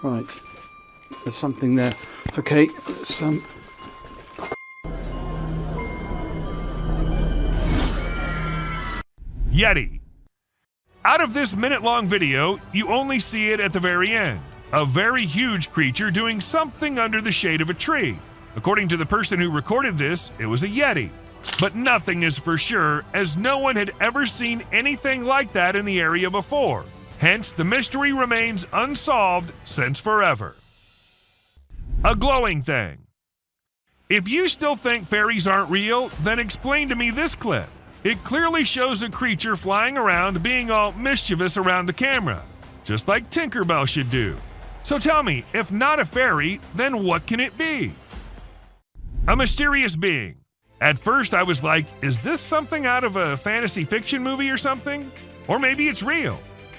Right. There's something there. Okay, let's Yeti. Out of this minute-long video, you only see it at the very end. A very huge creature doing something under the shade of a tree. According to the person who recorded this, it was a Yeti. But nothing is for sure, as no one had ever seen anything like that in the area before. Hence, the mystery remains unsolved since forever. A glowing thing. If you still think fairies aren't real, then explain to me this clip. It clearly shows a creature flying around being all mischievous around the camera, just like Tinkerbell should do. So tell me, if not a fairy, then what can it be? A mysterious being. At first I was like, is this something out of a fantasy fiction movie or something? Or maybe it's real.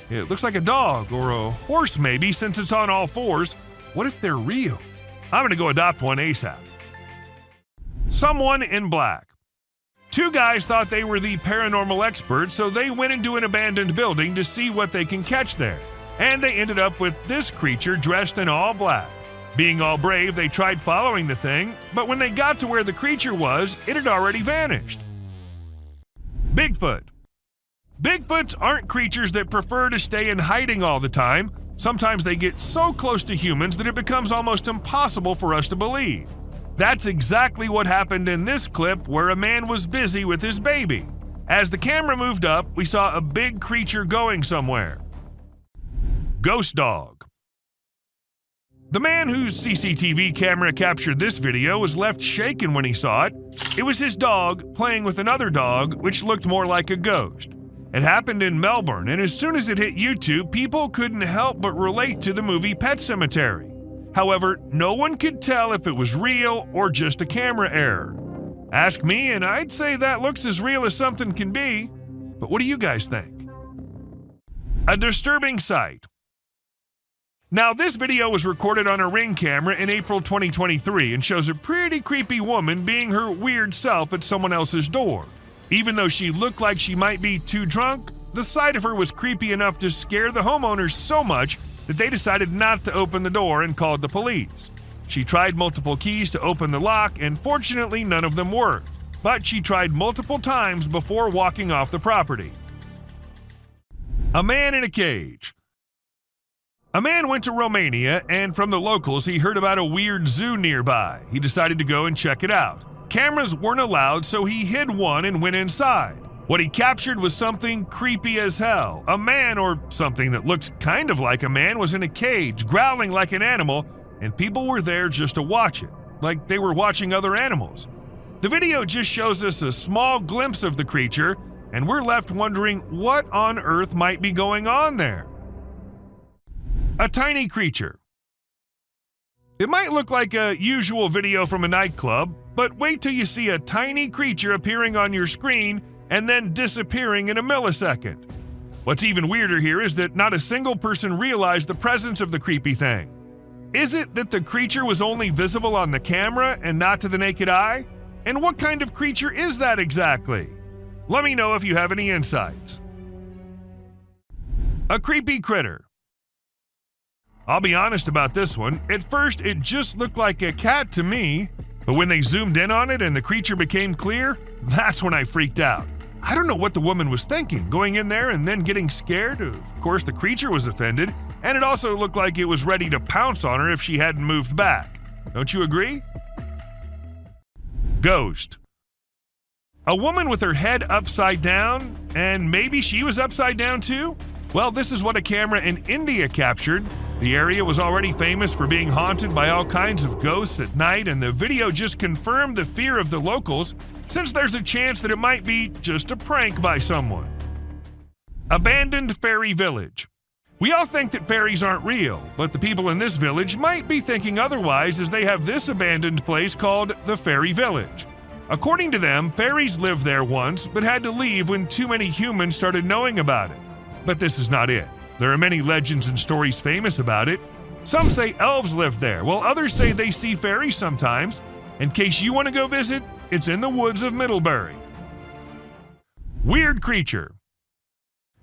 It looks like a dog or a horse maybe, since it's on all fours. What if they're real? I'm gonna go adopt one ASAP. Someone in black. Two guys thought they were the paranormal experts, so they went into an abandoned building to see what they can catch there. And they ended up with this creature dressed in all black. Being all brave, they tried following the thing, but when they got to where the creature was, it had already vanished. Bigfoot. Bigfoots aren't creatures that prefer to stay in hiding all the time. Sometimes they get so close to humans that it becomes almost impossible for us to believe. That's exactly what happened in this clip, where a man was busy with his baby. As the camera moved up, we saw a big creature going somewhere. Ghost dog. The man whose CCTV camera captured this video was left shaken when he saw it. It was his dog playing with another dog, which looked more like a ghost. It happened in Melbourne, and as soon as it hit YouTube, people couldn't help but relate to the movie Pet Sematary. However, no one could tell if it was real or just a camera error. Ask me, and I'd say that looks as real as something can be. But what do you guys think? A disturbing sight. Now, this video was recorded on a Ring camera in April 2023 and shows a pretty creepy woman being her weird self at someone else's door. Even though she looked like she might be too drunk, the sight of her was creepy enough to scare the homeowners so much that they decided not to open the door and called the police. She tried multiple keys to open the lock, and fortunately none of them worked. But she tried multiple times before walking off the property. A man in a cage. A man went to Romania, and from the locals he heard about a weird zoo nearby. He decided to go and check it out. Cameras weren't allowed, so he hid one and went inside. What he captured was something creepy as hell. A man, or something that looks kind of like a man, was in a cage, growling like an animal, and people were there just to watch it, like they were watching other animals. The video just shows us a small glimpse of the creature, and we're left wondering what on earth might be going on there. A tiny creature. It might look like a usual video from a nightclub, but wait till you see a tiny creature appearing on your screen and then disappearing in a millisecond. What's even weirder here is that not a single person realized the presence of the creepy thing. Is it that the creature was only visible on the camera and not to the naked eye? And what kind of creature is that exactly? Let me know if you have any insights. A creepy critter. I'll be honest about this one. At first, it just looked like a cat to me, but when they zoomed in on it and the creature became clear, that's when I freaked out. I don't know what the woman was thinking, going in there and then getting scared. Of course, the creature was offended, and it also looked like it was ready to pounce on her if she hadn't moved back. Don't you agree? Ghost. A woman with her head upside down, and maybe she was upside down too? Well, this is what a camera in India captured. The area was already famous for being haunted by all kinds of ghosts at night, and the video just confirmed the fear of the locals, since there's a chance that it might be just a prank by someone. Abandoned fairy village. We all think that fairies aren't real, but the people in this village might be thinking otherwise, as they have this abandoned place called the Fairy Village. According to them, fairies lived there once, but had to leave when too many humans started knowing about it. But this is not it. There are many legends and stories famous about it. Some say elves live there, while others say they see fairies sometimes. In case you want to go visit, it's in the woods of Middlebury. Weird creature.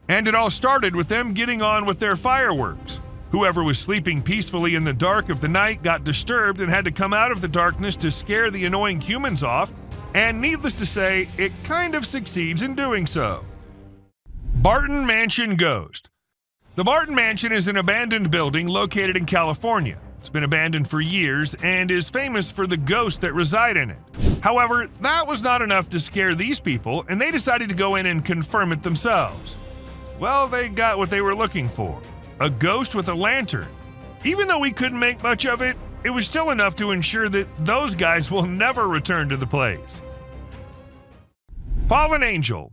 And it all started with them getting on with their fireworks. Whoever was sleeping peacefully in the dark of the night got disturbed and had to come out of the darkness to scare the annoying humans off, and needless to say, it kind of succeeds in doing so. Barton Mansion Ghost. The Barton Mansion is an abandoned building located in California. It's been abandoned for years and is famous for the ghosts that reside in it. However, that was not enough to scare these people, and they decided to go in and confirm it themselves. Well, they got what they were looking for. A ghost with a lantern. Even though we couldn't make much of it, it was still enough to ensure that those guys will never return to the place. Fallen Angel.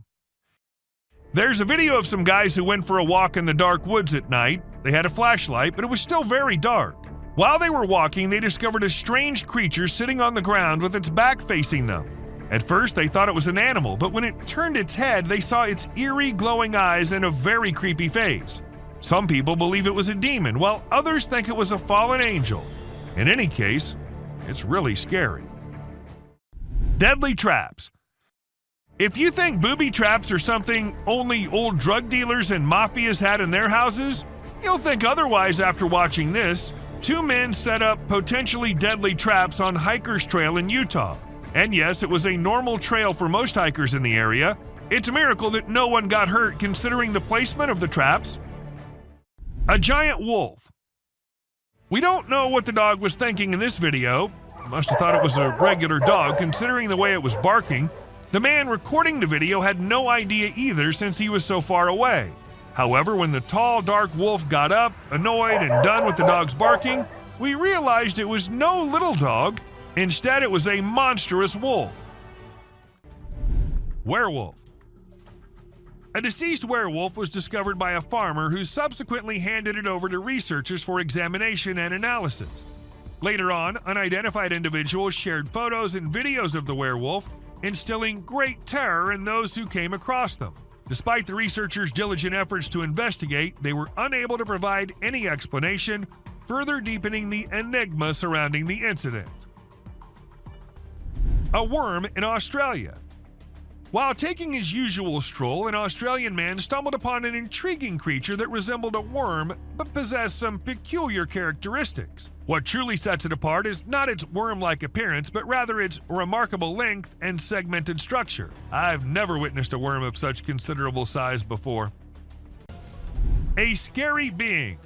There's a video of some guys who went for a walk in the dark woods at night. They had a flashlight, but it was still very dark. While they were walking, they discovered a strange creature sitting on the ground with its back facing them. At first, they thought it was an animal, but when it turned its head, they saw its eerie, glowing eyes and a very creepy face. Some people believe it was a demon, while others think it was a fallen angel. In any case, it's really scary. Deadly traps. If you think booby traps are something only old drug dealers and mafias had in their houses, you'll think otherwise after watching this. 2 men set up potentially deadly traps on Hiker's Trail in Utah. And yes, it was a normal trail for most hikers in the area. It's a miracle that no one got hurt considering the placement of the traps. A giant wolf. We don't know what the dog was thinking in this video. Must have thought it was a regular dog considering the way it was barking. The man recording the video had no idea either since he was so far away. However, when the tall, dark wolf got up, annoyed and done with the dog's barking, we realized it was no little dog. Instead, it was a monstrous wolf. Werewolf. A deceased werewolf was discovered by a farmer who subsequently handed it over to researchers for examination and analysis. Later on, unidentified individuals shared photos and videos of the werewolf, instilling great terror in those who came across them. Despite the researchers' diligent efforts to investigate, they were unable to provide any explanation, further deepening the enigma surrounding the incident. A worm in Australia. While taking his usual stroll, an Australian man stumbled upon an intriguing creature that resembled a worm but possessed some peculiar characteristics. What truly sets it apart is not its worm-like appearance, but rather its remarkable length and segmented structure. I've never witnessed a worm of such considerable size before. A scary being.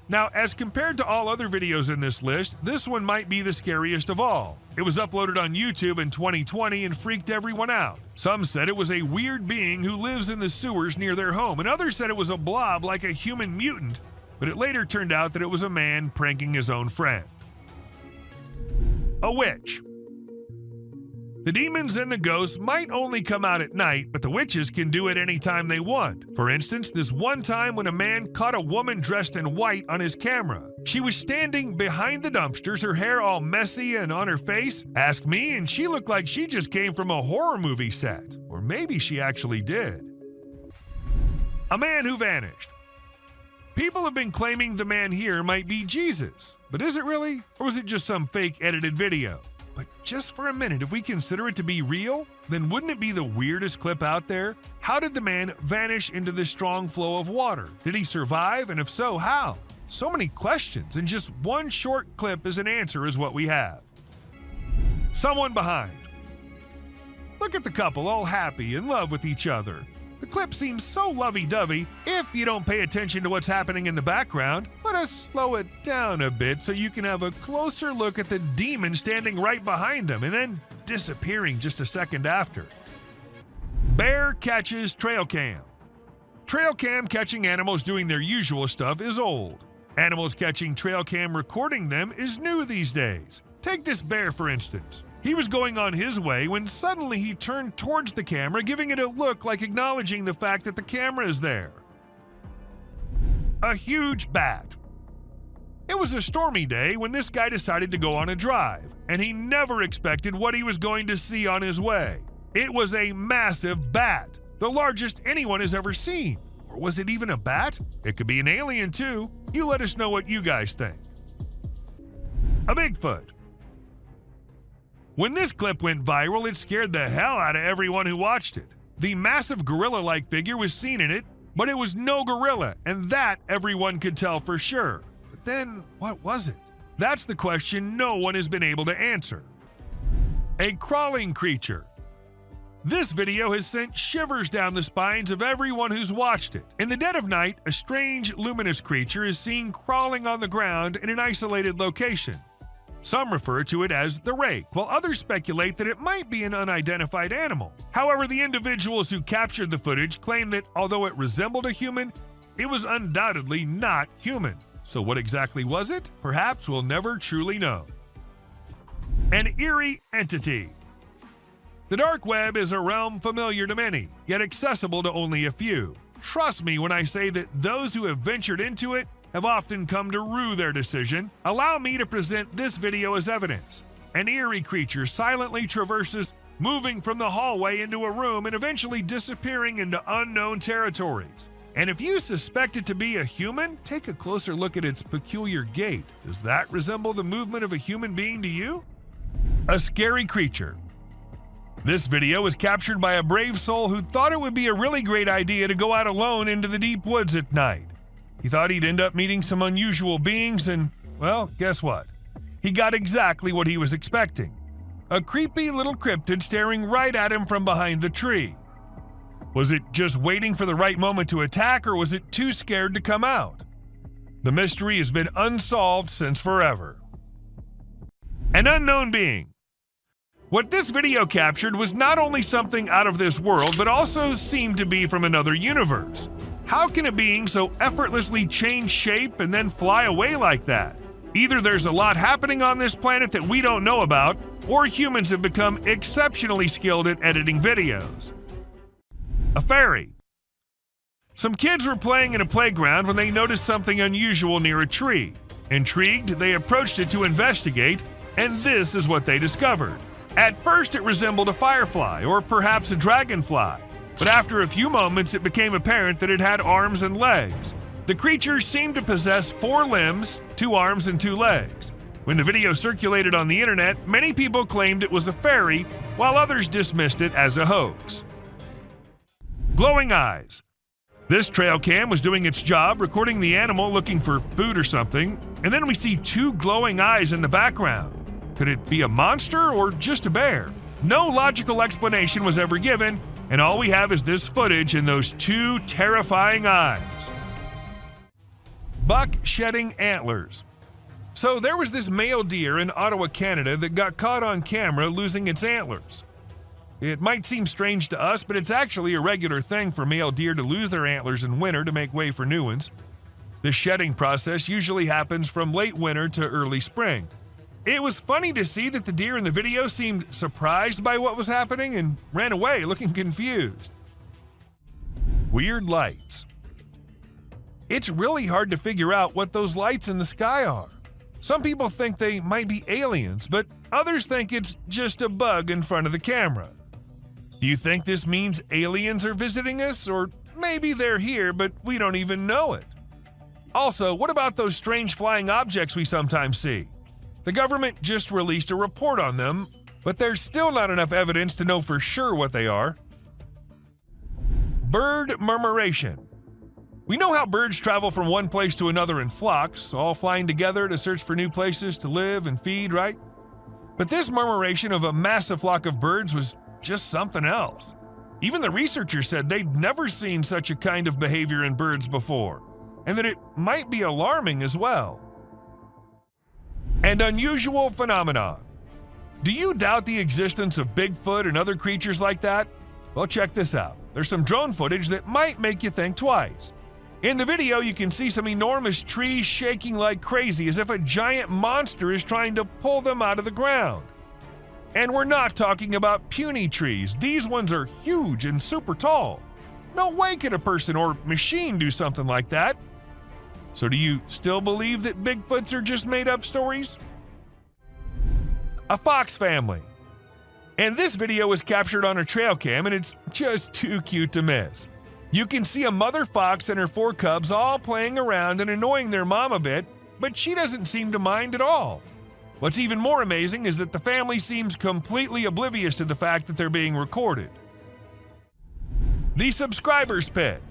Now, as compared to all other videos in this list, this one might be the scariest of all. It was uploaded on YouTube in 2020 and freaked everyone out. Some said it was a weird being who lives in the sewers near their home, and others said it was a blob like a human mutant, but it later turned out that it was a man pranking his own friend. A witch. The demons and the ghosts might only come out at night, but the witches can do it anytime they want. For instance, this one time when a man caught a woman dressed in white on his camera. She was standing behind the dumpsters, her hair all messy and on her face. Ask me, and she looked like she just came from a horror movie set. Or maybe she actually did. A man who vanished. People have been claiming the man here might be Jesus. But is it really? Or was it just some fake edited video? But just for a minute, if we consider it to be real, then wouldn't it be the weirdest clip out there? How did the man vanish into this strong flow of water? Did he survive? And if so, how? So many questions, and just one short clip as an answer is what we have. Someone behind. Look at the couple all happy, in love with each other. The clip seems so lovey-dovey. If you don't pay attention to what's happening in the background, let us slow it down a bit so you can have a closer look at the demon standing right behind them and then disappearing just a second after. Bear catches trail cam. Trail cam catching animals doing their usual stuff is old. Animals catching trail cam recording them is new these days. Take this bear for instance. He was going on his way when suddenly he turned towards the camera, giving it a look like acknowledging the fact that the camera is there. A huge bat. It was a stormy day when this guy decided to go on a drive, and he never expected what he was going to see on his way. It was a massive bat, the largest anyone has ever seen. Or was it even a bat? It could be an alien too. You let us know what you guys think. A Bigfoot. When this clip went viral, it scared the hell out of everyone who watched it. The massive gorilla-like figure was seen in it, But it was no gorilla, and that everyone could tell for sure. But then, what was it? That's the question no one has been able to answer. A crawling creature. This video has sent shivers down the spines of everyone who's watched it. In the dead of night, a strange, luminous creature is seen crawling on the ground in an isolated location. Some refer to it as the rake, while others speculate that it might be an unidentified animal. However, the individuals who captured the footage claim that although it resembled a human, it was undoubtedly not human. So what exactly was it? Perhaps we'll never truly know. An eerie entity. The dark web is a realm familiar to many, yet accessible to only a few. Trust me when I say that those who have ventured into it have often come to rue their decision. Allow me to present this video as evidence. An eerie creature silently traverses, moving from the hallway into a room and eventually disappearing into unknown territories. And if you suspect it to be a human, take a closer look at its peculiar gait. Does that resemble the movement of a human being to you? A scary creature. This video was captured by a brave soul who thought it would be a really great idea to go out alone into the deep woods at night. He thought he'd end up meeting some unusual beings and, well, guess what? He got exactly what he was expecting. A creepy little cryptid staring right at him from behind the tree. Was it just waiting for the right moment to attack, or was it too scared to come out? The mystery has been unsolved since forever. An unknown being. What this video captured was not only something out of this world, but also seemed to be from another universe. How can a being so effortlessly change shape and then fly away like that? Either there's a lot happening on this planet that we don't know about, or humans have become exceptionally skilled at editing videos. A fairy. Some kids were playing in a playground when they noticed something unusual near a tree. Intrigued, they approached it to investigate, and this is what they discovered. At first, it resembled a firefly, or perhaps a dragonfly. But after a few moments, it became apparent that it had arms and legs. The creature seemed to possess 4 limbs, 2 arms, and 2 legs. When the video circulated on the internet, many people claimed it was a fairy, while others dismissed it as a hoax. Glowing eyes. This trail cam was doing its job, recording the animal looking for food or something, and then we see 2 glowing eyes in the background. Could it be a monster or just a bear? No logical explanation was ever given, and all we have is this footage and those 2 terrifying eyes. Buck shedding antlers. So there was this male deer in Ottawa, Canada that got caught on camera losing its antlers. It might seem strange to us, but it's actually a regular thing for male deer to lose their antlers in winter to make way for new ones. The shedding process usually happens from late winter to early spring. It was funny to see that the deer in the video seemed surprised by what was happening and ran away looking confused. Weird lights. It's really hard to figure out what those lights in the sky are. Some people think they might be aliens, but others think it's just a bug in front of the camera. Do you think this means aliens are visiting us, or maybe they're here but we don't even know it? Also, what about those strange flying objects we sometimes see? The government just released a report on them, but there's still not enough evidence to know for sure what they are. Bird murmuration. We know how birds travel from one place to another in flocks, all flying together to search for new places to live and feed, right? But this murmuration of a massive flock of birds was just something else. Even the researchers said they'd never seen such a kind of behavior in birds before, and that it might be alarming as well. And unusual phenomenon. Do you doubt the existence of Bigfoot and other creatures like that? Well, check this out. There's some drone footage that might make you think twice. In the video, you can see some enormous trees shaking like crazy as if a giant monster is trying to pull them out of the ground. And we're not talking about puny trees. These ones are huge and super tall. No way could a person or machine do something like that. So do you still believe that Bigfoots are just made-up stories? A fox family. And this video was captured on a trail cam, and it's just too cute to miss. You can see a mother fox and her 4 cubs all playing around and annoying their mom a bit, but she doesn't seem to mind at all. What's even more amazing is that the family seems completely oblivious to the fact that they're being recorded. The subscribers pick.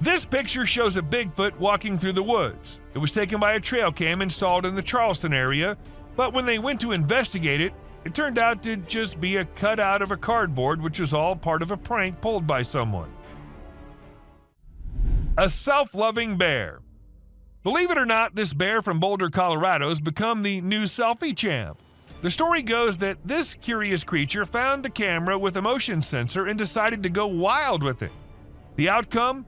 This picture shows a Bigfoot walking through the woods. It was taken by a trail cam installed in the Charleston area, but when they went to investigate it, it turned out to just be a cutout of a cardboard, which was all part of a prank pulled by someone. A self-loving bear. Believe it or not, this bear from Boulder, Colorado has become the new selfie champ. The story goes that this curious creature found a camera with a motion sensor and decided to go wild with it. The outcome?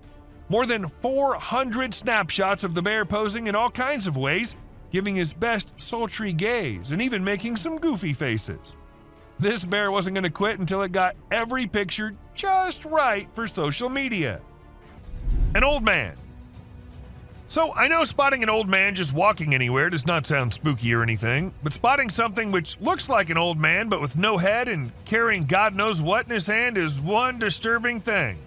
More than 400 snapshots of the bear posing in all kinds of ways, giving his best sultry gaze and even making some goofy faces. This bear wasn't going to quit until it got every picture just right for social media. An old man. So I know spotting an old man just walking anywhere does not sound spooky or anything, but spotting something which looks like an old man but with no head and carrying God knows what in his hand is one disturbing thing.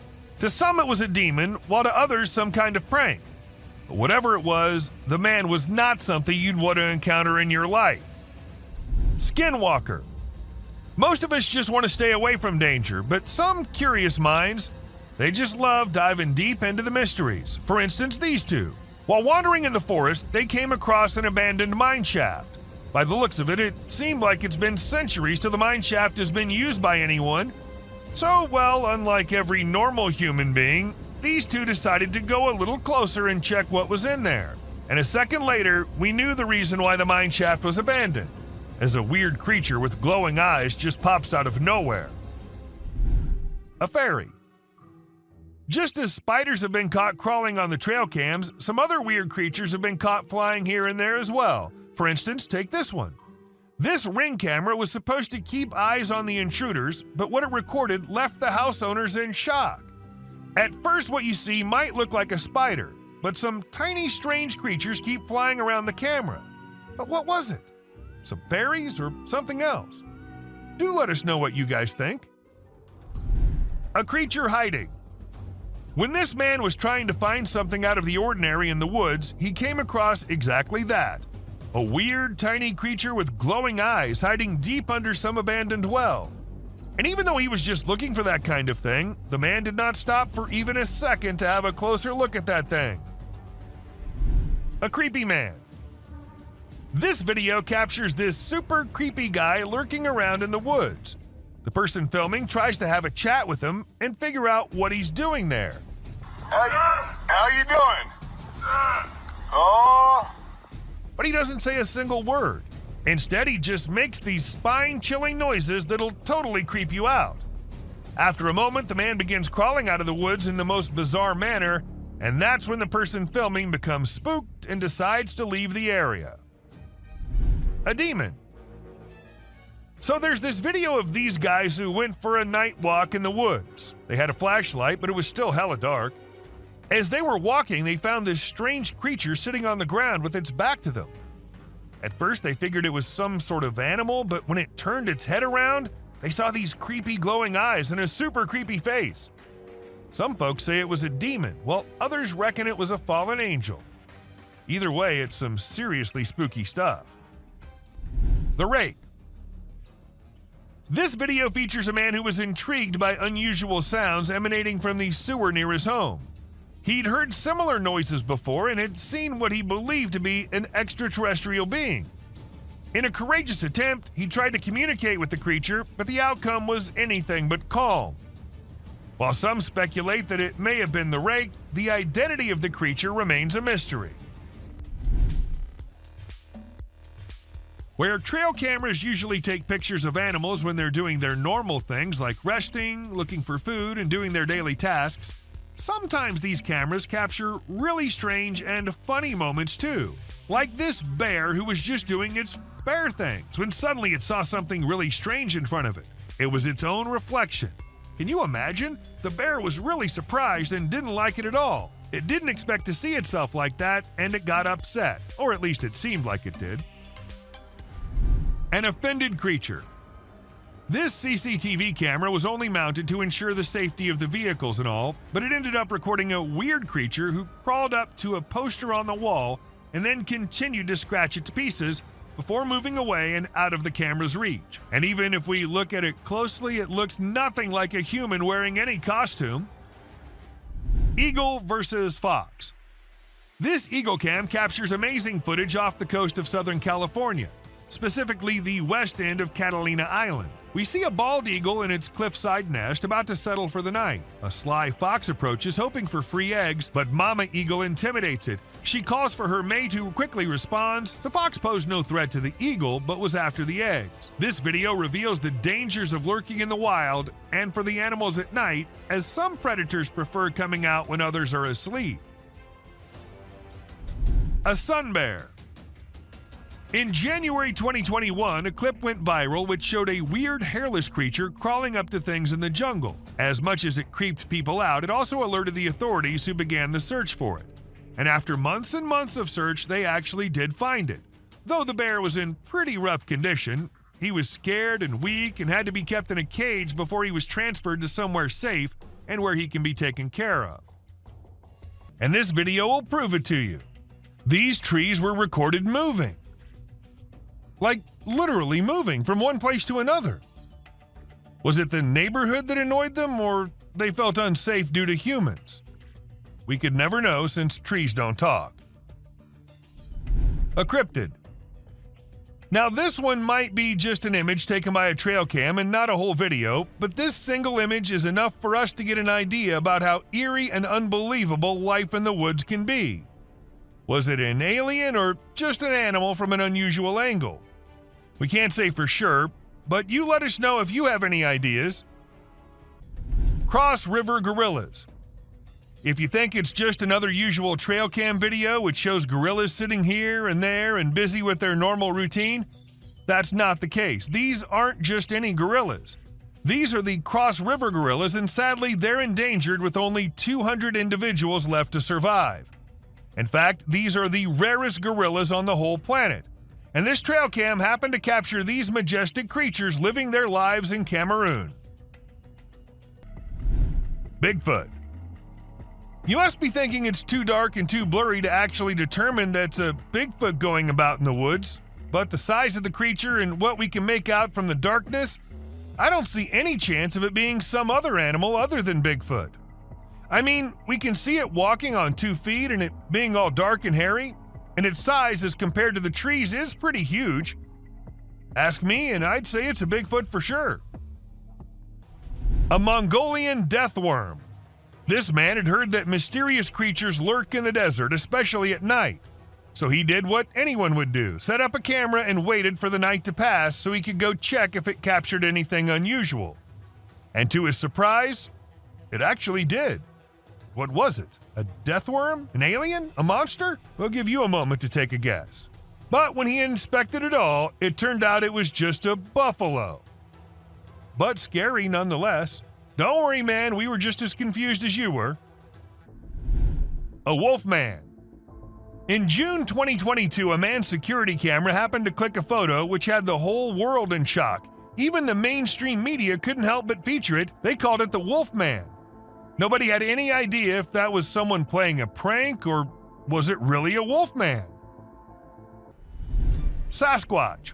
To some it was a demon, while to others some kind of prank. But whatever it was, the man was not something you'd want to encounter in your life. Skinwalker. Most of us just want to stay away from danger, but some curious minds, they just love diving deep into the mysteries. For instance, these two. While wandering in the forest, they came across an abandoned mine shaft. By the looks of it, it seemed like it's been centuries till the mine shaft has been used by anyone. So, well, unlike every normal human being, these two decided to go a little closer and check what was in there. And a second later, we knew the reason why the mine shaft was abandoned, as a weird creature with glowing eyes just pops out of nowhere. A fairy. Just as spiders have been caught crawling on the trail cams, some other weird creatures have been caught flying here and there as well. For instance, take this one. This Ring camera was supposed to keep eyes on the intruders, but what it recorded left the house owners in shock. At first, what you see might look like a spider, but some tiny strange creatures keep flying around the camera. But what was it? Some fairies or something else? Do let us know what you guys think. A creature hiding. When this man was trying to find something out of the ordinary in the woods, he came across exactly that. A weird, tiny creature with glowing eyes hiding deep under some abandoned well. And even though he was just looking for that kind of thing, the man did not stop for even a second to have a closer look at that thing. A creepy man. This video captures this super creepy guy lurking around in the woods. The person filming tries to have a chat with him and figure out what he's doing there. How you doing? Oh. But he doesn't say a single word. Instead, he just makes these spine-chilling noises that'll totally creep you out. After a moment, the man begins crawling out of the woods in the most bizarre manner, and that's when the person filming becomes spooked and decides to leave the area. A demon. So there's this video of these guys who went for a night walk in the woods. They had a flashlight, but it was still hella dark. As they were walking, they found this strange creature sitting on the ground with its back to them. At first, they figured it was some sort of animal, but when it turned its head around, they saw these creepy glowing eyes and a super creepy face. Some folks say it was a demon, while others reckon it was a fallen angel. Either way, it's some seriously spooky stuff. The Rake. This video features a man who was intrigued by unusual sounds emanating from the sewer near his home. He'd heard similar noises before and had seen what he believed to be an extraterrestrial being. In a courageous attempt, he tried to communicate with the creature, but the outcome was anything but calm. While some speculate that it may have been the Rake, the identity of the creature remains a mystery. Where trail cameras usually take pictures of animals when they're doing their normal things like resting, looking for food, and doing their daily tasks, sometimes these cameras capture really strange and funny moments too. Like this bear who was just doing its bear things when suddenly it saw something really strange in front of it. It was its own reflection. Can you imagine? The bear was really surprised and didn't like it at all. It didn't expect to see itself like that, and it got upset, or at least it seemed like it did. An offended creature. This CCTV camera was only mounted to ensure the safety of the vehicles and all, but it ended up recording a weird creature who crawled up to a poster on the wall and then continued to scratch it to pieces before moving away and out of the camera's reach. And even if we look at it closely, it looks nothing like a human wearing any costume. Eagle versus fox. This Eagle Cam captures amazing footage off the coast of Southern California, specifically the west end of Catalina Island. We see a bald eagle in its cliffside nest about to settle for the night. A sly fox approaches hoping for free eggs, but Mama Eagle intimidates it. She calls for her mate who quickly responds. The fox posed no threat to the eagle, but was after the eggs. This video reveals the dangers of lurking in the wild and for the animals at night, as some predators prefer coming out when others are asleep. A sun bear. In January 2021, a clip went viral which showed a weird hairless creature crawling up to things in the jungle. As much as it creeped people out, it also alerted the authorities who began the search for it. And after months and months of search, they actually did find it. Though the bear was in pretty rough condition, he was scared and weak and had to be kept in a cage before he was transferred to somewhere safe and where he can be taken care of. And this video will prove it to you. These trees were recorded moving. Like literally moving from one place to another. Was it the neighborhood that annoyed them, or they felt unsafe due to humans? We could never know since trees don't talk. A cryptid. Now this one might be just an image taken by a trail cam and not a whole video, but this single image is enough for us to get an idea about how eerie and unbelievable life in the woods can be. Was it an alien or just an animal from an unusual angle? We can't say for sure, but you let us know if you have any ideas. Cross River Gorillas. If you think it's just another usual trail cam video which shows gorillas sitting here and there and busy with their normal routine, that's not the case. These aren't just any gorillas. These are the Cross River gorillas, and sadly they're endangered with only 200 individuals left to survive. In fact, these are the rarest gorillas on the whole planet. And this trail cam happened to capture these majestic creatures living their lives in Cameroon. Bigfoot. You must be thinking it's too dark and too blurry to actually determine that's a Bigfoot going about in the woods, but the size of the creature and what we can make out from the darkness, I don't see any chance of it being some other animal other than Bigfoot. I mean, we can see it walking on 2 feet and it being all dark and hairy, and its size as compared to the trees is pretty huge. Ask me and I'd say it's a Bigfoot for sure. A Mongolian death worm. This man had heard that mysterious creatures lurk in the desert, especially at night. So he did what anyone would do, set up a camera and waited for the night to pass so he could go check if it captured anything unusual. And to his surprise, it actually did. What was it? A death worm? An alien? A monster? We'll give you a moment to take a guess. But when he inspected it all, it turned out it was just a buffalo. But scary nonetheless. Don't worry, man, we were just as confused as you were. A wolf man. In June 2022, a man's security camera happened to click a photo which had the whole world in shock. Even the mainstream media couldn't help but feature it. They called it the Wolf Man. Nobody had any idea if that was someone playing a prank or was it really a wolf man. Sasquatch.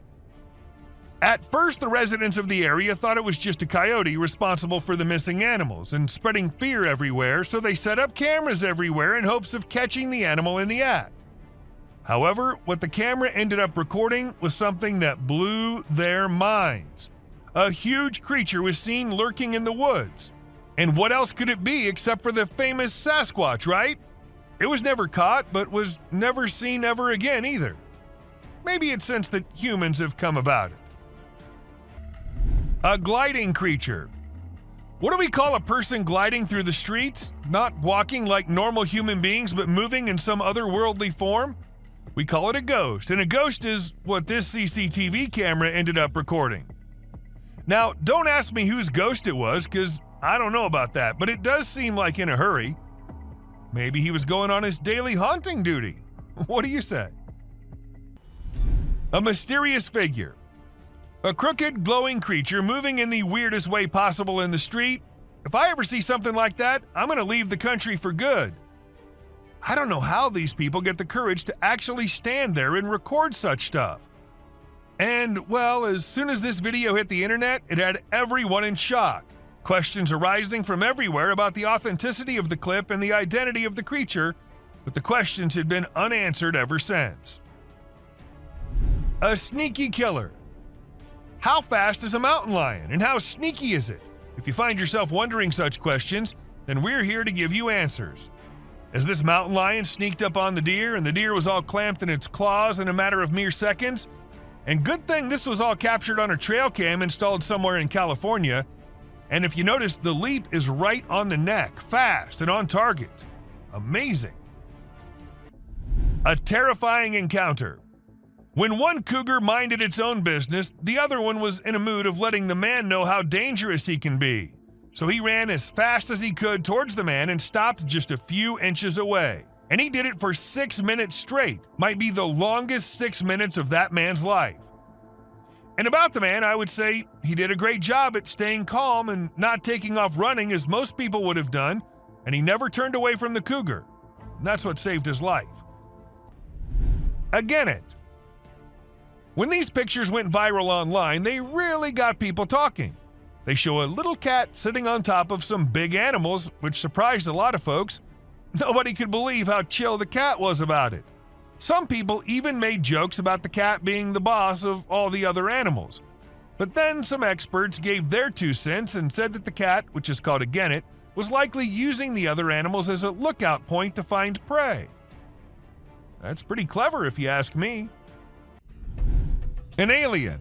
At first, the residents of the area thought it was just a coyote responsible for the missing animals and spreading fear everywhere, so they set up cameras everywhere in hopes of catching the animal in the act. However, what the camera ended up recording was something that blew their minds. A huge creature was seen lurking in the woods. And what else could it be except for the famous Sasquatch, right? It was never caught, but was never seen ever again either. Maybe it's since that humans have come about it. A gliding creature. What do we call a person gliding through the streets? Not walking like normal human beings, but moving in some otherworldly form? We call it a ghost, and a ghost is what this CCTV camera ended up recording. Now, don't ask me whose ghost it was, because I don't know about that, but it does seem like in a hurry. Maybe he was going on his daily haunting duty. What do you say? A mysterious figure. A crooked, glowing creature moving in the weirdest way possible in the street. If I ever see something like that, I'm going to leave the country for good. I don't know how these people get the courage to actually stand there and record such stuff. And, well, as soon as this video hit the internet, it had everyone in shock. Questions arising from everywhere about the authenticity of the clip and the identity of the creature, but the questions had been unanswered ever since. A sneaky killer. How fast is a mountain lion, and how sneaky is it? If you find yourself wondering such questions, then we're here to give you answers. As this mountain lion sneaked up on the deer, and the deer was all clamped in its claws in a matter of mere seconds, and good thing this was all captured on a trail cam installed somewhere in California, and if you notice, the leap is right on the neck, fast and on target. Amazing. A terrifying encounter. When one cougar minded its own business, the other one was in a mood of letting the man know how dangerous he can be. So he ran as fast as he could towards the man and stopped just a few inches away. And he did it for 6 minutes straight. Might be the longest 6 minutes of that man's life. And about the man, I would say he did a great job at staying calm and not taking off running as most people would have done, and he never turned away from the cougar. And that's what saved his life. Again it. When these pictures went viral online, they really got people talking. They show a little cat sitting on top of some big animals, which surprised a lot of folks. Nobody could believe how chill the cat was about it. Some people even made jokes about the cat being the boss of all the other animals. But then some experts gave their 2 cents and said that the cat, which is called a genet, was likely using the other animals as a lookout point to find prey. That's pretty clever if you ask me. An alien.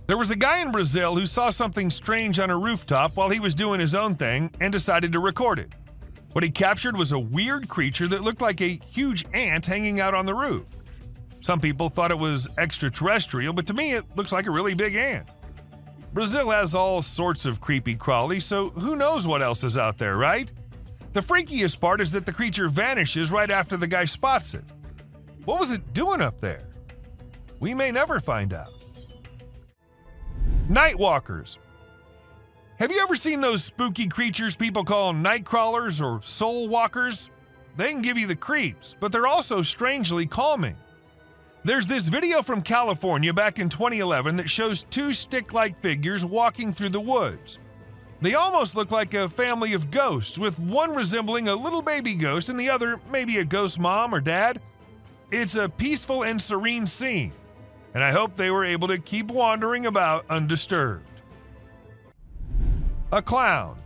There was a guy in Brazil who saw something strange on a rooftop while he was doing his own thing and decided to record it. What he captured was a weird creature that looked like a huge ant hanging out on the roof. Some people thought it was extraterrestrial, but to me it looks like a really big ant. Brazil has all sorts of creepy crawlies, so who knows what else is out there, right? The freakiest part is that the creature vanishes right after the guy spots it. What was it doing up there? We may never find out. Night walkers. Have you ever seen those spooky creatures people call night crawlers or soul walkers? They can give you the creeps, but they're also strangely calming. There's this video from California back in 2011 that shows 2 stick-like figures walking through the woods. They almost look like a family of ghosts, with one resembling a little baby ghost and the other maybe a ghost mom or dad. It's a peaceful and serene scene, and I hope they were able to keep wandering about undisturbed. A clown.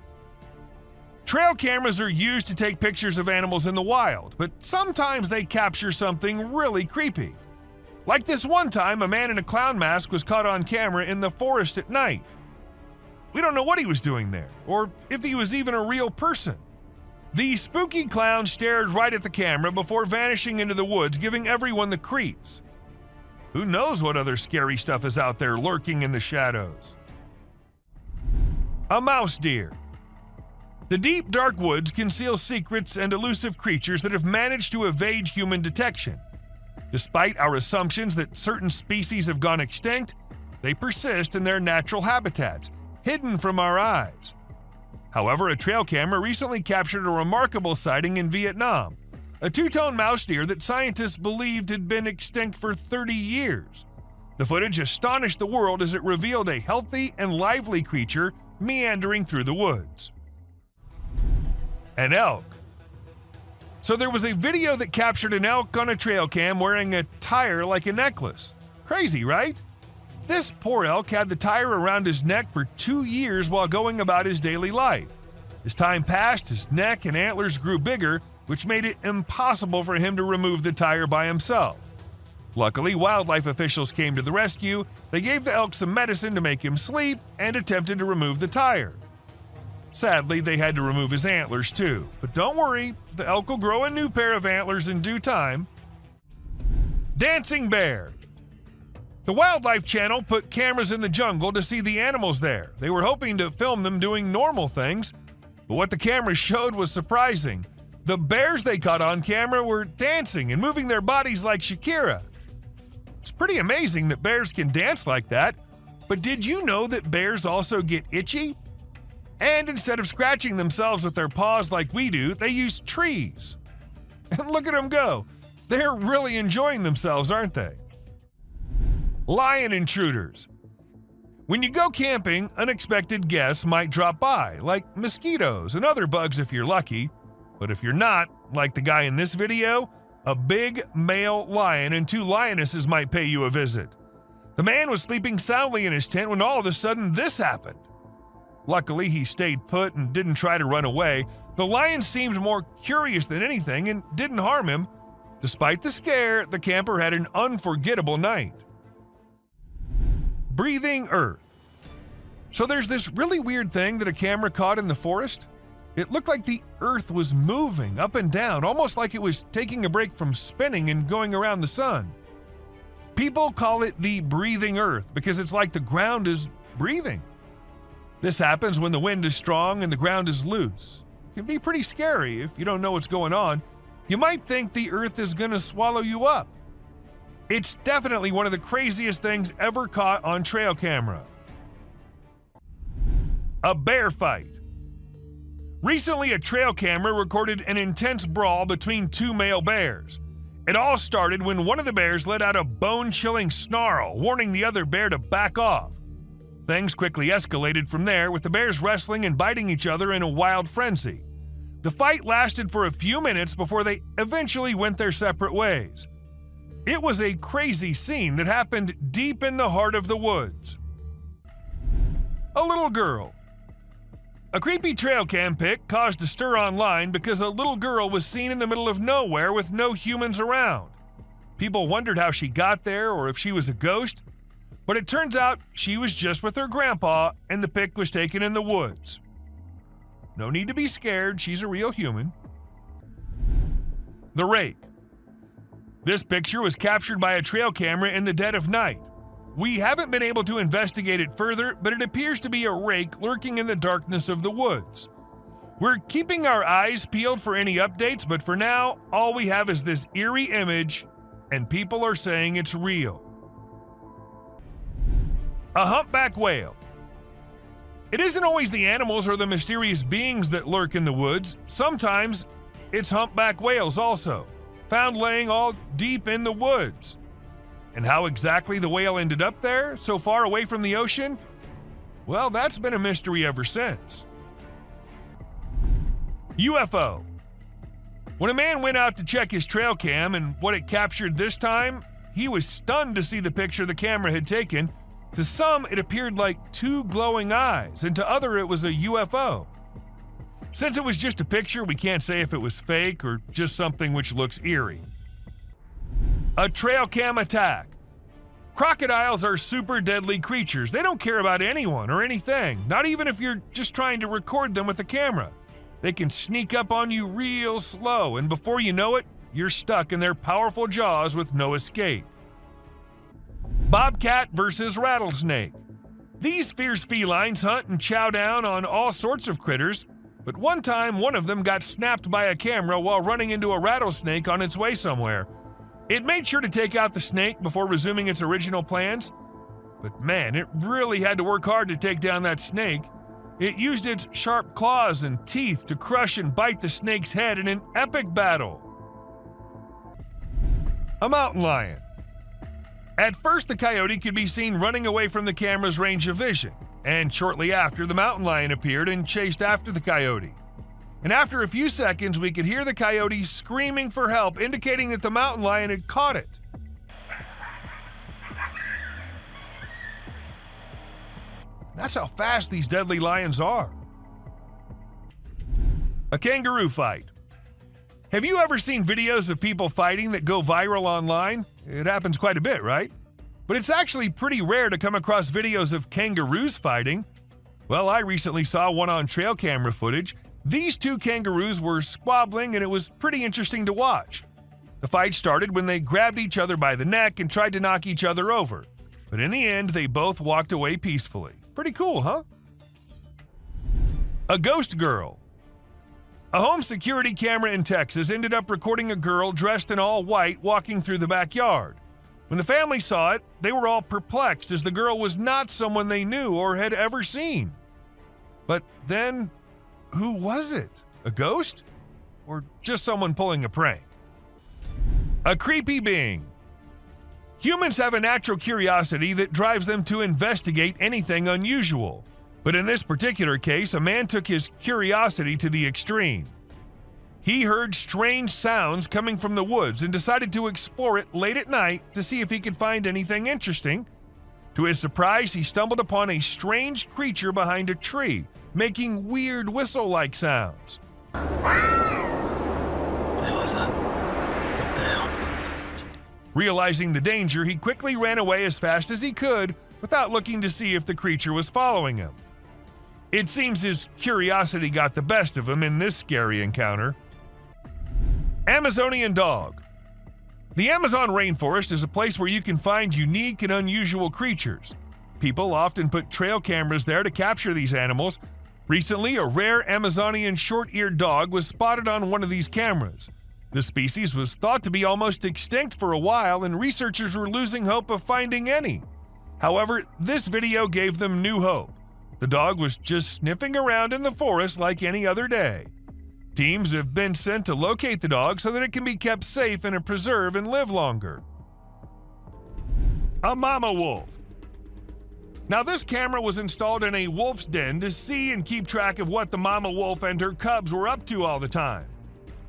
Trail cameras are used to take pictures of animals in the wild, but sometimes they capture something really creepy. Like this one time, a man in a clown mask was caught on camera in the forest at night. We don't know what he was doing there, or if he was even a real person. The spooky clown stared right at the camera before vanishing into the woods, giving everyone the creeps. Who knows what other scary stuff is out there lurking in the shadows? A mouse deer. The deep, dark woods conceal secrets and elusive creatures that have managed to evade human detection. Despite our assumptions that certain species have gone extinct, they persist in their natural habitats, hidden from our eyes. However, a trail camera recently captured a remarkable sighting in Vietnam, a 2-tone mouse deer that scientists believed had been extinct for 30 years. The footage astonished the world as it revealed a healthy and lively creature meandering through the woods. An elk. So there was a video that captured an elk on a trail cam wearing a tire like a necklace. Crazy, right? This poor elk had the tire around his neck for 2 years while going about his daily life. As time passed, his neck and antlers grew bigger, which made it impossible for him to remove the tire by himself. Luckily, wildlife officials came to the rescue. They gave the elk some medicine to make him sleep and attempted to remove the tire. Sadly, they had to remove his antlers too, but don't worry, the elk will grow a new pair of antlers in due time. Dancing bear. The Wildlife Channel put cameras in the jungle to see the animals there. They were hoping to film them doing normal things, but what the cameras showed was surprising. The bears they caught on camera were dancing and moving their bodies like Shakira. It's pretty amazing that bears can dance like that, but did you know that bears also get itchy? And instead of scratching themselves with their paws like we do, they use trees. And look at them go. They're really enjoying themselves, aren't they? Lion intruders. When you go camping, unexpected guests might drop by, like mosquitoes and other bugs if you're lucky. But if you're not, like the guy in this video, a big male lion and 2 lionesses might pay you a visit. The man was sleeping soundly in his tent when all of a sudden this happened. Luckily, he stayed put and didn't try to run away. The lion seemed more curious than anything and didn't harm him. Despite the scare, the camper had an unforgettable night. Breathing Earth. So there's this really weird thing that a camera caught in the forest. It looked like the earth was moving up and down, almost like it was taking a break from spinning and going around the sun. People call it the breathing earth because it's like the ground is breathing. This happens when the wind is strong and the ground is loose. It can be pretty scary if you don't know what's going on. You might think the earth is going to swallow you up. It's definitely one of the craziest things ever caught on trail camera. A bear fight. Recently, a trail camera recorded an intense brawl between 2 male bears. It all started when one of the bears let out a bone-chilling snarl, warning the other bear to back off. Things quickly escalated from there, with the bears wrestling and biting each other in a wild frenzy. The fight lasted for a few minutes before they eventually went their separate ways. It was a crazy scene that happened deep in the heart of the woods. A little girl. A creepy trail cam pic caused a stir online because a little girl was seen in the middle of nowhere with no humans around. People wondered how she got there or if she was a ghost, but it turns out she was just with her grandpa and the pic was taken in the woods. No need to be scared, she's a real human. The rake. This picture was captured by a trail camera in the dead of night. We haven't been able to investigate it further, but it appears to be a rake lurking in the darkness of the woods. We're keeping our eyes peeled for any updates, but for now, all we have is this eerie image, and people are saying it's real. A humpback whale. It isn't always the animals or the mysterious beings that lurk in the woods. Sometimes it's humpback whales also, found laying all deep in the woods. And how exactly the whale ended up there, so far away from the ocean? Well, that's been a mystery ever since. UFO. When a man went out to check his trail cam and what it captured this time, he was stunned to see the picture the camera had taken. To some, it appeared like 2 glowing eyes, and to others, it was a UFO. Since it was just a picture, we can't say if it was fake or just something which looks eerie. A trail cam attack. Crocodiles are super deadly creatures. They don't care about anyone or anything, not even if you're just trying to record them with a camera. They can sneak up on you real slow, and before you know it, you're stuck in their powerful jaws with no escape. Bobcat versus rattlesnake. These fierce felines hunt and chow down on all sorts of critters, but one time one of them got snapped by a camera while running into a rattlesnake on its way somewhere. It made sure to take out the snake before resuming its original plans, but man, it really had to work hard to take down that snake. It used its sharp claws and teeth to crush and bite the snake's head in an epic battle. A mountain lion. At first, the coyote could be seen running away from the camera's range of vision, and shortly after, the mountain lion appeared and chased after the coyote. And after a few seconds, we could hear the coyote screaming for help, indicating that the mountain lion had caught it. That's how fast these deadly lions are. A kangaroo fight. Have you ever seen videos of people fighting that go viral online? It happens quite a bit, right? But it's actually pretty rare to come across videos of kangaroos fighting. Well, I recently saw one on trail camera footage. These 2 kangaroos were squabbling and it was pretty interesting to watch. The fight started when they grabbed each other by the neck and tried to knock each other over. But in the end, they both walked away peacefully. Pretty cool, huh? A ghost girl. A home security camera in Texas ended up recording a girl dressed in all white walking through the backyard. When the family saw it, they were all perplexed as the girl was not someone they knew or had ever seen. But then, who was it? A ghost? Or just someone pulling a prank? A creepy being. Humans have a natural curiosity that drives them to investigate anything unusual. But in this particular case, a man took his curiosity to the extreme. He heard strange sounds coming from the woods and decided to explore it late at night to see if he could find anything interesting. To his surprise, he stumbled upon a strange creature behind a tree, making weird whistle-like sounds. What the hell is that? What the hell? Realizing the danger, he quickly ran away as fast as he could without looking to see if the creature was following him. It seems his curiosity got the best of him in this scary encounter. Amazonian dog. The Amazon rainforest is a place where you can find unique and unusual creatures. People often put trail cameras there to capture these animals. Recently, a rare Amazonian short-eared dog was spotted on one of these cameras. The species was thought to be almost extinct for a while, and researchers were losing hope of finding any. However, this video gave them new hope. The dog was just sniffing around in the forest like any other day. Teams have been sent to locate the dog so that it can be kept safe in a preserve and live longer. A mama wolf. Now, this camera was installed in a wolf's den to see and keep track of what the mama wolf and her cubs were up to all the time.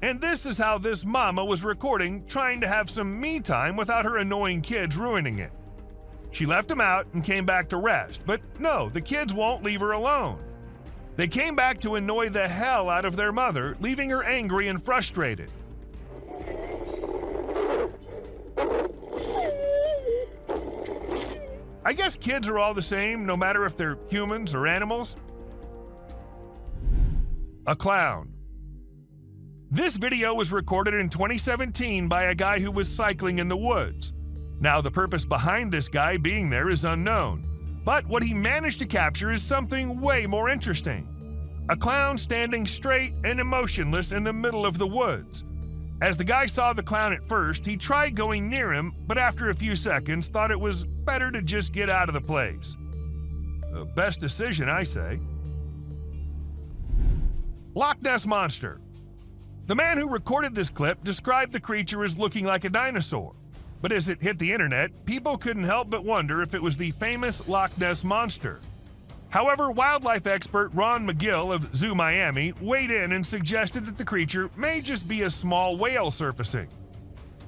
And this is how this mama was recording, trying to have some me time without her annoying kids ruining it. She left them out and came back to rest, but no, the kids won't leave her alone. They came back to annoy the hell out of their mother, leaving her angry and frustrated. I guess kids are all the same, no matter if they're humans or animals. A clown. This video was recorded in 2017 by a guy who was cycling in the woods. Now, the purpose behind this guy being there is unknown, but what he managed to capture is something way more interesting. A clown standing straight and emotionless in the middle of the woods. As the guy saw the clown at first, he tried going near him, but after a few seconds thought it was better to just get out of the place. Best decision, I say. Loch Ness Monster. The man who recorded this clip described the creature as looking like a dinosaur. But as it hit the internet, people couldn't help but wonder if it was the famous Loch Ness Monster. However, wildlife expert Ron McGill of Zoo Miami weighed in and suggested that the creature may just be a small whale surfacing.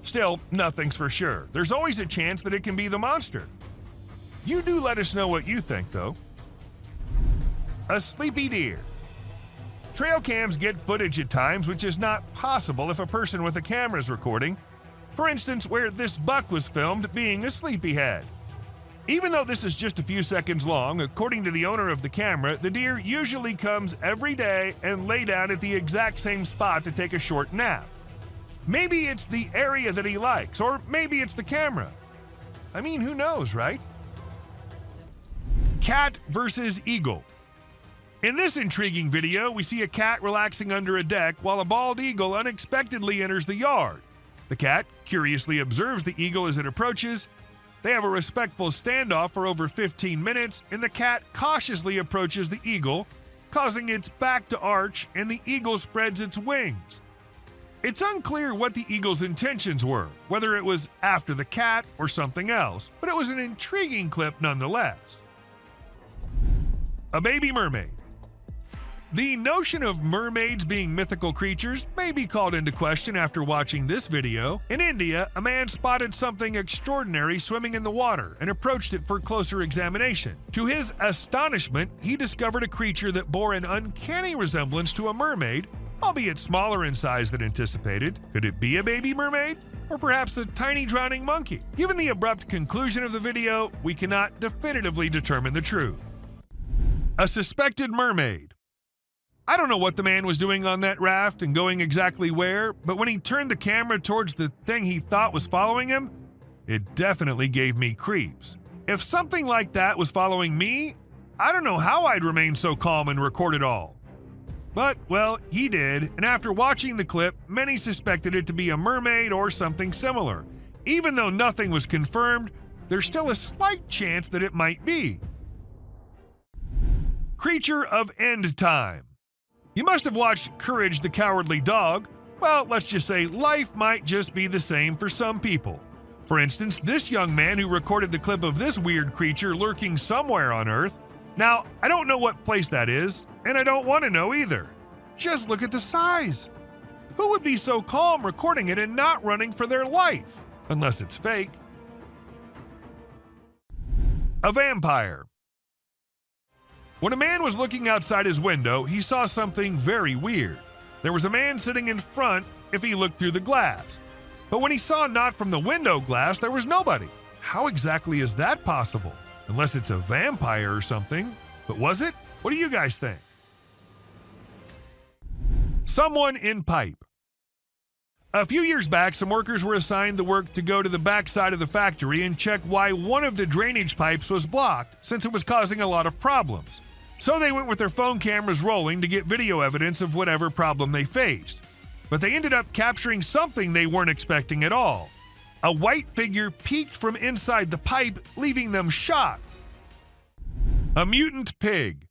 Still, nothing's for sure. There's always a chance that it can be the monster. You do let us know what you think, though. A sleepy deer. Trail cams get footage at times which is not possible if a person with a camera is recording. For instance, where this buck was filmed being a sleepyhead. Even though this is just a few seconds long, according to the owner of the camera, the deer usually comes every day and lay down at the exact same spot to take a short nap. Maybe it's the area that he likes, or maybe it's the camera. I mean, who knows, right? Cat versus eagle. In this intriguing video, we see a cat relaxing under a deck while a bald eagle unexpectedly enters the yard. The cat curiously observes the eagle as it approaches. They have a respectful standoff for over 15 minutes, and the cat cautiously approaches the eagle, causing its back to arch, and the eagle spreads its wings. It's unclear what the eagle's intentions were, whether it was after the cat or something else, but it was an intriguing clip nonetheless. A baby mermaid. The notion of mermaids being mythical creatures may be called into question after watching this video. In India, a man spotted something extraordinary swimming in the water and approached it for closer examination. To his astonishment, he discovered a creature that bore an uncanny resemblance to a mermaid, albeit smaller in size than anticipated. Could it be a baby mermaid? Or perhaps a tiny drowning monkey? Given the abrupt conclusion of the video, we cannot definitively determine the truth. A suspected mermaid. I don't know what the man was doing on that raft and going exactly where, but when he turned the camera towards the thing he thought was following him, it definitely gave me creeps. If something like that was following me, I don't know how I'd remain so calm and record it all. But, well, he did, and after watching the clip, many suspected it to be a mermaid or something similar. Even though nothing was confirmed, there's still a slight chance that it might be. Creature of End Time. You must have watched Courage the Cowardly Dog. Well, let's just say life might just be the same for some people. For instance, this young man who recorded the clip of this weird creature lurking somewhere on Earth. Now, I don't know what place that is, and I don't want to know either. Just look at the size. Who would be so calm recording it and not running for their life? Unless it's fake. A vampire. When a man was looking outside his window, he saw something very weird. There was a man sitting in front if he looked through the glass. But when he saw not from the window glass, there was nobody. How exactly is that possible? Unless it's a vampire or something. But was it? What do you guys think? Someone in pipe. A few years back, some workers were assigned the work to go to the back side of the factory and check why one of the drainage pipes was blocked, since it was causing a lot of problems. So they went with their phone cameras rolling to get video evidence of whatever problem they faced. But they ended up capturing something they weren't expecting at all. A white figure peeked from inside the pipe, leaving them shocked. A mutant pig.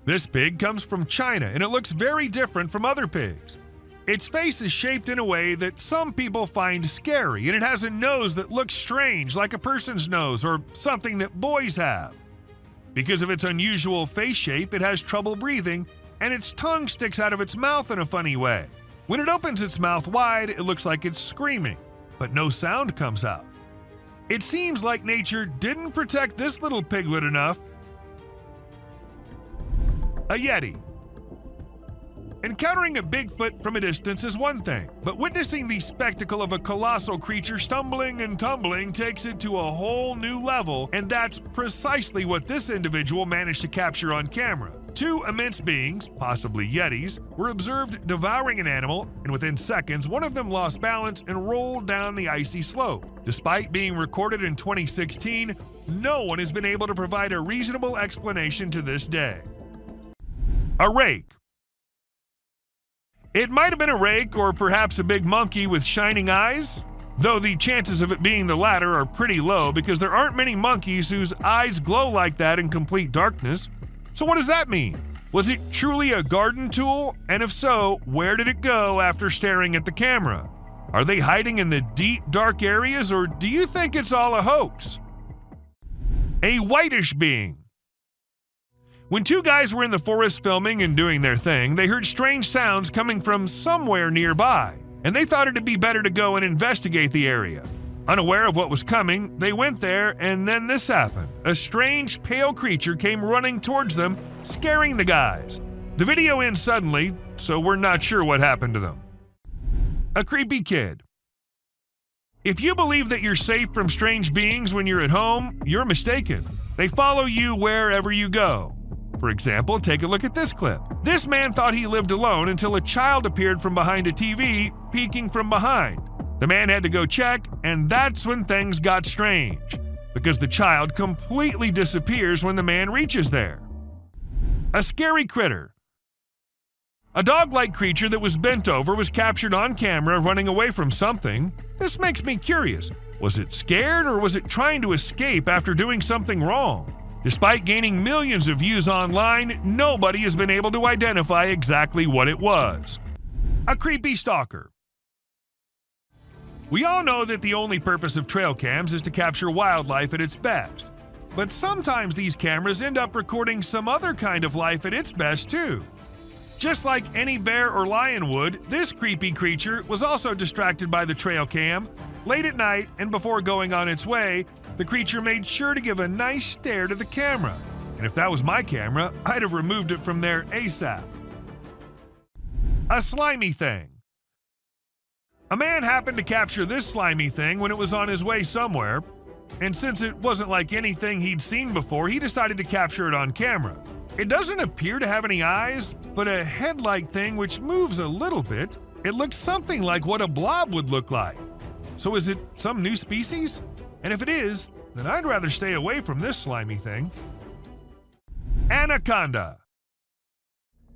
This pig comes from China, and it looks very different from other pigs. Its face is shaped in a way that some people find scary, and it has a nose that looks strange, like a person's nose or something that boys have. Because of its unusual face shape, it has trouble breathing, and its tongue sticks out of its mouth in a funny way. When it opens its mouth wide, it looks like it's screaming, but no sound comes out. It seems like nature didn't protect this little piglet enough. A Yeti. Encountering a Bigfoot from a distance is one thing, but witnessing the spectacle of a colossal creature stumbling and tumbling takes it to a whole new level, and that's precisely what this individual managed to capture on camera. Two immense beings, possibly Yetis, were observed devouring an animal, and within seconds, one of them lost balance and rolled down the icy slope. Despite being recorded in 2016, no one has been able to provide a reasonable explanation to this day. A rake. It might have been a rake or perhaps a big monkey with shining eyes, though the chances of it being the latter are pretty low because there aren't many monkeys whose eyes glow like that in complete darkness. So what does that mean? Was it truly a garden tool? And if so, where did it go after staring at the camera? Are they hiding in the deep, dark areas, or do you think it's all a hoax? A whitish being. When two guys were in the forest filming and doing their thing, they heard strange sounds coming from somewhere nearby, and they thought it'd be better to go and investigate the area. Unaware of what was coming, they went there, and then this happened. A strange, pale creature came running towards them, scaring the guys. The video ends suddenly, so we're not sure what happened to them. A creepy kid. If you believe that you're safe from strange beings when you're at home, you're mistaken. They follow you wherever you go. For example, take a look at this clip. This man thought he lived alone until a child appeared from behind a TV, peeking from behind. The man had to go check, and that's when things got strange, because the child completely disappears when the man reaches there. A scary critter. A dog-like creature that was bent over was captured on camera running away from something. This makes me curious. Was it scared, or was it trying to escape after doing something wrong? Despite gaining millions of views online, nobody has been able to identify exactly what it was. A creepy stalker. We all know that the only purpose of trail cams is to capture wildlife at its best. But sometimes these cameras end up recording some other kind of life at its best too. Just like any bear or lion would, this creepy creature was also distracted by the trail cam. Late at night and before going on its way, the creature made sure to give a nice stare to the camera. And if that was my camera, I'd have removed it from there ASAP. A slimy thing. A man happened to capture this slimy thing when it was on his way somewhere, and since it wasn't like anything he'd seen before, he decided to capture it on camera. It doesn't appear to have any eyes, but a head-like thing which moves a little bit. It looks something like what a blob would look like. So is it some new species? And if it is, then I'd rather stay away from this slimy thing. Anaconda.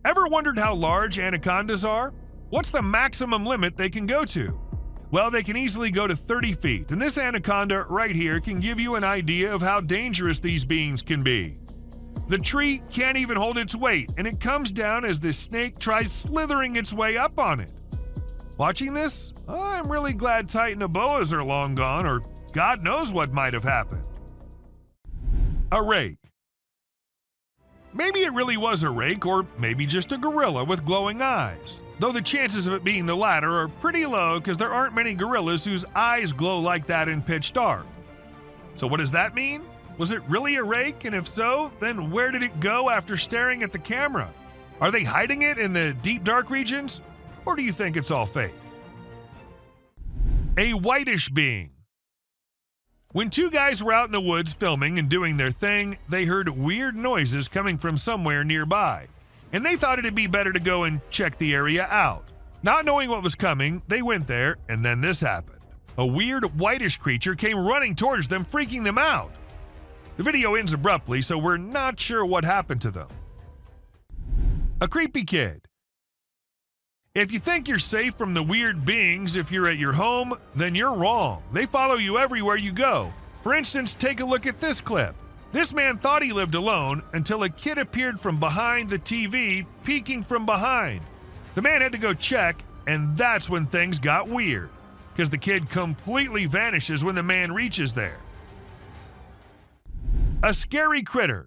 Ever wondered how large anacondas are? What's the maximum limit they can go to? Well, they can easily go to 30 feet, and this anaconda right here can give you an idea of how dangerous these beings can be. The tree can't even hold its weight, and it comes down as this snake tries slithering its way up on it. Watching this, I'm really glad Titan boas are long gone, or God knows what might have happened. A rake. Maybe it really was a rake, or maybe just a gorilla with glowing eyes. Though the chances of it being the latter are pretty low because there aren't many gorillas whose eyes glow like that in pitch dark. So what does that mean? Was it really a rake? And if so, then where did it go after staring at the camera? Are they hiding it in the deep dark regions? Or do you think it's all fake? A whitish being. When two guys were out in the woods filming and doing their thing, they heard weird noises coming from somewhere nearby, and they thought it'd be better to go and check the area out. Not knowing what was coming, they went there, and then this happened. A weird whitish creature came running towards them, freaking them out. The video ends abruptly, so we're not sure what happened to them. A creepy kid. If you think you're safe from the weird beings if you're at your home, then you're wrong. They follow you everywhere you go. For instance, take a look at this clip. This man thought he lived alone until a kid appeared from behind the TV, peeking from behind. The man had to go check, and that's when things got weird, because the kid completely vanishes when the man reaches there. A scary critter.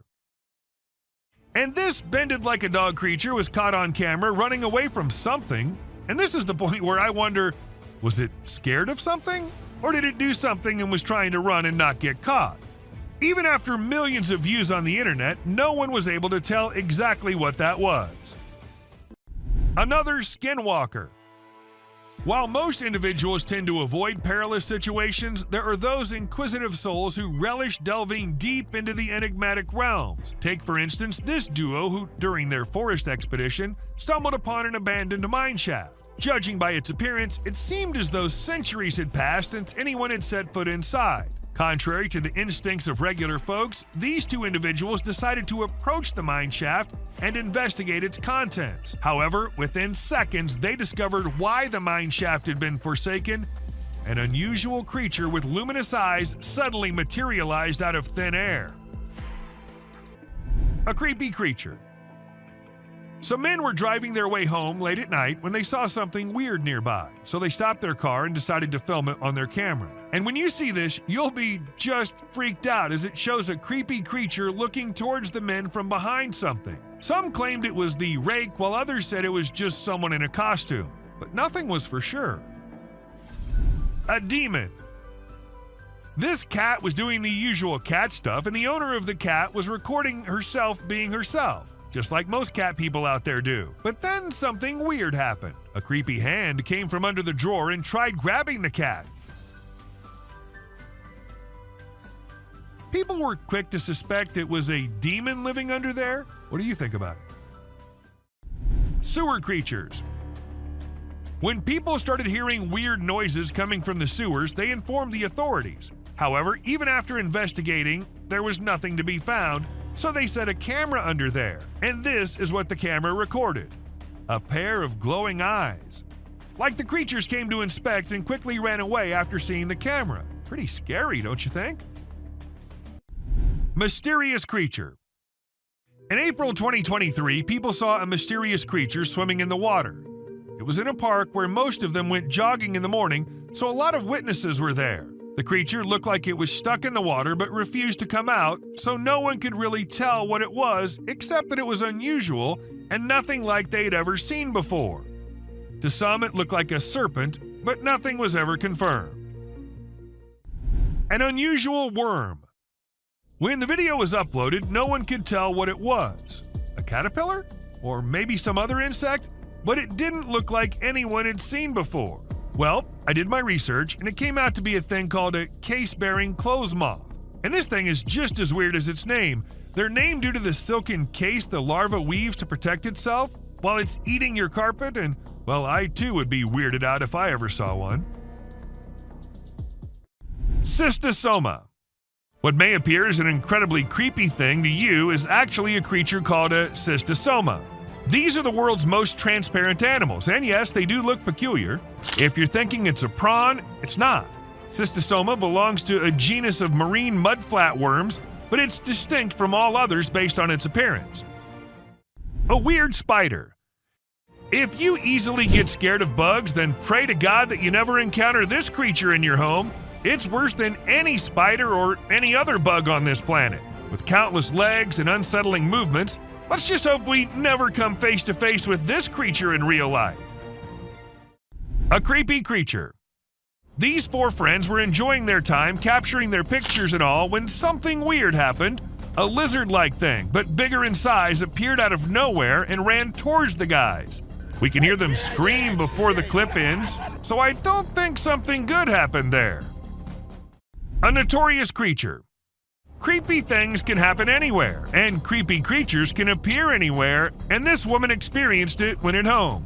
And this bended like a dog creature was caught on camera running away from something. And this is the point where I wonder, was it scared of something? Or did it do something and was trying to run and not get caught? Even after millions of views on the internet, no one was able to tell exactly what that was. Another skinwalker. While most individuals tend to avoid perilous situations, there are those inquisitive souls who relish delving deep into the enigmatic realms. Take, for instance, this duo who, during their forest expedition, stumbled upon an abandoned mine shaft. Judging by its appearance, it seemed as though centuries had passed since anyone had set foot inside. Contrary to the instincts of regular folks, these two individuals decided to approach the mine shaft and investigate its contents. However, within seconds, they discovered why the mine shaft had been forsaken. An unusual creature with luminous eyes suddenly materialized out of thin air. A creepy creature. Some men were driving their way home late at night when they saw something weird nearby, so they stopped their car and decided to film it on their camera. And when you see this, you'll be just freaked out as it shows a creepy creature looking towards the men from behind something. Some claimed it was the rake, while others said it was just someone in a costume, but nothing was for sure. A demon. This cat was doing the usual cat stuff, and the owner of the cat was recording herself being herself, just like most cat people out there do. But then something weird happened. A creepy hand came from under the drawer and tried grabbing the cat. People were quick to suspect it was a demon living under there. What do you think about it? Sewer creatures. When people started hearing weird noises coming from the sewers, they informed the authorities. However, even after investigating, there was nothing to be found, so they set a camera under there. And this is what the camera recorded. A pair of glowing eyes. Like the creatures came to inspect and quickly ran away after seeing the camera. Pretty scary, don't you think? Mysterious creature. In April 2023, people saw a mysterious creature swimming in the water. It was in a park where most of them went jogging in the morning, so a lot of witnesses were there. The creature looked like it was stuck in the water but refused to come out, so no one could really tell what it was except that it was unusual and nothing like they'd ever seen before. To some, it looked like a serpent, but nothing was ever confirmed. An unusual worm. When the video was uploaded, no one could tell what it was. A caterpillar? Or maybe some other insect? But it didn't look like anyone had seen before. Well, I did my research, and it came out to be a thing called a case-bearing clothes moth. And this thing is just as weird as its name. They're named due to the silken case the larva weaves to protect itself while it's eating your carpet, and, well, I too would be weirded out if I ever saw one. Cystosoma. What may appear as an incredibly creepy thing to you is actually a creature called a cystosoma. These are the world's most transparent animals, and yes, they do look peculiar. If you're thinking it's a prawn, it's not. Cystosoma belongs to a genus of marine mudflat worms, but it's distinct from all others based on its appearance. A weird spider. If you easily get scared of bugs, then pray to God that you never encounter this creature in your home. It's worse than any spider or any other bug on this planet. With countless legs and unsettling movements, let's just hope we never come face to face with this creature in real life. A creepy creature. These four friends were enjoying their time capturing their pictures and all when something weird happened. A lizard-like thing, but bigger in size, appeared out of nowhere and ran towards the guys. We can hear them scream before the clip ends, so I don't think something good happened there. A notorious creature. Creepy things can happen anywhere, and creepy creatures can appear anywhere, and this woman experienced it when at home.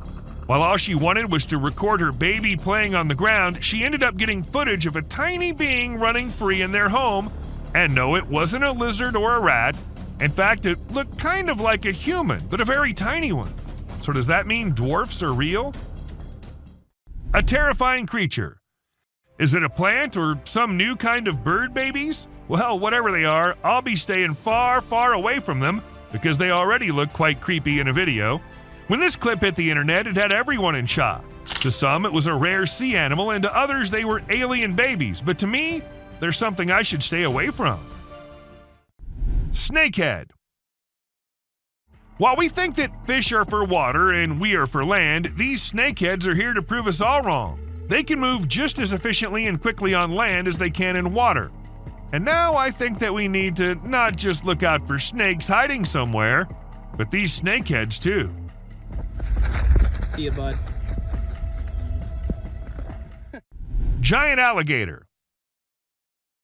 While all she wanted was to record her baby playing on the ground, she ended up getting footage of a tiny being running free in their home, and no, it wasn't a lizard or a rat. In fact, it looked kind of like a human, but a very tiny one. So does that mean dwarfs are real? A terrifying creature. Is it a plant or some new kind of bird babies? Well, whatever they are, I'll be staying far, far away from them because they already look quite creepy in a video. When this clip hit the internet, it had everyone in shock. To some, it was a rare sea animal, and to others, they were alien babies. But to me, there's something I should stay away from. Snakehead. While we think that fish are for water and we are for land, these snakeheads are here to prove us all wrong. They can move just as efficiently and quickly on land as they can in water. And now I think that we need to not just look out for snakes hiding somewhere, but these snakeheads too. See you, bud. Giant alligator.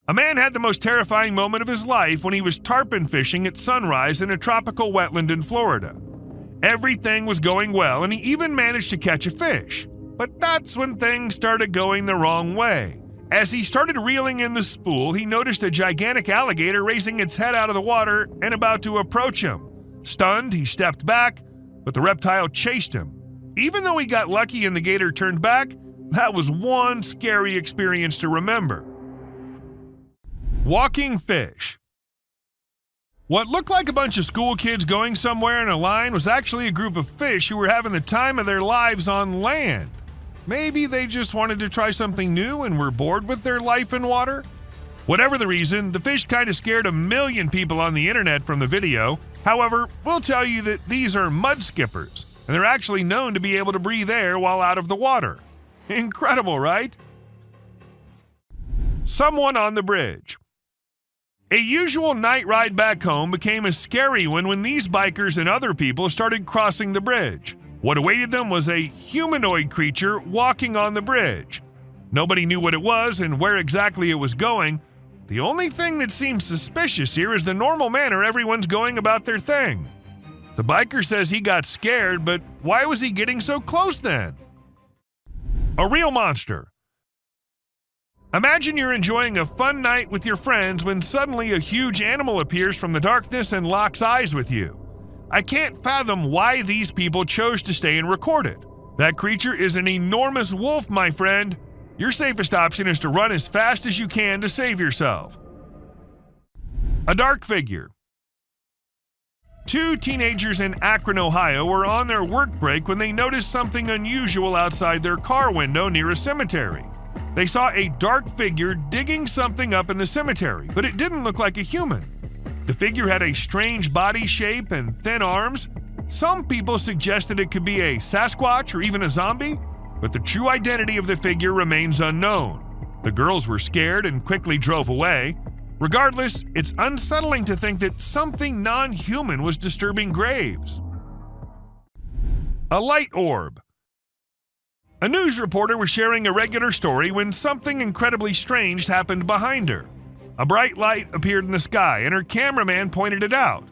A man had the most terrifying moment of his life when he was tarpon fishing at sunrise in a tropical wetland in Florida. Everything was going well, and he even managed to catch a fish. But that's when things started going the wrong way. As he started reeling in the spool, he noticed a gigantic alligator raising its head out of the water and about to approach him. Stunned, he stepped back, but the reptile chased him. Even though he got lucky and the gator turned back, that was one scary experience to remember. Walking fish. What looked like a bunch of school kids going somewhere in a line was actually a group of fish who were having the time of their lives on land. Maybe they just wanted to try something new and were bored with their life in water? Whatever the reason, the fish kind of scared a million people on the internet from the video. However, we'll tell you that these are mud skippers, and they're actually known to be able to breathe air while out of the water. Incredible, right? Someone on the bridge. A usual night ride back home became a scary one when these bikers and other people started crossing the bridge. What awaited them was a humanoid creature walking on the bridge. Nobody knew what it was and where exactly it was going. The only thing that seems suspicious here is the normal manner everyone's going about their thing. The biker says he got scared, but why was he getting so close then? A real monster. Imagine you're enjoying a fun night with your friends when suddenly a huge animal appears from the darkness and locks eyes with you. I can't fathom why these people chose to stay and record it. That creature is an enormous wolf, my friend. Your safest option is to run as fast as you can to save yourself. A dark figure. Two teenagers in Akron, Ohio were on their work break when they noticed something unusual outside their car window near a cemetery. They saw a dark figure digging something up in the cemetery, but it didn't look like a human. The figure had a strange body shape and thin arms. Some people suggested it could be a Sasquatch or even a zombie, but the true identity of the figure remains unknown. The girls were scared and quickly drove away. Regardless, it's unsettling to think that something non-human was disturbing graves. A light orb. A news reporter was sharing a regular story when something incredibly strange happened behind her. A bright light appeared in the sky, and her cameraman pointed it out.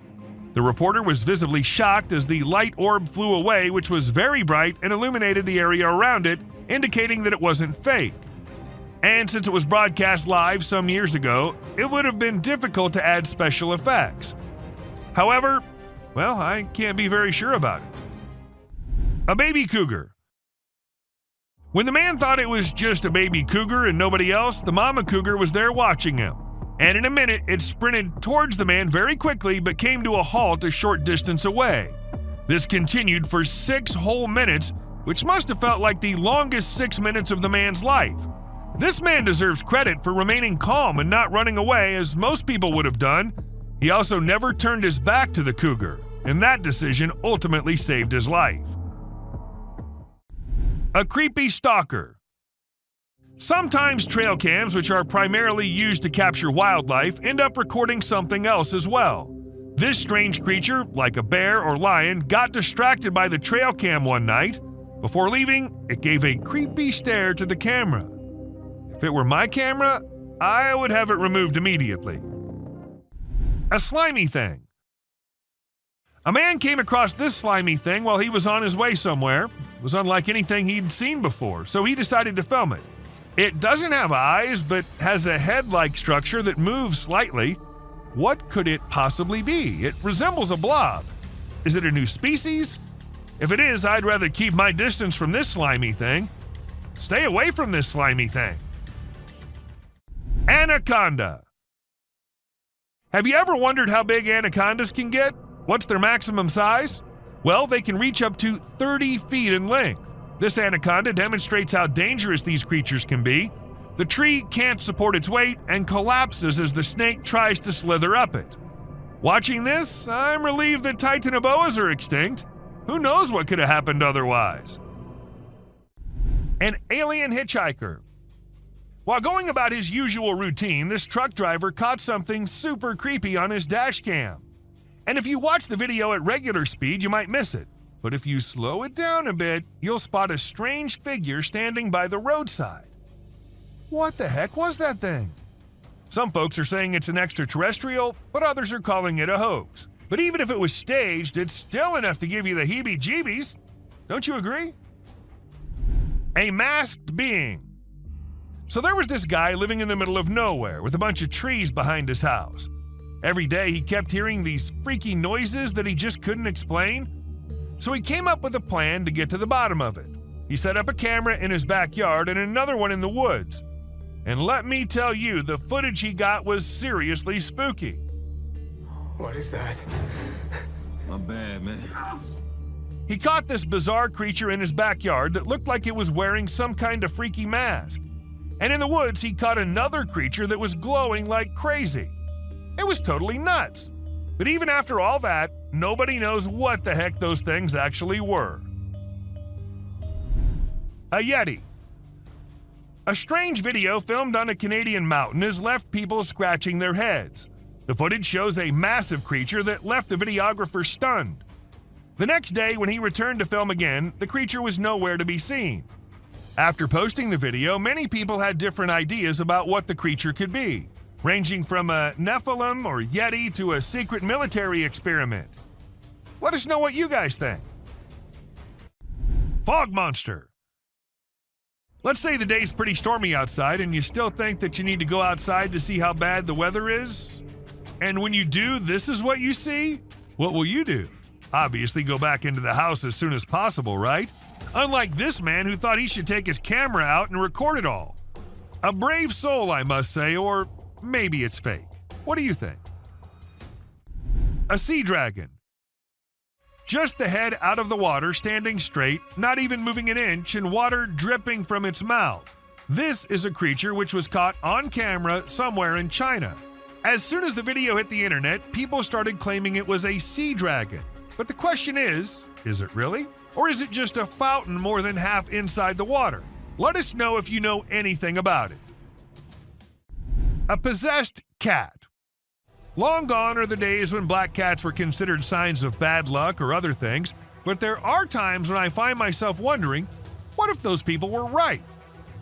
The reporter was visibly shocked as the light orb flew away, which was very bright and illuminated the area around it, indicating that it wasn't fake. And since it was broadcast live some years ago, it would have been difficult to add special effects. However, well, I can't be very sure about it. A baby cougar. When the man thought it was just a baby cougar and nobody else, the mama cougar was there watching him. And in a minute, it sprinted towards the man very quickly but came to a halt a short distance away. This continued for 6 whole minutes, which must have felt like the longest 6 minutes of the man's life. This man deserves credit for remaining calm and not running away as most people would have done. He also never turned his back to the cougar, and that decision ultimately saved his life. A creepy stalker. Sometimes trail cams, which are primarily used to capture wildlife, end up recording something else as well. This strange creature, like a bear or lion, got distracted by the trail cam one night. Before leaving, it gave a creepy stare to the camera. If it were my camera, I would have it removed immediately. A slimy thing. A man came across this slimy thing while he was on his way somewhere. It was unlike anything he'd seen before, so he decided to film it. It doesn't have eyes, but has a head-like structure that moves slightly. What could it possibly be? It resembles a blob. Is it a new species? If it is, I'd rather keep my distance from this slimy thing. Stay away from this slimy thing. Anaconda. Have you ever wondered how big anacondas can get? What's their maximum size? Well, they can reach up to 30 feet in length. This anaconda demonstrates how dangerous these creatures can be. The tree can't support its weight and collapses as the snake tries to slither up it. Watching this, I'm relieved that titanoboas are extinct. Who knows what could have happened otherwise? An alien hitchhiker. While going about his usual routine, this truck driver caught something super creepy on his dash cam. And if you watch the video at regular speed, you might miss it. But if you slow it down a bit, you'll spot a strange figure standing by the roadside. What the heck was that thing? Some folks are saying it's an extraterrestrial, but others are calling it a hoax. But even if it was staged, it's still enough to give you the heebie-jeebies. Don't you agree? A masked being. So there was this guy living in the middle of nowhere with a bunch of trees behind his house. Every day he kept hearing these freaky noises that he just couldn't explain. So he came up with a plan to get to the bottom of it. He set up a camera in his backyard and another one in the woods. And let me tell you, the footage he got was seriously spooky. What is that? My bad, man. He caught this bizarre creature in his backyard that looked like it was wearing some kind of freaky mask. And in the woods, he caught another creature that was glowing like crazy. It was totally nuts. But even after all that, nobody knows what the heck those things actually were. A Yeti. A strange video filmed on a Canadian mountain has left people scratching their heads. The footage shows a massive creature that left the videographer stunned. The next day, when he returned to film again, the creature was nowhere to be seen. After posting the video, many people had different ideas about what the creature could be, ranging from a Nephilim or Yeti to a secret military experiment. Let us know what you guys think. Fog monster. Let's say the day's pretty stormy outside and you still think that you need to go outside to see how bad the weather is. And when you do, this is what you see? What will you do? Obviously go back into the house as soon as possible, right? Unlike this man who thought he should take his camera out and record it all. A brave soul, I must say, or maybe it's fake. What do you think? A sea dragon. Just the head out of the water, standing straight, not even moving an inch, and water dripping from its mouth. This is a creature which was caught on camera somewhere in China. As soon as the video hit the internet, people started claiming it was a sea dragon. But the question is it really? Or is it just a fountain more than half inside the water? Let us know if you know anything about it. A possessed cat. Long gone are the days when black cats were considered signs of bad luck or other things, but there are times when I find myself wondering, what if those people were right?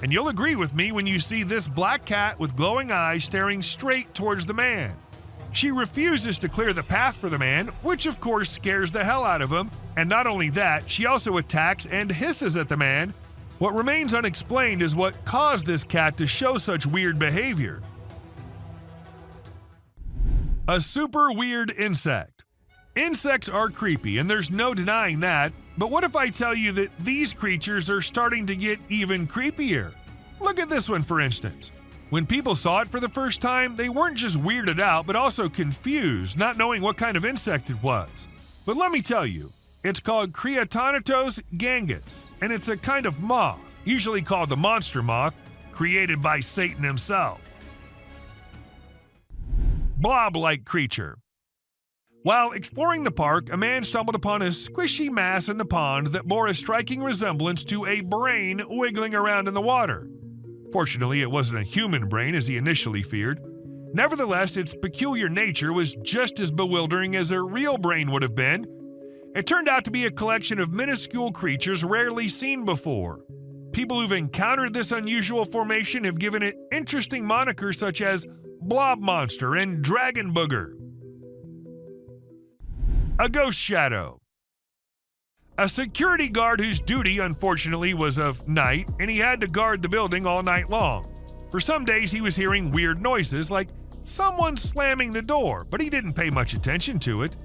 And you'll agree with me when you see this black cat with glowing eyes staring straight towards the man. She refuses to clear the path for the man, which of course scares the hell out of him, and not only that, she also attacks and hisses at the man. What remains unexplained is what caused this cat to show such weird behavior. A super weird insect. Insects are creepy, and there's no denying that, but what if I tell you that these creatures are starting to get even creepier? Look at this one, for instance. When people saw it for the first time, they weren't just weirded out, but also confused, not knowing what kind of insect it was. But let me tell you, It's called Creatonatos gangus, and it's a kind of moth, usually called the monster moth, created by Satan himself. Blob-like creature. While exploring the park, a man stumbled upon a squishy mass in the pond that bore a striking resemblance to a brain wiggling around in the water. Fortunately, it wasn't a human brain as he initially feared. Nevertheless, its peculiar nature was just as bewildering as a real brain would have been. It turned out to be a collection of minuscule creatures rarely seen before. People who've encountered this unusual formation have given it interesting monikers such as Blob Monster and Dragon Booger. A ghost shadow. A security guard whose duty, unfortunately, was of night, and he had to guard the building all night long. For some days, he was hearing weird noises like someone slamming the door, but he didn't pay much attention to it.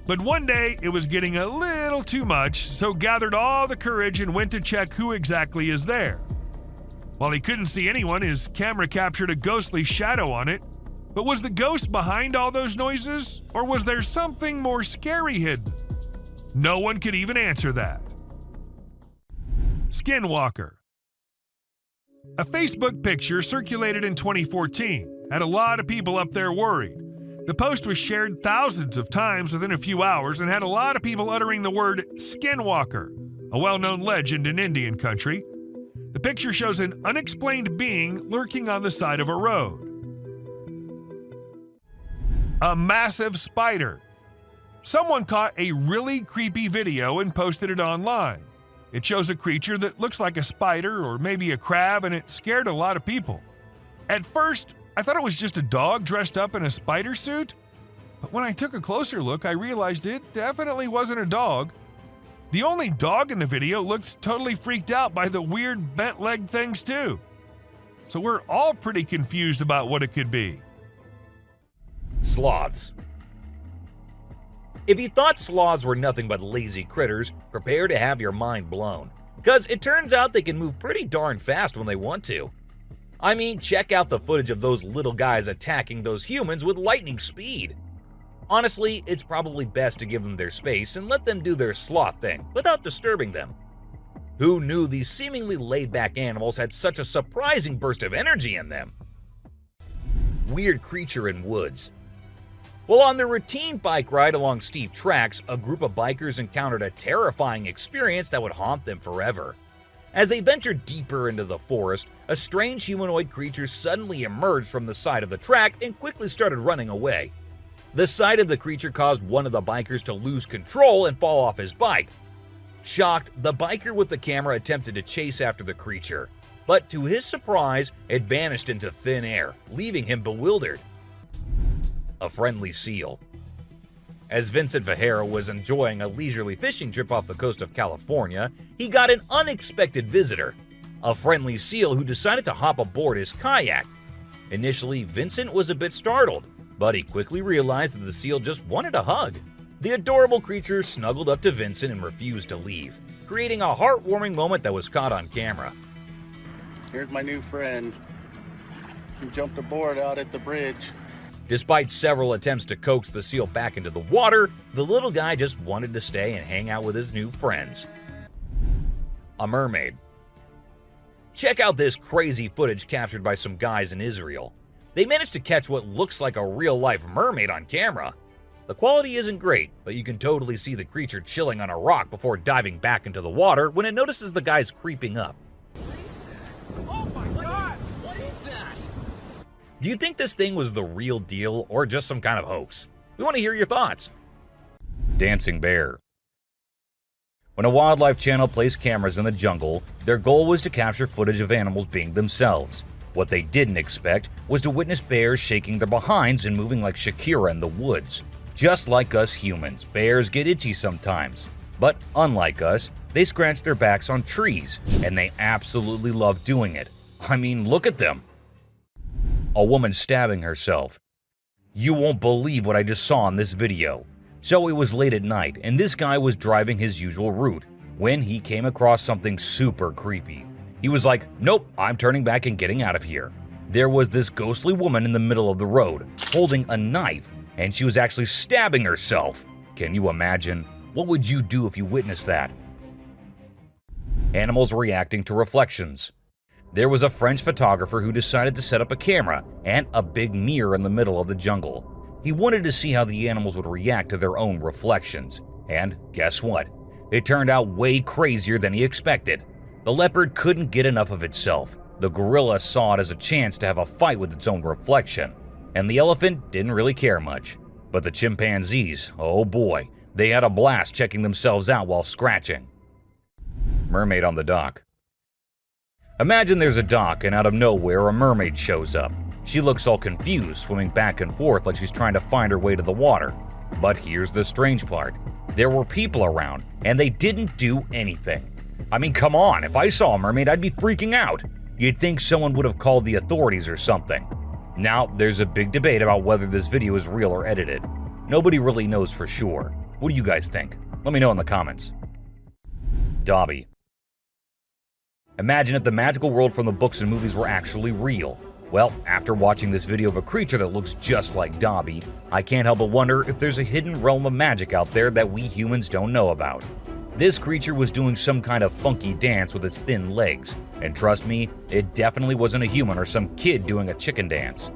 But one day, it was getting a little too much, so gathered all the courage and went to check who exactly is there. While he couldn't see anyone, his camera captured a ghostly shadow on it. But was the ghost behind all those noises, or was there something more scary hidden? No one could even answer that. Skinwalker. A Facebook picture circulated in 2014 had a lot of people up there worried. The post was shared thousands of times within a few hours and had a lot of people uttering the word Skinwalker, a well-known legend in Indian country. The picture shows an unexplained being lurking on the side of a road. A massive spider. Someone caught a really creepy video and posted it online. It shows a creature that looks like a spider or maybe a crab, and it scared a lot of people. At first, I thought it was just a dog dressed up in a spider suit, but when I took a closer look, I realized it definitely wasn't a dog. The only dog in the video looked totally freaked out by the weird bent-legged things too. So we're all pretty confused about what it could be. Sloths. If you thought sloths were nothing but lazy critters, prepare to have your mind blown. Because it turns out they can move pretty darn fast when they want to. I mean, check out the footage of those little guys attacking those humans with lightning speed. Honestly, it's probably best to give them their space and let them do their sloth thing without disturbing them. Who knew these seemingly laid-back animals had such a surprising burst of energy in them? Weird creature in woods. Well, on their routine bike ride along steep tracks, a group of bikers encountered a terrifying experience that would haunt them forever. As they ventured deeper into the forest, a strange humanoid creature suddenly emerged from the side of the track and quickly started running away. The sight of the creature caused one of the bikers to lose control and fall off his bike. Shocked, the biker with the camera attempted to chase after the creature, but to his surprise, it vanished into thin air, leaving him bewildered. A friendly seal. As Vincent Vajera was enjoying a leisurely fishing trip off the coast of California, he got an unexpected visitor, a friendly seal who decided to hop aboard his kayak. Initially, Vincent was a bit startled, but he quickly realized that the seal just wanted a hug. The adorable creature snuggled up to Vincent and refused to leave, creating a heartwarming moment that was caught on camera. Here's my new friend. He jumped aboard out at the bridge. Despite several attempts to coax the seal back into the water, the little guy just wanted to stay and hang out with his new friends. A mermaid. Check out this crazy footage captured by some guys in Israel. They managed to catch what looks like a real-life mermaid on camera. The quality isn't great, but you can totally see the creature chilling on a rock before diving back into the water when it notices the guys creeping up. Do you think this thing was the real deal or just some kind of hoax? We want to hear your thoughts. Dancing bear. When a wildlife channel placed cameras in the jungle, their goal was to capture footage of animals being themselves. What they didn't expect was to witness bears shaking their behinds and moving like Shakira in the woods. Just like us humans, bears get itchy sometimes. But unlike us, they scratch their backs on trees, and they absolutely love doing it. I mean, look at them. A woman stabbing herself. You won't believe what I just saw in this video. So it was late at night, and this guy was driving his usual route when he came across something super creepy. He was like, nope, I'm turning back and getting out of here. There was this ghostly woman in the middle of the road, holding a knife, and she was actually stabbing herself. Can you imagine? What would you do if you witnessed that? Animals reacting to reflections. There was a French photographer who decided to set up a camera and a big mirror in the middle of the jungle. He wanted to see how the animals would react to their own reflections. And guess what? It turned out way crazier than he expected. The leopard couldn't get enough of itself. The gorilla saw it as a chance to have a fight with its own reflection. And the elephant didn't really care much. But the chimpanzees, oh boy, they had a blast checking themselves out while scratching. Mermaid on the dock. Imagine there's a dock and out of nowhere a mermaid shows up. She looks all confused, swimming back and forth like she's trying to find her way to the water. But here's the strange part. There were people around, and they didn't do anything. I mean, come on, if I saw a mermaid, I'd be freaking out. You'd think someone would have called the authorities or something. Now, there's a big debate about whether this video is real or edited. Nobody really knows for sure. What do you guys think? Let me know in the comments. Dobby. Imagine if the magical world from the books and movies were actually real. Well, after watching this video of a creature that looks just like Dobby, I can't help but wonder if there's a hidden realm of magic out there that we humans don't know about. This creature was doing some kind of funky dance with its thin legs, and trust me, it definitely wasn't a human or some kid doing a chicken dance.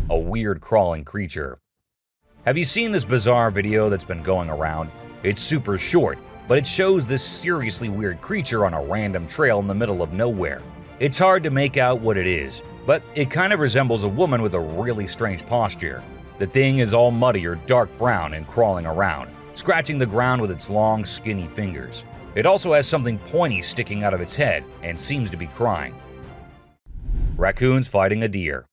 A weird crawling creature. Have you seen this bizarre video that's been going around? It's super short, but it shows this seriously weird creature on a random trail in the middle of nowhere. It's hard to make out what it is, but it kind of resembles a woman with a really strange posture. The thing is all muddy or dark brown and crawling around, scratching the ground with its long, skinny fingers. It also has something pointy sticking out of its head and seems to be crying. Raccoons fighting a deer.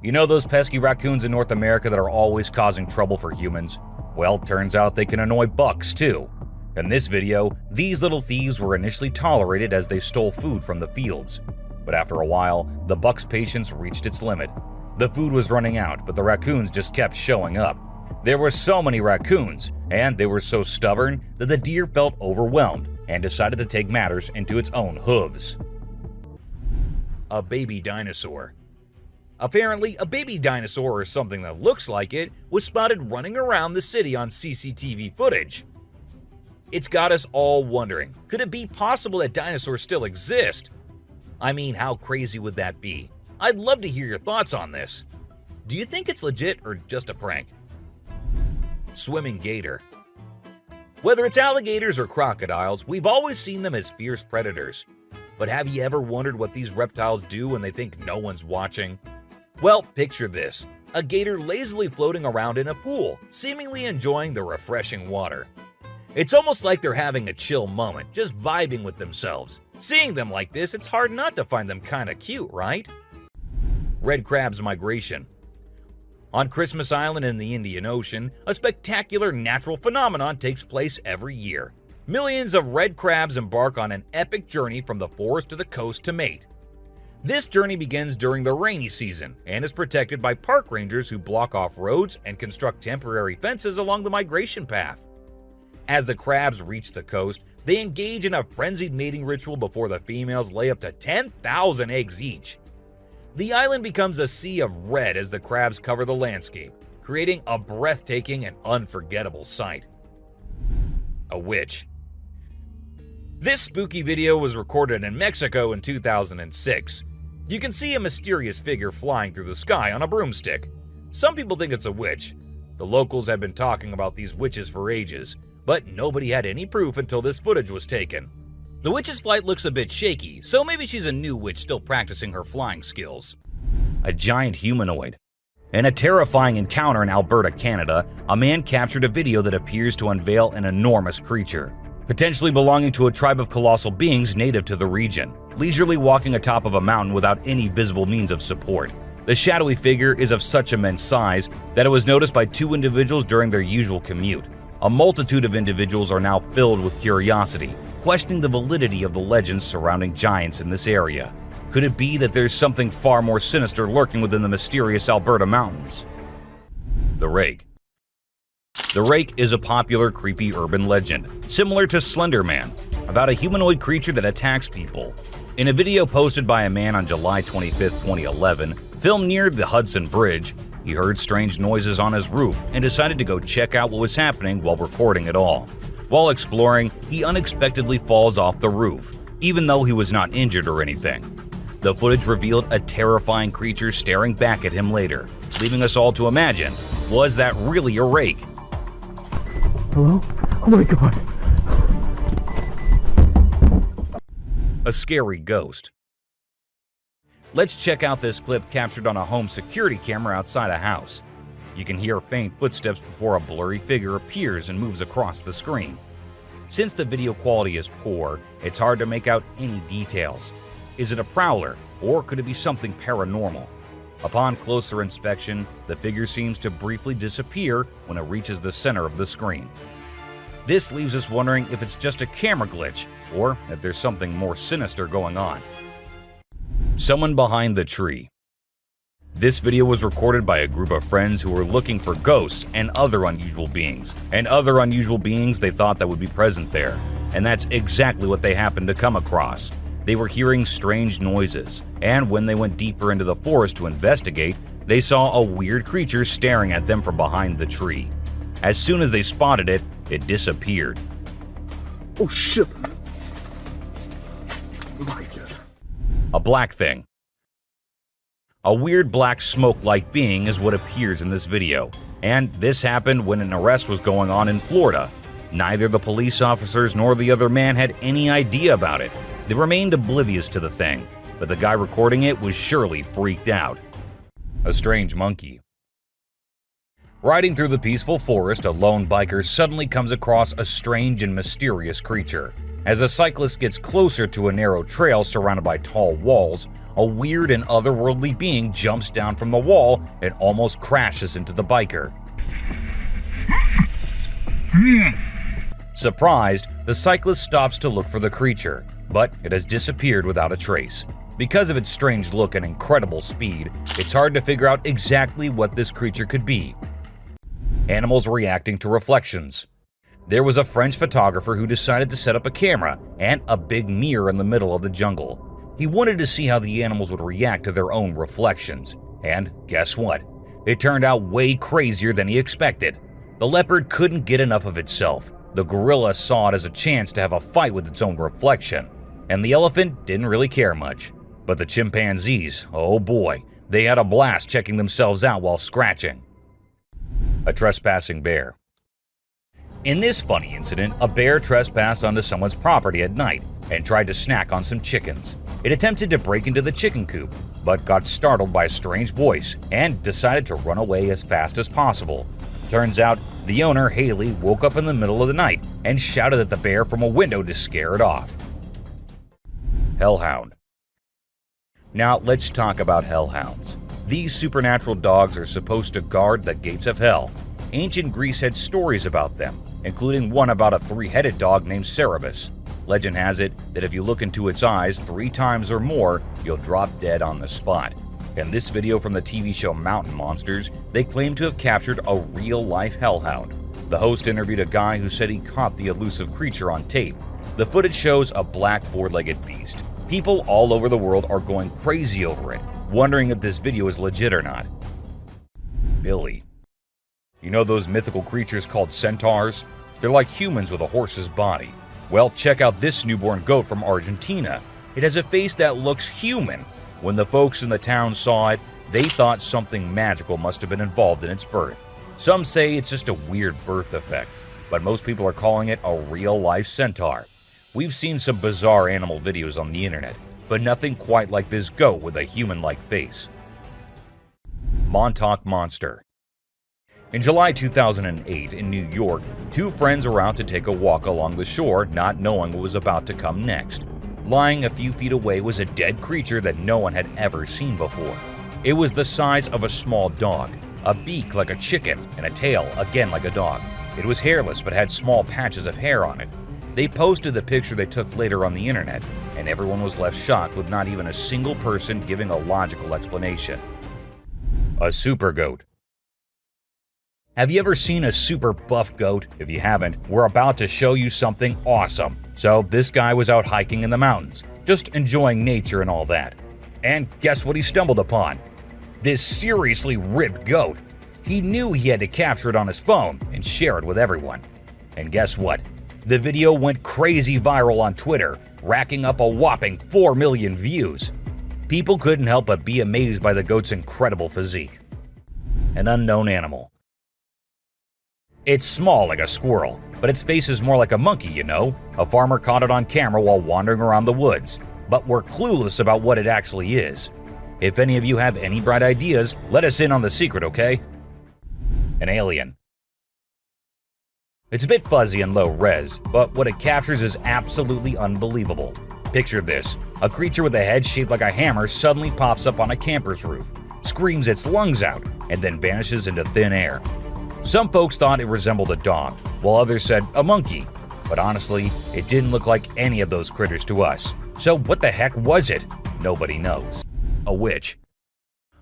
You know those pesky raccoons in North America that are always causing trouble for humans? Well, turns out they can annoy bucks too. In this video, these little thieves were initially tolerated as they stole food from the fields. But after a while, the buck's patience reached its limit. The food was running out, but the raccoons just kept showing up. There were so many raccoons, and they were so stubborn that the deer felt overwhelmed and decided to take matters into its own hooves. A baby dinosaur. Apparently, a baby dinosaur or something that looks like it was spotted running around the city on CCTV footage. It's got us all wondering, could it be possible that dinosaurs still exist? I mean, how crazy would that be? I'd love to hear your thoughts on this. Do you think it's legit or just a prank? Swimming gator. Whether it's alligators or crocodiles, we've always seen them as fierce predators. But have you ever wondered what these reptiles do when they think no one's watching? Well, picture this. A gator lazily floating around in a pool, seemingly enjoying the refreshing water. It's almost like they're having a chill moment, just vibing with themselves. Seeing them like this, it's hard not to find them kinda cute, right? Red crab's migration. On Christmas Island in the Indian Ocean, a spectacular natural phenomenon takes place every year. Millions of red crabs embark on an epic journey from the forest to the coast to mate. This journey begins during the rainy season and is protected by park rangers who block off roads and construct temporary fences along the migration path. As the crabs reach the coast, they engage in a frenzied mating ritual before the females lay up to 10,000 eggs each. The island becomes a sea of red as the crabs cover the landscape, creating a breathtaking and unforgettable sight. A witch. This spooky video was recorded in Mexico in 2006. You can see a mysterious figure flying through the sky on a broomstick. Some people think it's a witch. The locals have been talking about these witches for ages, but nobody had any proof until this footage was taken. The witch's flight looks a bit shaky, so maybe she's a new witch still practicing her flying skills. A giant humanoid. In a terrifying encounter in Alberta, Canada, a man captured a video that appears to unveil an enormous creature, potentially belonging to a tribe of colossal beings native to the region, leisurely walking atop of a mountain without any visible means of support. The shadowy figure is of such immense size that it was noticed by two individuals during their usual commute. A multitude of individuals are now filled with curiosity, questioning the validity of the legends surrounding giants in this area. Could it be that there's something far more sinister lurking within the mysterious Alberta mountains? The Rake. The Rake is a popular creepy urban legend, similar to Slender Man, about a humanoid creature that attacks people. In a video posted by a man on July 25, 2011, filmed near the Hudson Bridge, He heard strange noises on his roof and decided to go check out what was happening while recording it all. While exploring, he unexpectedly falls off the roof, even though he was not injured or anything. The footage revealed a terrifying creature staring back at him later, leaving us all to imagine, was that really a rake? Hello? Oh my god. A scary ghost. Let's check out this clip captured on a home security camera outside a house. You can hear faint footsteps before a blurry figure appears and moves across the screen. Since the video quality is poor, it's hard to make out any details. Is it a prowler, or could it be something paranormal? Upon closer inspection, the figure seems to briefly disappear when it reaches the center of the screen. This leaves us wondering if it's just a camera glitch, or if there's something more sinister going on. Someone behind the tree. This video was recorded by a group of friends who were looking for ghosts and other unusual beings, they thought that would be present there. And that's exactly what they happened to come across. They were hearing strange noises, and when they went deeper into the forest to investigate, they saw a weird creature staring at them from behind the tree. As soon as they spotted it, it disappeared. Oh shit! My God. A black thing. A weird black smoke-like being is what appears in this video, and this happened when an arrest was going on in Florida. Neither the police officers nor the other man had any idea about it. They remained oblivious to the thing, but the guy recording it was surely freaked out. A strange monkey. Riding through the peaceful forest, a lone biker suddenly comes across a strange and mysterious creature. As a cyclist gets closer to a narrow trail surrounded by tall walls, a weird and otherworldly being jumps down from the wall and almost crashes into the biker. Surprised, the cyclist stops to look for the creature, but it has disappeared without a trace. Because of its strange look and incredible speed, it's hard to figure out exactly what this creature could be. Animals reacting to reflections. There was a French photographer who decided to set up a camera and a big mirror in the middle of the jungle. He wanted to see how the animals would react to their own reflections, and guess what? It turned out way crazier than he expected. The leopard couldn't get enough of itself, the gorilla saw it as a chance to have a fight with its own reflection, and the elephant didn't really care much. But the chimpanzees, oh boy, they had a blast checking themselves out while scratching. A trespassing bear. In this funny incident, a bear trespassed onto someone's property at night and tried to snack on some chickens. It attempted to break into the chicken coop, but got startled by a strange voice and decided to run away as fast as possible. Turns out, the owner, Haley, woke up in the middle of the night and shouted at the bear from a window to scare it off. Hellhound. Now let's talk about hellhounds. These supernatural dogs are supposed to guard the gates of hell. Ancient Greece had stories about them, including one about a three-headed dog named Cerberus. Legend has it that if you look into its eyes 3 times or more, you'll drop dead on the spot. In this video from the TV show Mountain Monsters, they claim to have captured a real-life hellhound. The host interviewed a guy who said he caught the elusive creature on tape. The footage shows a black 4-legged beast. People all over the world are going crazy over it, wondering if this video is legit or not. Billy. You know those mythical creatures called centaurs? They're like humans with a horse's body. Well, check out this newborn goat from Argentina. It has a face that looks human. When the folks in the town saw it, they thought something magical must have been involved in its birth. Some say it's just a weird birth effect, but most people are calling it a real-life centaur. We've seen some bizarre animal videos on the internet, but nothing quite like this goat with a human-like face. Montauk Monster. In July 2008 in New York, 2 friends were out to take a walk along the shore, not knowing what was about to come next. Lying a few feet away was a dead creature that no one had ever seen before. It was the size of a small dog, a beak like a chicken, and a tail again like a dog. It was hairless but had small patches of hair on it. They posted the picture they took later on the internet, and everyone was left shocked with not even a single person giving a logical explanation. A super goat. Have you ever seen a super buff goat? If you haven't, we're about to show you something awesome. So this guy was out hiking in the mountains, just enjoying nature and all that. And guess what he stumbled upon? This seriously ripped goat. He knew he had to capture it on his phone and share it with everyone. And guess what? The video went crazy viral on Twitter, racking up a whopping 4 million views. People couldn't help but be amazed by the goat's incredible physique. An unknown animal. It's small like a squirrel, but its face is more like a monkey, you know? A farmer caught it on camera while wandering around the woods, but we're clueless about what it actually is. If any of you have any bright ideas, let us in on the secret, okay? An alien. It's a bit fuzzy and low res, but what it captures is absolutely unbelievable. Picture this: a creature with a head shaped like a hammer suddenly pops up on a camper's roof, screams its lungs out, and then vanishes into thin air. Some folks thought it resembled a dog, while others said a monkey. But honestly, it didn't look like any of those critters to us. So what the heck was it? Nobody knows. A witch.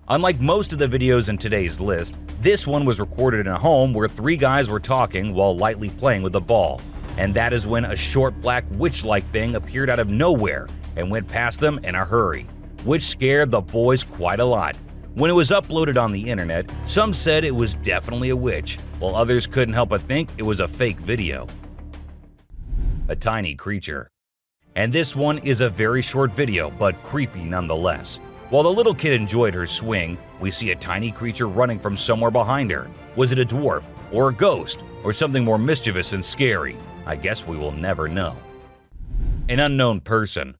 Unlike most of the videos in today's list, this one was recorded in a home where 3 guys were talking while lightly playing with a ball. And that is when a short black witch-like thing appeared out of nowhere and went past them in a hurry, which scared the boys quite a lot. When it was uploaded on the internet, some said it was definitely a witch, while others couldn't help but think it was a fake video. A tiny creature. And this one is a very short video, but creepy nonetheless. While the little kid enjoyed her swing, we see a tiny creature running from somewhere behind her. Was it a dwarf, or a ghost, or something more mischievous and scary? I guess we will never know. An unknown person.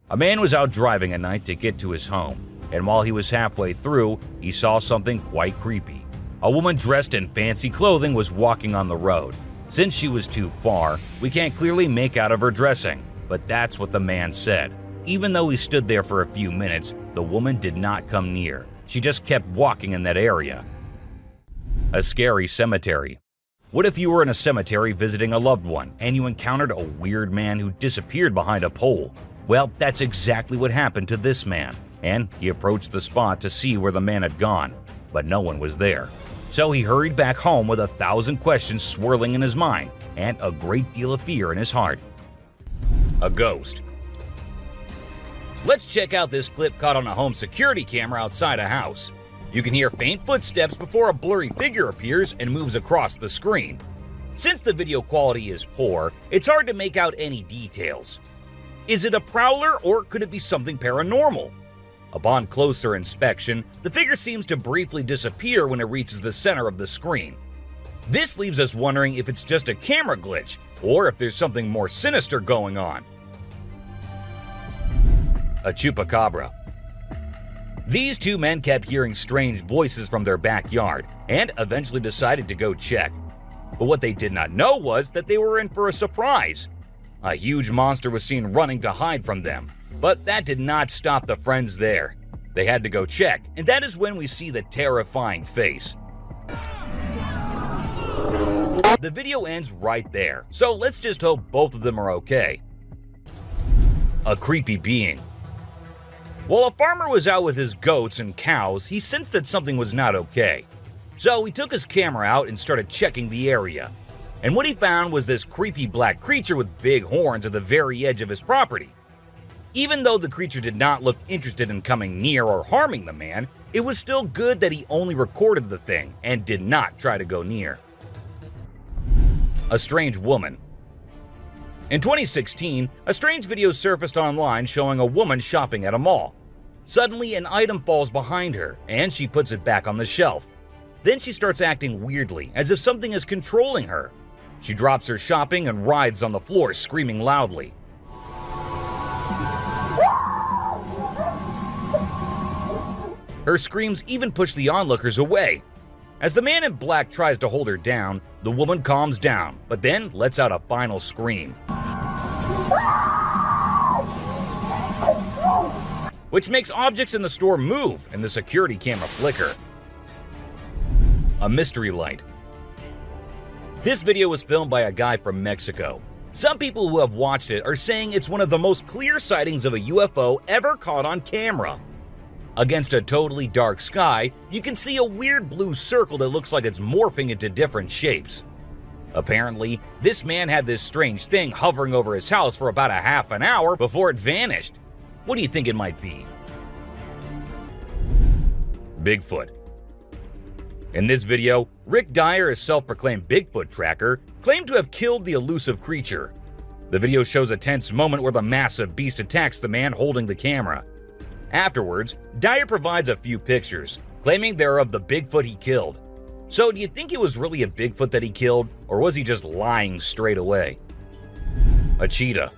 A man was out driving at night to get to his home, and while he was halfway through, he saw something quite creepy. A woman dressed in fancy clothing was walking on the road. Since she was too far, we can't clearly make out of her dressing, but that's what the man said. Even though he stood there for a few minutes, the woman did not come near. She just kept walking in that area. A scary cemetery. What if you were in a cemetery visiting a loved one and you encountered a weird man who disappeared behind a pole? Well, that's exactly what happened to this man, and he approached the spot to see where the man had gone, but no one was there. So he hurried back home with 1,000 questions swirling in his mind and a great deal of fear in his heart. A ghost. Let's check out this clip caught on a home security camera outside a house. You can hear faint footsteps before a blurry figure appears and moves across the screen. Since the video quality is poor, it's hard to make out any details. Is it a prowler, or could it be something paranormal? Upon closer inspection, the figure seems to briefly disappear when it reaches the center of the screen. This leaves us wondering if it's just a camera glitch, or if there's something more sinister going on. A chupacabra. These 2 men kept hearing strange voices from their backyard and eventually decided to go check. But what they did not know was that they were in for a surprise. A huge monster was seen running to hide from them, but that did not stop the friends there. They had to go check, and that is when we see the terrifying face. The video ends right there, so let's just hope both of them are okay. A creepy being. While a farmer was out with his goats and cows, he sensed that something was not okay. So he took his camera out and started checking the area. And what he found was this creepy black creature with big horns at the very edge of his property. Even though the creature did not look interested in coming near or harming the man, it was still good that he only recorded the thing and did not try to go near. A strange woman. In 2016, a strange video surfaced online showing a woman shopping at a mall. Suddenly, an item falls behind her, and she puts it back on the shelf. Then she starts acting weirdly, as if something is controlling her. She drops her shopping and writhes on the floor, screaming loudly. Her screams even push the onlookers away. As the man in black tries to hold her down, the woman calms down, but then lets out a final scream, which makes objects in the store move and the security camera flicker. A mystery light. This video was filmed by a guy from Mexico. Some people who have watched it are saying it's one of the most clear sightings of a UFO ever caught on camera. Against a totally dark sky, you can see a weird blue circle that looks like it's morphing into different shapes. Apparently, this man had this strange thing hovering over his house for about a half an hour before it vanished. What do you think it might be? Bigfoot. In this video, Rick Dyer, a self-proclaimed Bigfoot tracker, claimed to have killed the elusive creature. The video shows a tense moment where the massive beast attacks the man holding the camera. Afterwards, Dyer provides a few pictures, claiming they're of the Bigfoot he killed. So do you think it was really a Bigfoot that he killed, or was he just lying straight away? A cheetah.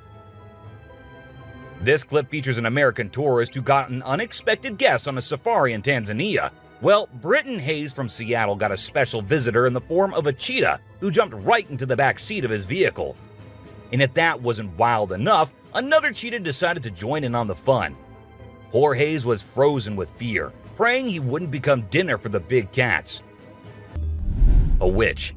This clip features an American tourist who got an unexpected guest on a safari in Tanzania. Well, Britton Hayes from Seattle got a special visitor in the form of a cheetah who jumped right into the back seat of his vehicle. And if that wasn't wild enough, another cheetah decided to join in on the fun. Poor Hayes was frozen with fear, praying he wouldn't become dinner for the big cats. A witch.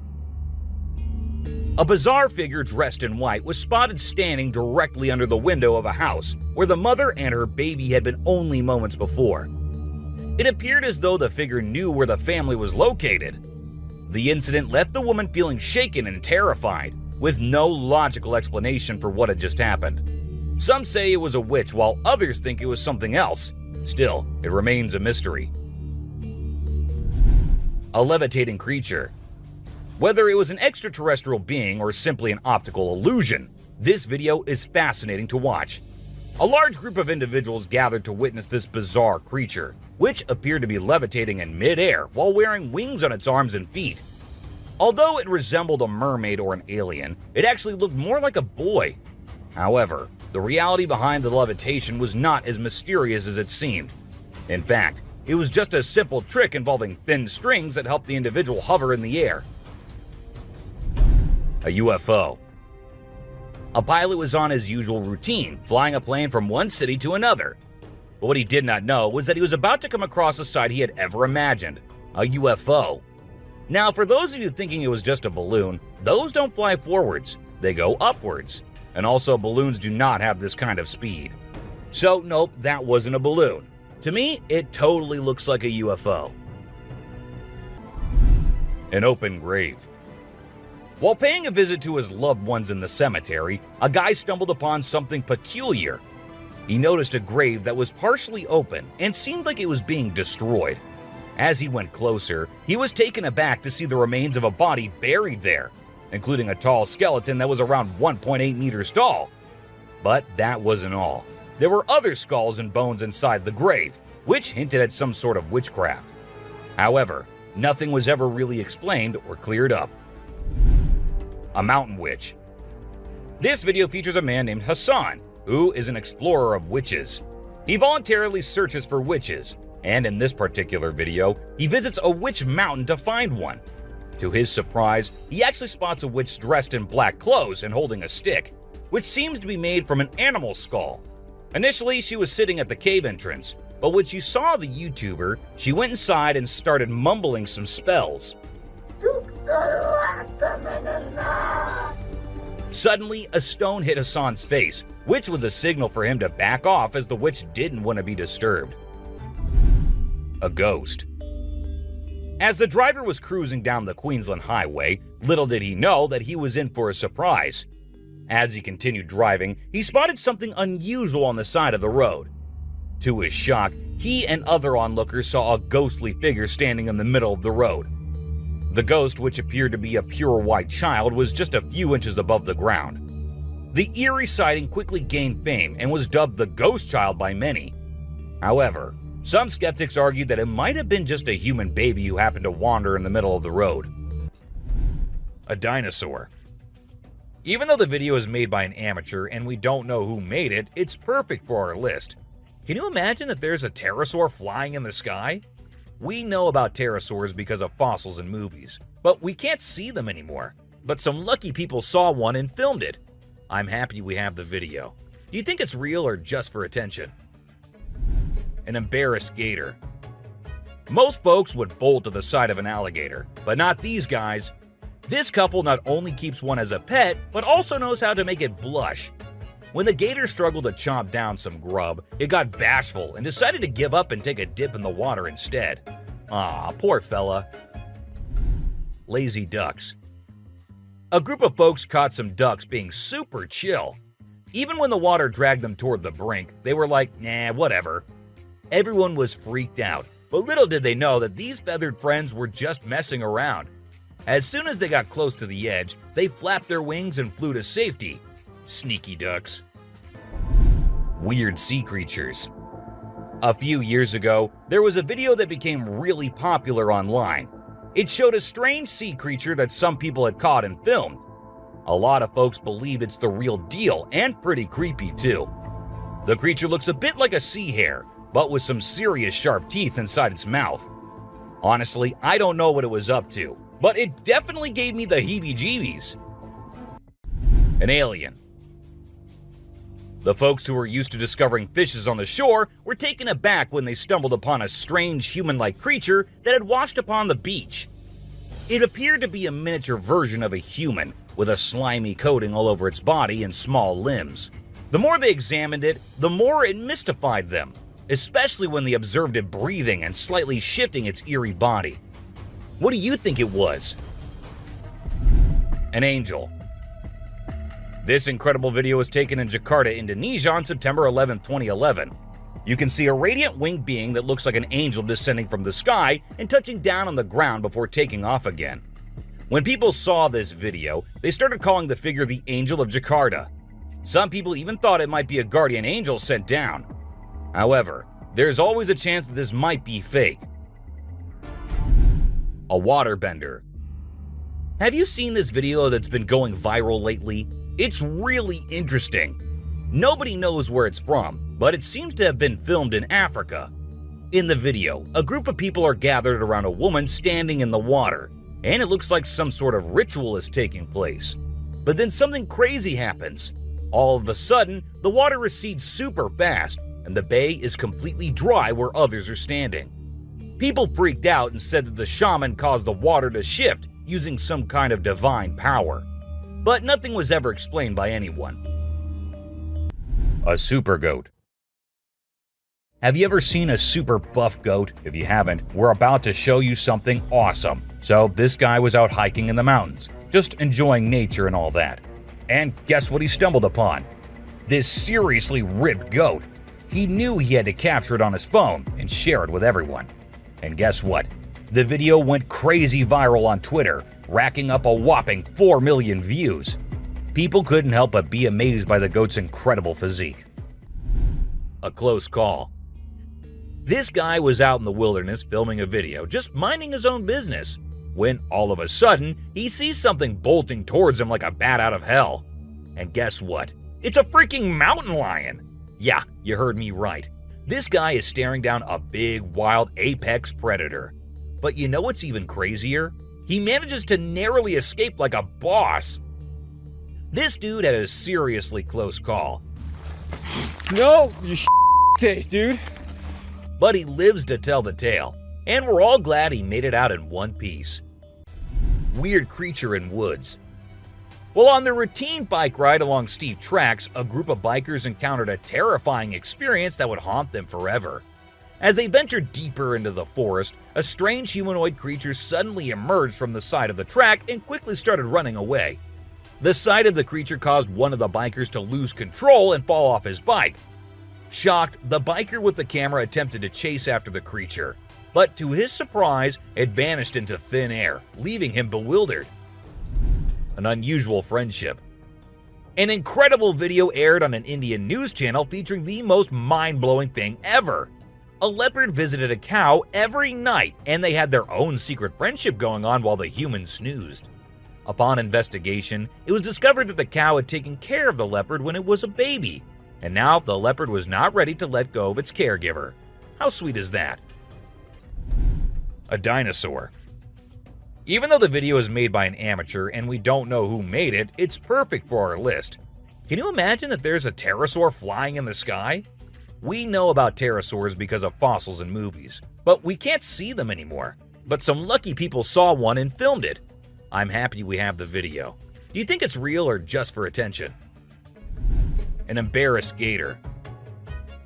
A bizarre figure dressed in white was spotted standing directly under the window of a house where the mother and her baby had been only moments before. It appeared as though the figure knew where the family was located. The incident left the woman feeling shaken and terrified, with no logical explanation for what had just happened. Some say it was a witch, while others think it was something else. Still, it remains a mystery. A levitating creature. Whether it was an extraterrestrial being or simply an optical illusion, this video is fascinating to watch. A large group of individuals gathered to witness this bizarre creature, which appeared to be levitating in midair while wearing wings on its arms and feet. Although it resembled a mermaid or an alien, it actually looked more like a boy. However, the reality behind the levitation was not as mysterious as it seemed. In fact, it was just a simple trick involving thin strings that helped the individual hover in the air. A UFO. A pilot was on his usual routine, flying a plane from one city to another. But what he did not know was that he was about to come across a sight he had ever imagined, a UFO. Now, for those of you thinking it was just a balloon, those don't fly forwards, they go upwards. And also, balloons do not have this kind of speed. So, nope, that wasn't a balloon. To me, it totally looks like a UFO. An open grave. While paying a visit to his loved ones in the cemetery, a guy stumbled upon something peculiar. He noticed a grave that was partially open and seemed like it was being destroyed. As he went closer, he was taken aback to see the remains of a body buried there, including a tall skeleton that was around 1.8 meters tall. But that wasn't all. There were other skulls and bones inside the grave, which hinted at some sort of witchcraft. However, nothing was ever really explained or cleared up. A mountain witch. This video features a man named Hassan, who is an explorer of witches. He voluntarily searches for witches, and in this particular video, he visits a witch mountain to find one. To his surprise, he actually spots a witch dressed in black clothes and holding a stick, which seems to be made from an animal skull. Initially, she was sitting at the cave entrance, but when she saw the YouTuber, she went inside and started mumbling some spells. Suddenly, a stone hit Hassan's face, which was a signal for him to back off as the witch didn't want to be disturbed. A ghost. As the driver was cruising down the Queensland Highway, little did he know that he was in for a surprise. As he continued driving, he spotted something unusual on the side of the road. To his shock, he and other onlookers saw a ghostly figure standing in the middle of the road. The ghost, which appeared to be a pure white child, was just a few inches above the ground. The eerie sighting quickly gained fame and was dubbed the Ghost Child by many. However, some skeptics argued that it might have been just a human baby who happened to wander in the middle of the road. A dinosaur. Even though the video is made by an amateur and we don't know who made it, it's perfect for our list. Can you imagine that there's a pterosaur flying in the sky? We know about pterosaurs because of fossils in movies, but we can't see them anymore. But some lucky people saw one and filmed it. I'm happy we have the video. Do you think it's real or just for attention? An embarrassed gator. Most folks would bolt to the side of an alligator, but not these guys. This couple not only keeps one as a pet, but also knows how to make it blush. When the gator struggled to chomp down some grub, it got bashful and decided to give up and take a dip in the water instead. Aw, poor fella. Lazy ducks. A group of folks caught some ducks being super chill. Even when the water dragged them toward the brink, they were like, nah, whatever. Everyone was freaked out, But little did they know that these feathered friends were just messing around. As soon as they got close to the edge, they flapped their wings and flew to safety. Sneaky ducks. Weird sea creatures. A few years ago, there was a video that became really popular online. It showed a strange sea creature that some people had caught and filmed. A lot of folks believe it's the real deal and pretty creepy too. The creature looks a bit like a sea hare, but with some serious sharp teeth inside its mouth. Honestly, I don't know what it was up to, but it definitely gave me the heebie-jeebies. An alien. The folks who were used to discovering fishes on the shore were taken aback when they stumbled upon a strange human-like creature that had washed upon the beach. It appeared to be a miniature version of a human, with a slimy coating all over its body and small limbs. The more they examined it, the more it mystified them, especially when they observed it breathing and slightly shifting its eerie body. What do you think it was? An angel. This incredible video was taken in Jakarta, Indonesia on September 11, 2011. You can see a radiant winged being that looks like an angel descending from the sky and touching down on the ground before taking off again. When people saw this video, they started calling the figure the Angel of Jakarta. Some people even thought it might be a guardian angel sent down. However, there's always a chance that this might be fake. A waterbender. Have you seen this video that's been going viral lately? It's really interesting. Nobody knows where it's from, but it seems to have been filmed in Africa. In the video, a group of people are gathered around a woman standing in the water, and it looks like some sort of ritual is taking place. But then something crazy happens. All of a sudden, the water recedes super fast, and the bay is completely dry where others are standing. People freaked out and said that the shaman caused the water to shift using some kind of divine power. But nothing was ever explained by anyone. A super goat. Have you ever seen a super buff goat? If you haven't, we're about to show you something awesome. So this guy was out hiking in the mountains, just enjoying nature and all that. And guess what he stumbled upon? This seriously ripped goat. He knew he had to capture it on his phone and share it with everyone. And guess what? The video went crazy viral on Twitter, racking up a whopping 4 million views. People couldn't help but be amazed by the goat's incredible physique. A close call. This guy was out in the wilderness filming a video, just minding his own business, when all of a sudden, he sees something bolting towards him like a bat out of hell. And guess what? It's a freaking mountain lion! Yeah, you heard me right. This guy is staring down a big, wild apex predator. But you know what's even crazier? He manages to narrowly escape like a boss. This dude had a seriously close call. No, you taste, dude. But he lives to tell the tale, and we're all glad he made it out in one piece. Weird creature in woods. Well, on their routine bike ride along steep tracks, a group of bikers encountered a terrifying experience that would haunt them forever. As they ventured deeper into the forest, a strange humanoid creature suddenly emerged from the side of the track and quickly started running away. The sight of the creature caused one of the bikers to lose control and fall off his bike. Shocked, the biker with the camera attempted to chase after the creature, but to his surprise, it vanished into thin air, leaving him bewildered. An unusual friendship. An incredible video aired on an Indian news channel featuring the most mind-blowing thing ever. A leopard visited a cow every night, and they had their own secret friendship going on while the human snoozed. Upon investigation, it was discovered that the cow had taken care of the leopard when it was a baby, and now the leopard was not ready to let go of its caregiver. How sweet is that? A dinosaur. Even though the video is made by an amateur and we don't know who made it, it's perfect for our list. Can you imagine that there's a pterosaur flying in the sky? We know about pterosaurs because of fossils in movies, but we can't see them anymore. But some lucky people saw one and filmed it. I'm happy we have the video. Do you think it's real or just for attention? An embarrassed gator.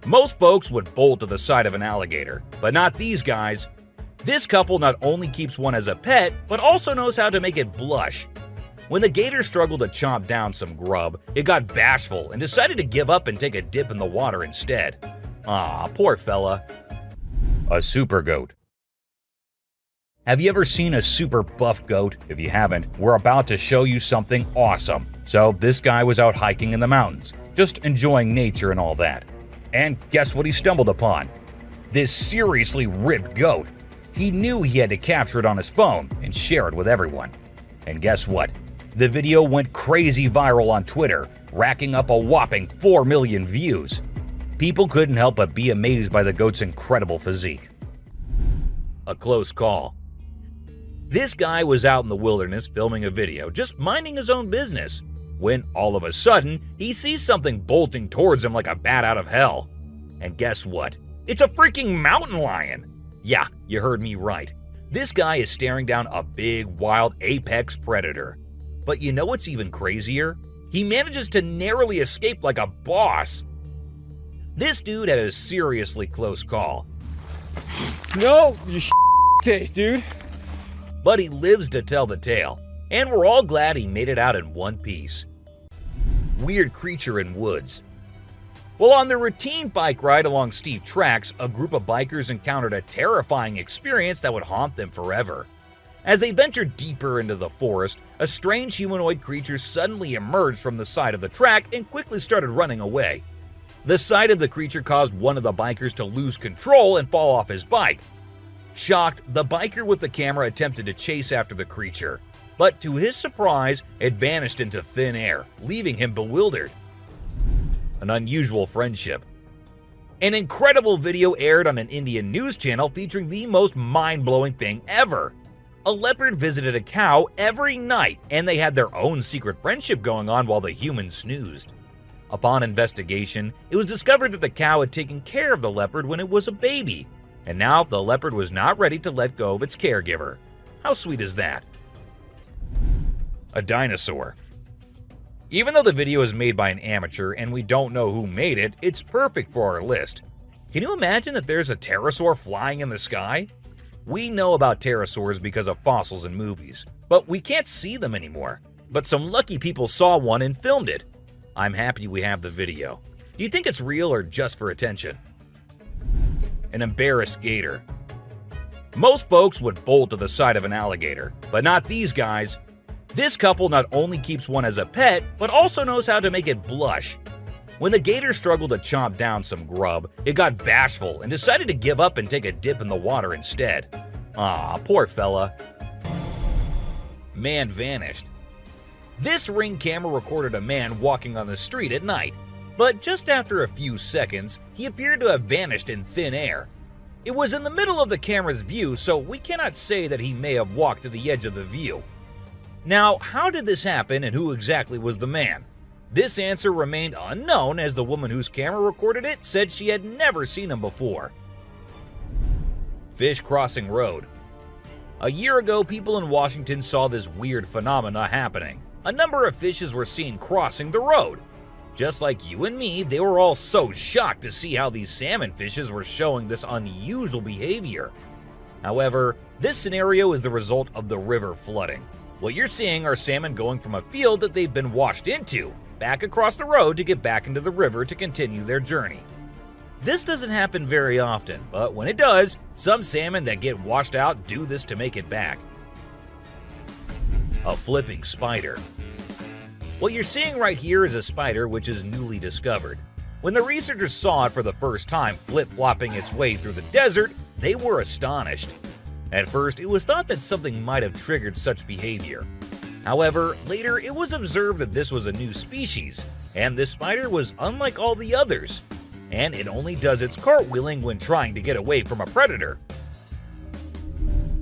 Most folks would bolt to the side of an alligator, but not these guys. This couple not only keeps one as a pet, but also knows how to make it blush. When the gator struggled to chomp down some grub, it got bashful and decided to give up and take a dip in the water instead. Aw, poor fella. A super goat. Have you ever seen a super buff goat? If you haven't, we're about to show you something awesome. So this guy was out hiking in the mountains, just enjoying nature and all that. And guess what he stumbled upon? This seriously ripped goat. He knew he had to capture it on his phone and share it with everyone. And guess what? The video went crazy viral on Twitter, racking up a whopping 4 million views. People couldn't help but be amazed by the goat's incredible physique. A close call. This guy was out in the wilderness filming a video, just minding his own business, when all of a sudden, he sees something bolting towards him like a bat out of hell. And guess what? It's a freaking mountain lion! Yeah, you heard me right. This guy is staring down a big, wild apex predator. But you know what's even crazier? He manages to narrowly escape like a boss. This dude had a seriously close call. No, you taste, dude. But he lives to tell the tale, and we're all glad he made it out in one piece. Weird creature in woods. Well, on their routine bike ride along steep tracks, a group of bikers encountered a terrifying experience that would haunt them forever. As they ventured deeper into the forest, a strange humanoid creature suddenly emerged from the side of the track and quickly started running away. The sight of the creature caused one of the bikers to lose control and fall off his bike. Shocked, the biker with the camera attempted to chase after the creature, but to his surprise, it vanished into thin air, leaving him bewildered. An unusual friendship. An incredible video aired on an Indian news channel featuring the most mind-blowing thing ever. A leopard visited a cow every night, and they had their own secret friendship going on while the humans snoozed. Upon investigation, it was discovered that the cow had taken care of the leopard when it was a baby, and now the leopard was not ready to let go of its caregiver. How sweet is that? A dinosaur. Even though the video is made by an amateur and we don't know who made it, it's perfect for our list. Can you imagine that there's a pterosaur flying in the sky? We know about pterosaurs because of fossils in movies, but we can't see them anymore. But some lucky people saw one and filmed it. I'm happy we have the video. Do you think it's real or just for attention? An embarrassed gator. Most folks would bolt to the side of an alligator, but not these guys. This couple not only keeps one as a pet, but also knows how to make it blush. When the gator struggled to chomp down some grub, it got bashful and decided to give up and take a dip in the water instead. Aw, poor fella. Man vanished. This Ring camera recorded a man walking on the street at night, but just after a few seconds, he appeared to have vanished in thin air. It was in the middle of the camera's view, so we cannot say that he may have walked to the edge of the view. Now, how did this happen and who exactly was the man? This answer remained unknown as the woman whose camera recorded it said she had never seen him before. Fish crossing road. A year ago, people in Washington saw this weird phenomena happening. A number of fishes were seen crossing the road. Just like you and me, they were all so shocked to see how these salmon fishes were showing this unusual behavior. However, this scenario is the result of the river flooding. What you're seeing are salmon going from a field that they've been washed into, back across the road to get back into the river to continue their journey. This doesn't happen very often, but when it does, some salmon that get washed out do this to make it back. A flipping spider. What you're seeing right here is a spider which is newly discovered. When the researchers saw it for the first time flip-flopping its way through the desert, they were astonished. At first, it was thought that something might have triggered such behavior. However, later it was observed that this was a new species, and this spider was unlike all the others, and it only does its cartwheeling when trying to get away from a predator.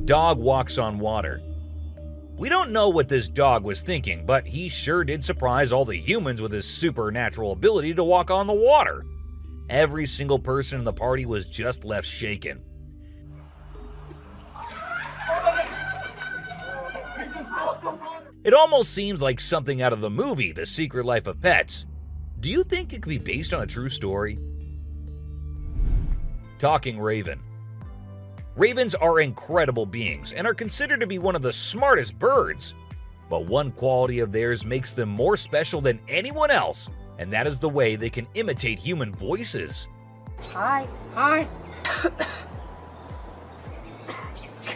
Dog walks on water. We don't know what this dog was thinking, but he sure did surprise all the humans with his supernatural ability to walk on the water. Every single person in the party was just left shaken. It almost seems like something out of the movie The Secret Life of Pets. Do you think it could be based on a true story? Talking raven. Ravens are incredible beings and are considered to be one of the smartest birds. But one quality of theirs makes them more special than anyone else, and that is the way they can imitate human voices. Hi. Hi.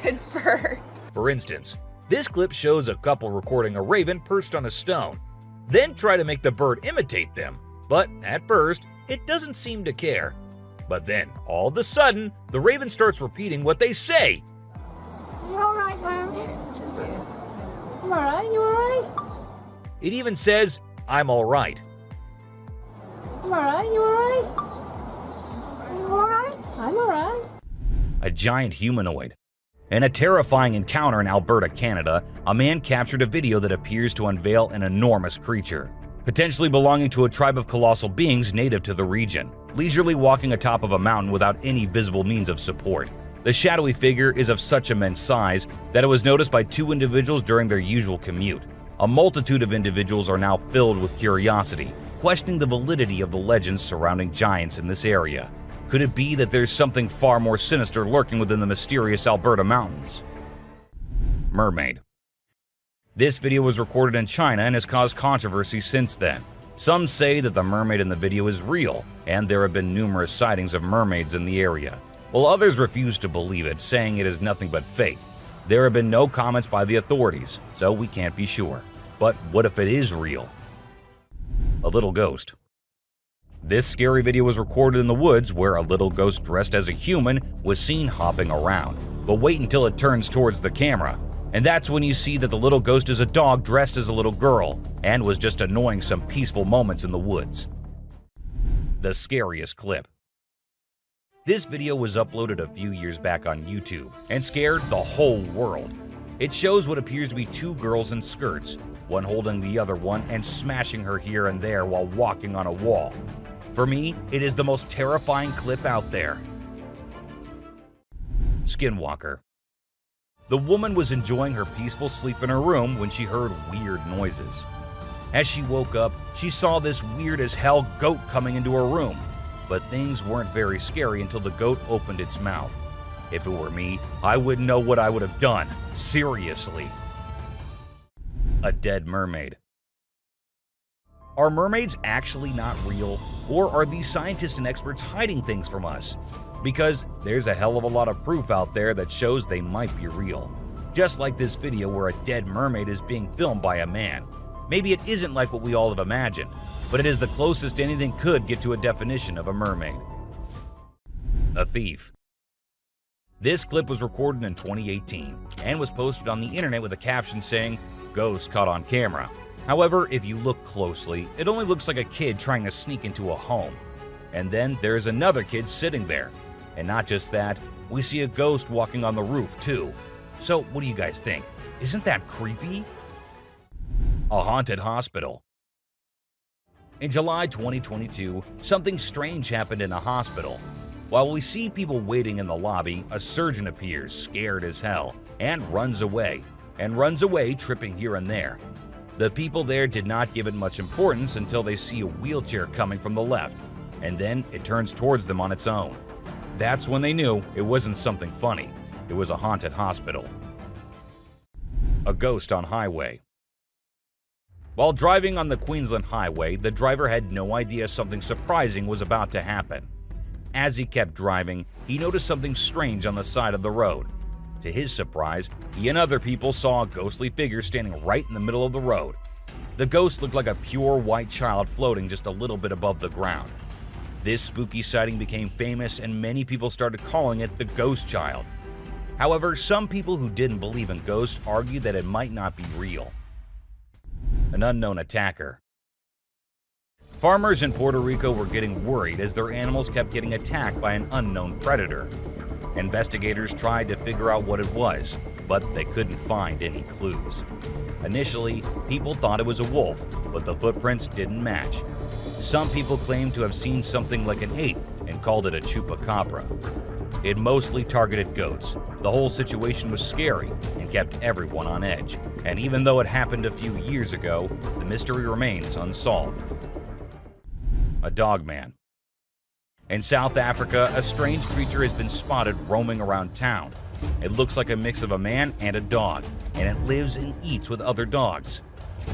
good bird. For instance, this clip shows a couple recording a raven perched on a stone, then try to make the bird imitate them, but at first, it doesn't seem to care. But then, all of a sudden, the raven starts repeating what they say. You alright, man? You alright? You alright? It even says, "I'm alright." You alright? You alright? You alright? I'm alright. A giant humanoid. In a terrifying encounter in Alberta, Canada, a man captured a video that appears to unveil an enormous creature, potentially belonging to a tribe of colossal beings native to the region, leisurely walking atop of a mountain without any visible means of support. The shadowy figure is of such immense size that it was noticed by 2 individuals during their usual commute. A multitude of individuals are now filled with curiosity, questioning the validity of the legends surrounding giants in this area. Could it be that there's something far more sinister lurking within the mysterious Alberta mountains? Mermaid. This video was recorded in China and has caused controversy since then. Some say that the mermaid in the video is real, and there have been numerous sightings of mermaids in the area, while others refuse to believe it, saying it is nothing but fake. There have been no comments by the authorities, so we can't be sure. But what if it is real? A little ghost. This scary video was recorded in the woods where a little ghost dressed as a human was seen hopping around. But wait until it turns towards the camera, and that's when you see that the little ghost is a dog dressed as a little girl and was just annoying some peaceful moments in the woods. The scariest clip. This video was uploaded a few years back on YouTube and scared the whole world. It shows what appears to be 2 girls in skirts, one holding the other one and smashing her here and there while walking on a wall. For me, it is the most terrifying clip out there. Skinwalker. The woman was enjoying her peaceful sleep in her room when she heard weird noises. As she woke up, she saw this weird as hell goat coming into her room. But things weren't very scary until the goat opened its mouth. If it were me, I wouldn't know what I would have done. Seriously. A dead mermaid. Are mermaids actually not real? Or are these scientists and experts hiding things from us? Because there's a hell of a lot of proof out there that shows they might be real. Just like this video where a dead mermaid is being filmed by a man. Maybe it isn't like what we all have imagined, but it is the closest anything could get to a definition of a mermaid. A thief. This clip was recorded in 2018 and was posted on the internet with a caption saying, "Ghost caught on camera." However, if you look closely, it only looks like a kid trying to sneak into a home. And then there's another kid sitting there. And not just that, we see a ghost walking on the roof too. So what do you guys think? Isn't that creepy? A haunted hospital. In July 2022, something strange happened in a hospital. While we see people waiting in the lobby, a surgeon appears, scared as hell, and runs away tripping here and there. The people there did not give it much importance until they see a wheelchair coming from the left, and then it turns towards them on its own. That's when they knew it wasn't something funny. It was a haunted hospital. A ghost on highway. While driving on the Queensland Highway, the driver had no idea something surprising was about to happen. As he kept driving, he noticed something strange on the side of the road. To his surprise, he and other people saw a ghostly figure standing right in the middle of the road. The ghost looked like a pure white child floating just a little bit above the ground. This spooky sighting became famous and many people started calling it the ghost child. However, some people who didn't believe in ghosts argued that it might not be real. An unknown attacker. Farmers in Puerto Rico were getting worried as their animals kept getting attacked by an unknown predator. Investigators tried to figure out what it was, but they couldn't find any clues. Initially, people thought it was a wolf, but the footprints didn't match. Some people claimed to have seen something like an ape and called it a chupacabra. It mostly targeted goats. The whole situation was scary and kept everyone on edge. And even though it happened a few years ago, the mystery remains unsolved. A dogman. In South Africa, a strange creature has been spotted roaming around town. It looks like a mix of a man and a dog, and it lives and eats with other dogs.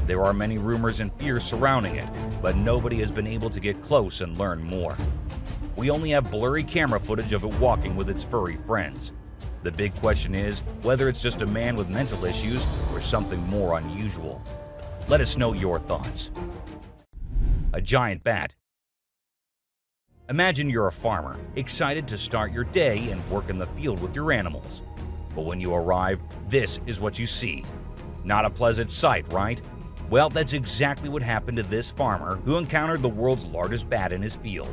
There are many rumors and fears surrounding it, but nobody has been able to get close and learn more. We only have blurry camera footage of it walking with its furry friends. The big question is whether it's just a man with mental issues or something more unusual. Let us know your thoughts. A giant bat. Imagine you're a farmer, excited to start your day and work in the field with your animals. But when you arrive, this is what you see. Not a pleasant sight, right? Well, that's exactly what happened to this farmer who encountered the world's largest bat in his field.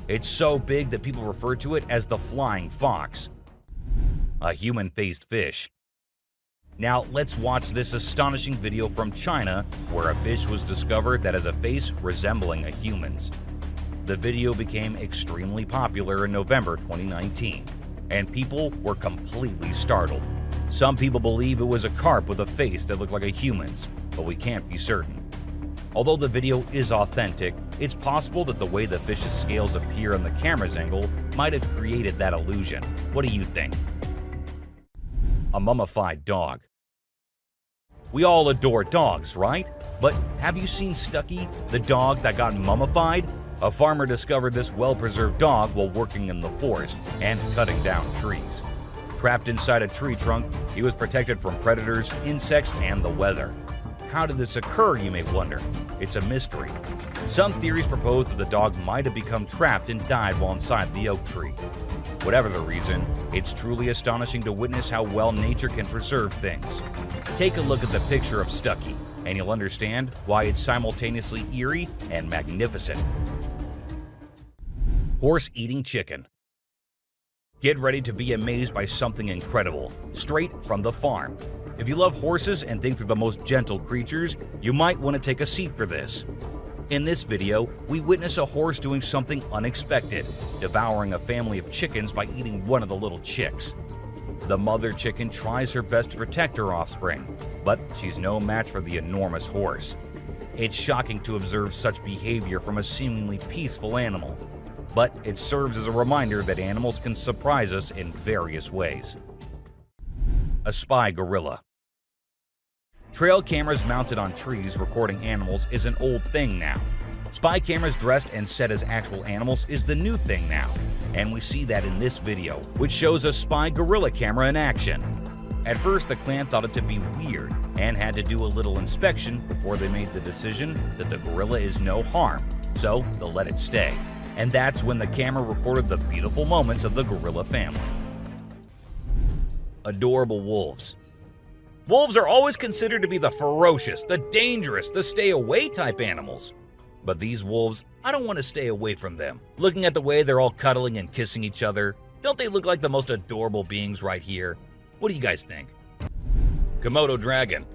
It's so big that people refer to it as the flying fox. A human-faced fish. Now, let's watch this astonishing video from China where a fish was discovered that has a face resembling a human's. The video became extremely popular in November 2019, and people were completely startled. Some people believe it was a carp with a face that looked like a human's, but we can't be certain. Although the video is authentic, it's possible that the way the fish's scales appear on the camera's angle might have created that illusion. What do you think? A mummified dog. We all adore dogs, right? But have you seen Stucky, the dog that got mummified? A farmer discovered this well-preserved dog while working in the forest and cutting down trees. Trapped inside a tree trunk, he was protected from predators, insects, and the weather. How did this occur, you may wonder? It's a mystery. Some theories propose that the dog might have become trapped and died while inside the oak tree. Whatever the reason, it's truly astonishing to witness how well nature can preserve things. Take a look at the picture of Stucky, and you'll understand why it's simultaneously eerie and magnificent. Horse eating chicken. Get ready to be amazed by something incredible, straight from the farm. If you love horses and think they're the most gentle creatures, you might want to take a seat for this. In this video, we witness a horse doing something unexpected, devouring a family of chickens by eating one of the little chicks. The mother chicken tries her best to protect her offspring, but she's no match for the enormous horse. It's shocking to observe such behavior from a seemingly peaceful animal, but it serves as a reminder that animals can surprise us in various ways. A spy gorilla. Trail cameras mounted on trees recording animals is an old thing now. Spy cameras dressed and set as actual animals is the new thing now, and we see that in this video, which shows a spy gorilla camera in action. At first, the clan thought it to be weird and had to do a little inspection before they made the decision that the gorilla is no harm, so they'll let it stay. And that's when the camera recorded the beautiful moments of the gorilla family. Adorable wolves. Wolves are always considered to be the ferocious, the dangerous, the stay-away type animals. But these wolves, I don't want to stay away from them. Looking at the way they're all cuddling and kissing each other, don't they look like the most adorable beings right here? What do you guys think? Komodo dragon.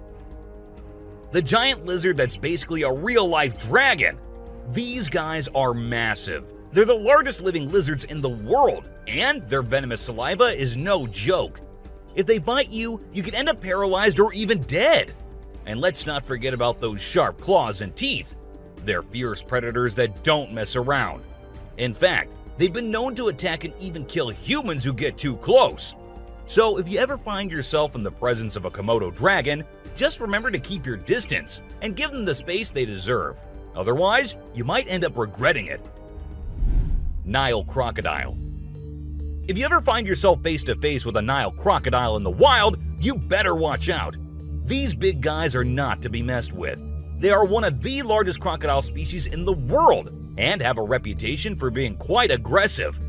The giant lizard that's basically a real-life dragon. These guys are massive. They're the largest living lizards in the world, and their venomous saliva is no joke. If they bite you, you could end up paralyzed or even dead. And let's not forget about those sharp claws and teeth. They're fierce predators that don't mess around. In fact, they've been known to attack and even kill humans who get too close. So if you ever find yourself in the presence of a Komodo dragon, just remember to keep your distance and give them the space they deserve. Otherwise, you might end up regretting it. Nile crocodile. If you ever find yourself face to face with a Nile crocodile in the wild, you better watch out. These big guys are not to be messed with. They are one of the largest crocodile species in the world and have a reputation for being quite aggressive.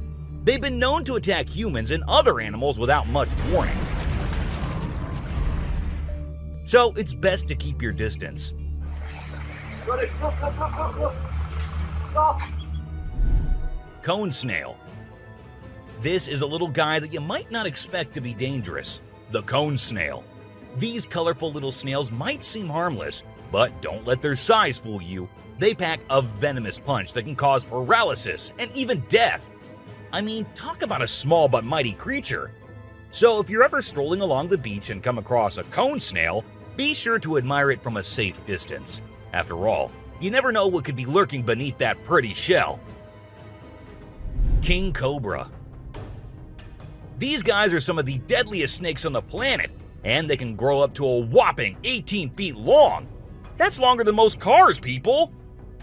They've been known to attack humans and other animals without much warning. So it's best to keep your distance. Cone snail. This is a little guy that you might not expect to be dangerous. The cone snail. These colorful little snails might seem harmless, but don't let their size fool you. They pack a venomous punch that can cause paralysis and even death. I mean, talk about a small but mighty creature. So if you're ever strolling along the beach and come across a cone snail, be sure to admire it from a safe distance. After all, you never know what could be lurking beneath that pretty shell. King cobra. These guys are some of the deadliest snakes on the planet, and they can grow up to a whopping 18 feet long. That's longer than most cars, people!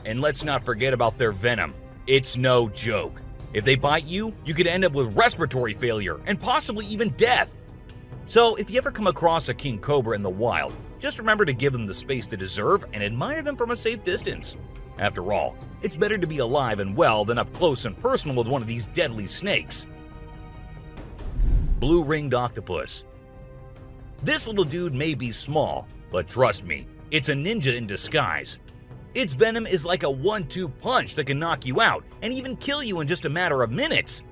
And let's not forget about their venom. It's no joke. If they bite you, you could end up with respiratory failure and possibly even death. So if you ever come across a king cobra in the wild, just remember to give them the space they deserve and admire them from a safe distance. After all, it's better to be alive and well than up close and personal with one of these deadly snakes. Blue-ringed octopus. This little dude may be small, but trust me, it's a ninja in disguise. Its venom is like a 1-2 punch that can knock you out and even kill you in just a matter of minutes.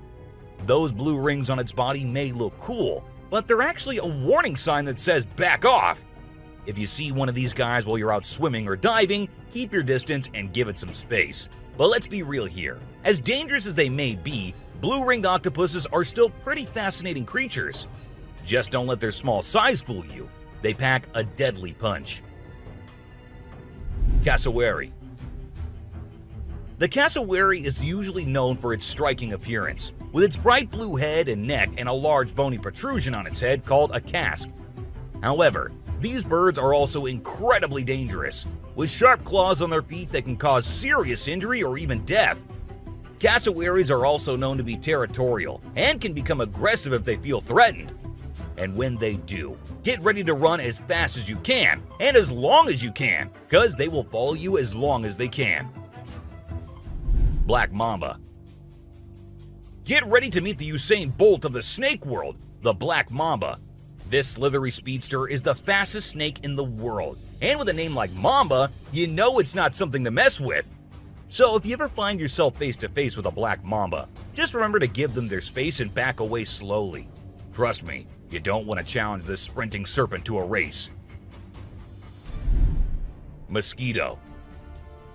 Those blue rings on its body may look cool, but they're actually a warning sign that says back off. If you see one of these guys while you're out swimming or diving, keep your distance and give it some space. But let's be real here. As dangerous as they may be, blue-ringed octopuses are still pretty fascinating creatures. Just don't let their small size fool you. They pack a deadly punch. Cassowary. The cassowary is usually known for its striking appearance, with its bright blue head and neck and a large bony protrusion on its head called a casque. However, these birds are also incredibly dangerous, with sharp claws on their feet that can cause serious injury or even death. Cassowaries are also known to be territorial and can become aggressive if they feel threatened. And when they do, get ready to run as fast as you can and as long as you can, because they will follow you as long as they can. Black mamba. Get ready to meet the Usain Bolt of the snake world, the black mamba. This slithery speedster is the fastest snake in the world, and with a name like Mamba, you know it's not something to mess with. So if you ever find yourself face to face with a black mamba, just remember to give them their space and back away slowly. Trust me, you don't want to challenge this sprinting serpent to a race. Mosquito.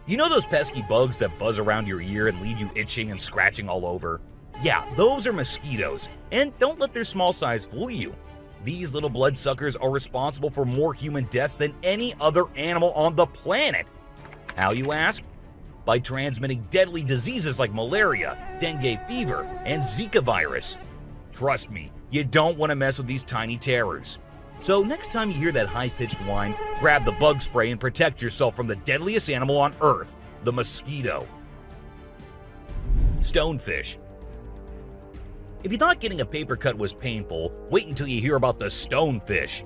You know those pesky bugs that buzz around your ear and leave you itching and scratching all over? Yeah, those are mosquitoes, and don't let their small size fool you. These little bloodsuckers are responsible for more human deaths than any other animal on the planet. How, you ask? By transmitting deadly diseases like malaria, dengue fever, and Zika virus. Trust me, you don't want to mess with these tiny terrors. So next time you hear that high-pitched whine, grab the bug spray and protect yourself from the deadliest animal on Earth, the mosquito. Stonefish. If you thought getting a paper cut was painful, wait until you hear about the stonefish.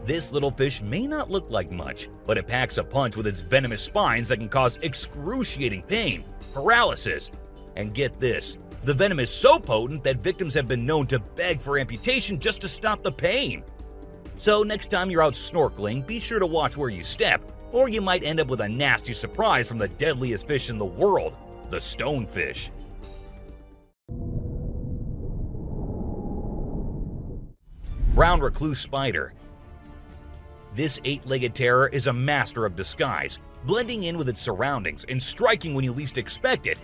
This little fish may not look like much, but it packs a punch with its venomous spines that can cause excruciating pain, paralysis, and get this, the venom is so potent that victims have been known to beg for amputation just to stop the pain. So next time you're out snorkeling, be sure to watch where you step, or you might end up with a nasty surprise from the deadliest fish in the world, the stonefish. Brown recluse spider. This 8-legged terror is a master of disguise, blending in with its surroundings and striking when you least expect it.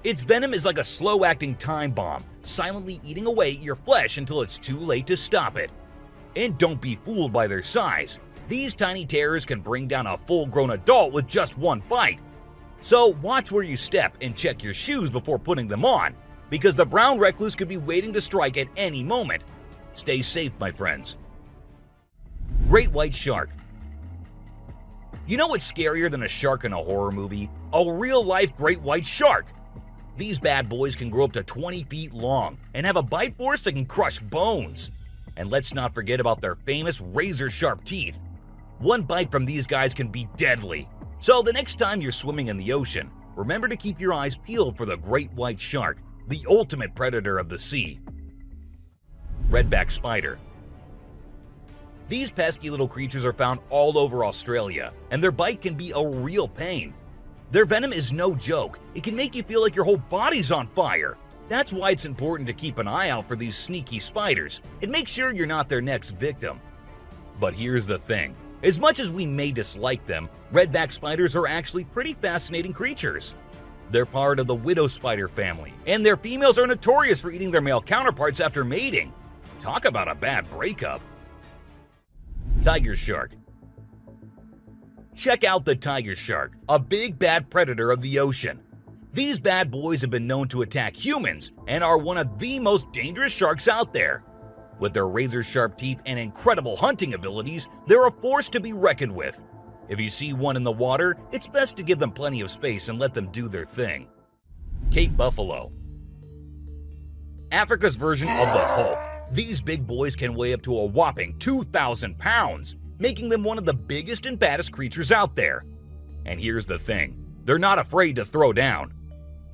Its venom is like a slow-acting time bomb, silently eating away at your flesh until it's too late to stop it. And don't be fooled by their size. These tiny terrors can bring down a full-grown adult with just one bite. So watch where you step and check your shoes before putting them on, because the brown recluse could be waiting to strike at any moment. Stay safe, my friends. Great white shark. You know what's scarier than a shark in a horror movie? A real-life great white shark. These bad boys can grow up to 20 feet long and have a bite force that can crush bones. And let's not forget about their famous razor-sharp teeth. One bite from these guys can be deadly. So the next time you're swimming in the ocean, remember to keep your eyes peeled for the great white shark, the ultimate predator of the sea. Redback spider. These pesky little creatures are found all over Australia, and their bite can be a real pain. Their venom is no joke. It can make you feel like your whole body's on fire. That's why it's important to keep an eye out for these sneaky spiders and make sure you're not their next victim. But here's the thing. As much as we may dislike them, redback spiders are actually pretty fascinating creatures. They're part of the widow spider family, and their females are notorious for eating their male counterparts after mating. Talk about a bad breakup. Tiger shark. Check out the tiger shark, a big bad predator of the ocean. These bad boys have been known to attack humans and are one of the most dangerous sharks out there. With their razor-sharp teeth and incredible hunting abilities, they're a force to be reckoned with. If you see one in the water, it's best to give them plenty of space and let them do their thing. Cape buffalo. Africa's version of the Hulk. These big boys can weigh up to a whopping 2,000 pounds, making them one of the biggest and baddest creatures out there. And here's the thing, they're not afraid to throw down.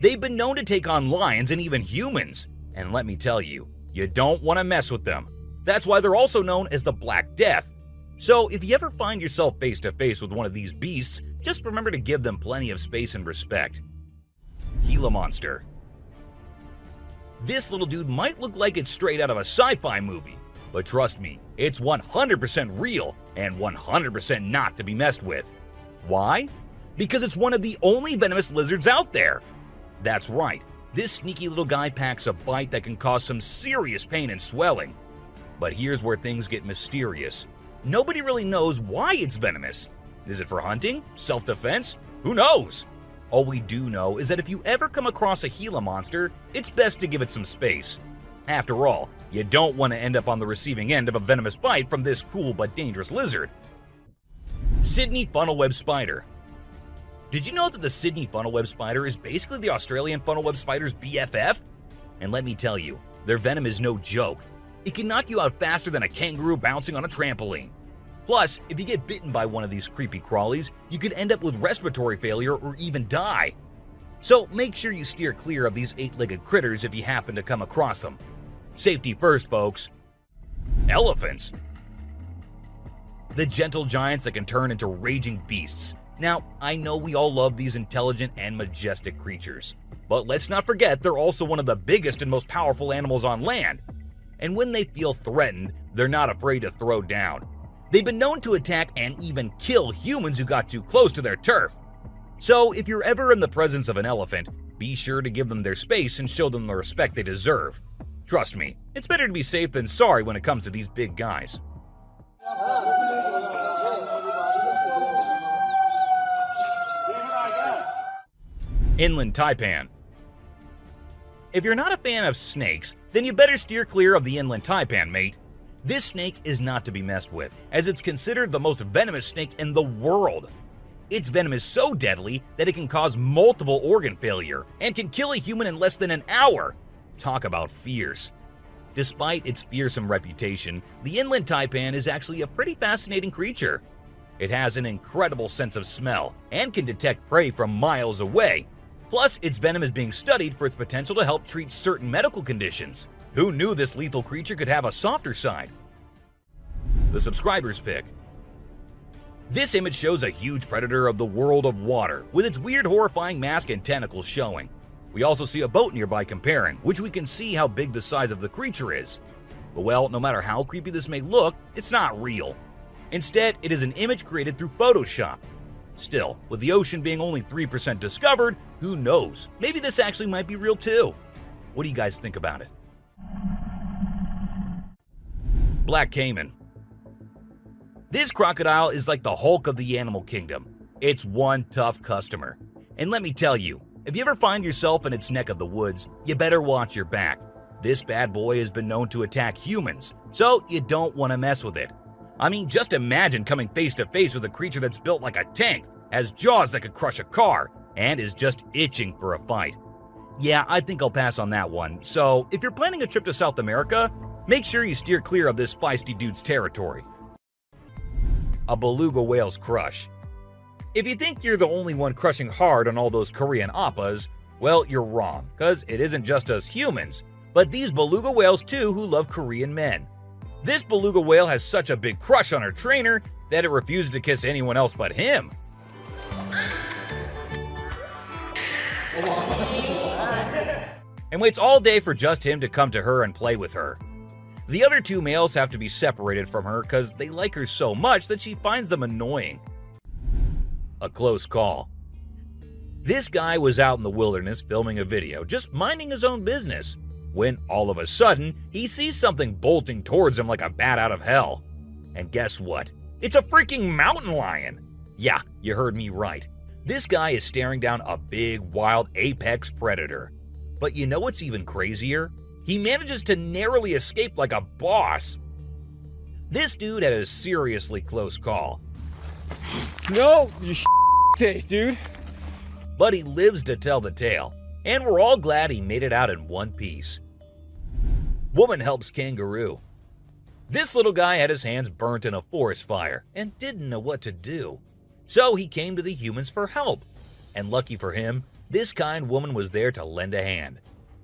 They've been known to take on lions and even humans, and let me tell you, you don't want to mess with them. That's why they're also known as the Black Death. So if you ever find yourself face to face with one of these beasts, just remember to give them plenty of space and respect. Gila Monster. This little dude might look like it's straight out of a sci-fi movie, but trust me, it's 100% real and 100% not to be messed with. Why? Because it's one of the only venomous lizards out there. That's right, this sneaky little guy packs a bite that can cause some serious pain and swelling. But here's where things get mysterious. Nobody really knows why it's venomous. Is it for hunting? Self-defense? Who knows? All we do know is that if you ever come across a Gila monster, it's best to give it some space. After all, you don't want to end up on the receiving end of a venomous bite from this cool but dangerous lizard. Sydney funnel-web spider. Did you know that the Sydney funnel-web spider is basically the Australian funnel-web spider's BFF? And let me tell you, their venom is no joke. It can knock you out faster than a kangaroo bouncing on a trampoline. Plus, if you get bitten by one of these creepy crawlies, you could end up with respiratory failure or even die. So make sure you steer clear of these 8-legged critters if you happen to come across them. Safety first, folks. Elephants. The gentle giants that can turn into raging beasts. Now, I know we all love these intelligent and majestic creatures, but let's not forget they're also one of the biggest and most powerful animals on land. And when they feel threatened, they're not afraid to throw down. They've been known to attack and even kill humans who got too close to their turf. So if you're ever in the presence of an elephant, be sure to give them their space and show them the respect they deserve. Trust me, it's better to be safe than sorry when it comes to these big guys. Inland taipan. If you're not a fan of snakes, then you better steer clear of the inland taipan, mate. This snake is not to be messed with, as it's considered the most venomous snake in the world. Its venom is so deadly that it can cause multiple organ failure and can kill a human in less than an hour. Talk about fierce. Despite its fearsome reputation, the inland taipan is actually a pretty fascinating creature. It has an incredible sense of smell and can detect prey from miles away. Plus, its venom is being studied for its potential to help treat certain medical conditions. Who knew this lethal creature could have a softer side? The subscriber's pick. This image shows a huge predator of the world of water, with its weird horrifying mask and tentacles showing. We also see a boat nearby comparing, which we can see how big the size of the creature is. But well, no matter how creepy this may look, it's not real. Instead, it is an image created through Photoshop. Still, with the ocean being only 3% discovered, who knows? Maybe this actually might be real too. What do you guys think about it? Black caiman. This crocodile is like the Hulk of the animal kingdom. It's one tough customer. And let me tell you, if you ever find yourself in its neck of the woods, you better watch your back. This bad boy has been known to attack humans, so you don't want to mess with it. I mean, just imagine coming face to face with a creature that's built like a tank, has jaws that could crush a car, and is just itching for a fight. Yeah, I think I'll pass on that one. So, if you're planning a trip to South America, make sure you steer clear of this feisty dude's territory. A beluga whale's crush. If you think you're the only one crushing hard on all those Korean oppas, well, you're wrong, because it isn't just us humans, but these beluga whales too who love Korean men. This beluga whale has such a big crush on her trainer that it refuses to kiss anyone else but him. And waits all day for just him to come to her and play with her. The other two males have to be separated from her because they like her so much that she finds them annoying. A close call. This guy was out in the wilderness filming a video, just minding his own business, when all of a sudden, he sees something bolting towards him like a bat out of hell. And guess what? It's a freaking mountain lion! Yeah, you heard me right. This guy is staring down a big, wild apex predator. But you know what's even crazier? He manages to narrowly escape like a boss. This dude had a seriously close call. No, you taste, dude. But he lives to tell the tale, and we're all glad he made it out in one piece. Woman helps kangaroo. This little guy had his hands burnt in a forest fire and didn't know what to do. So he came to the humans for help. And lucky for him, this kind woman was there to lend a hand.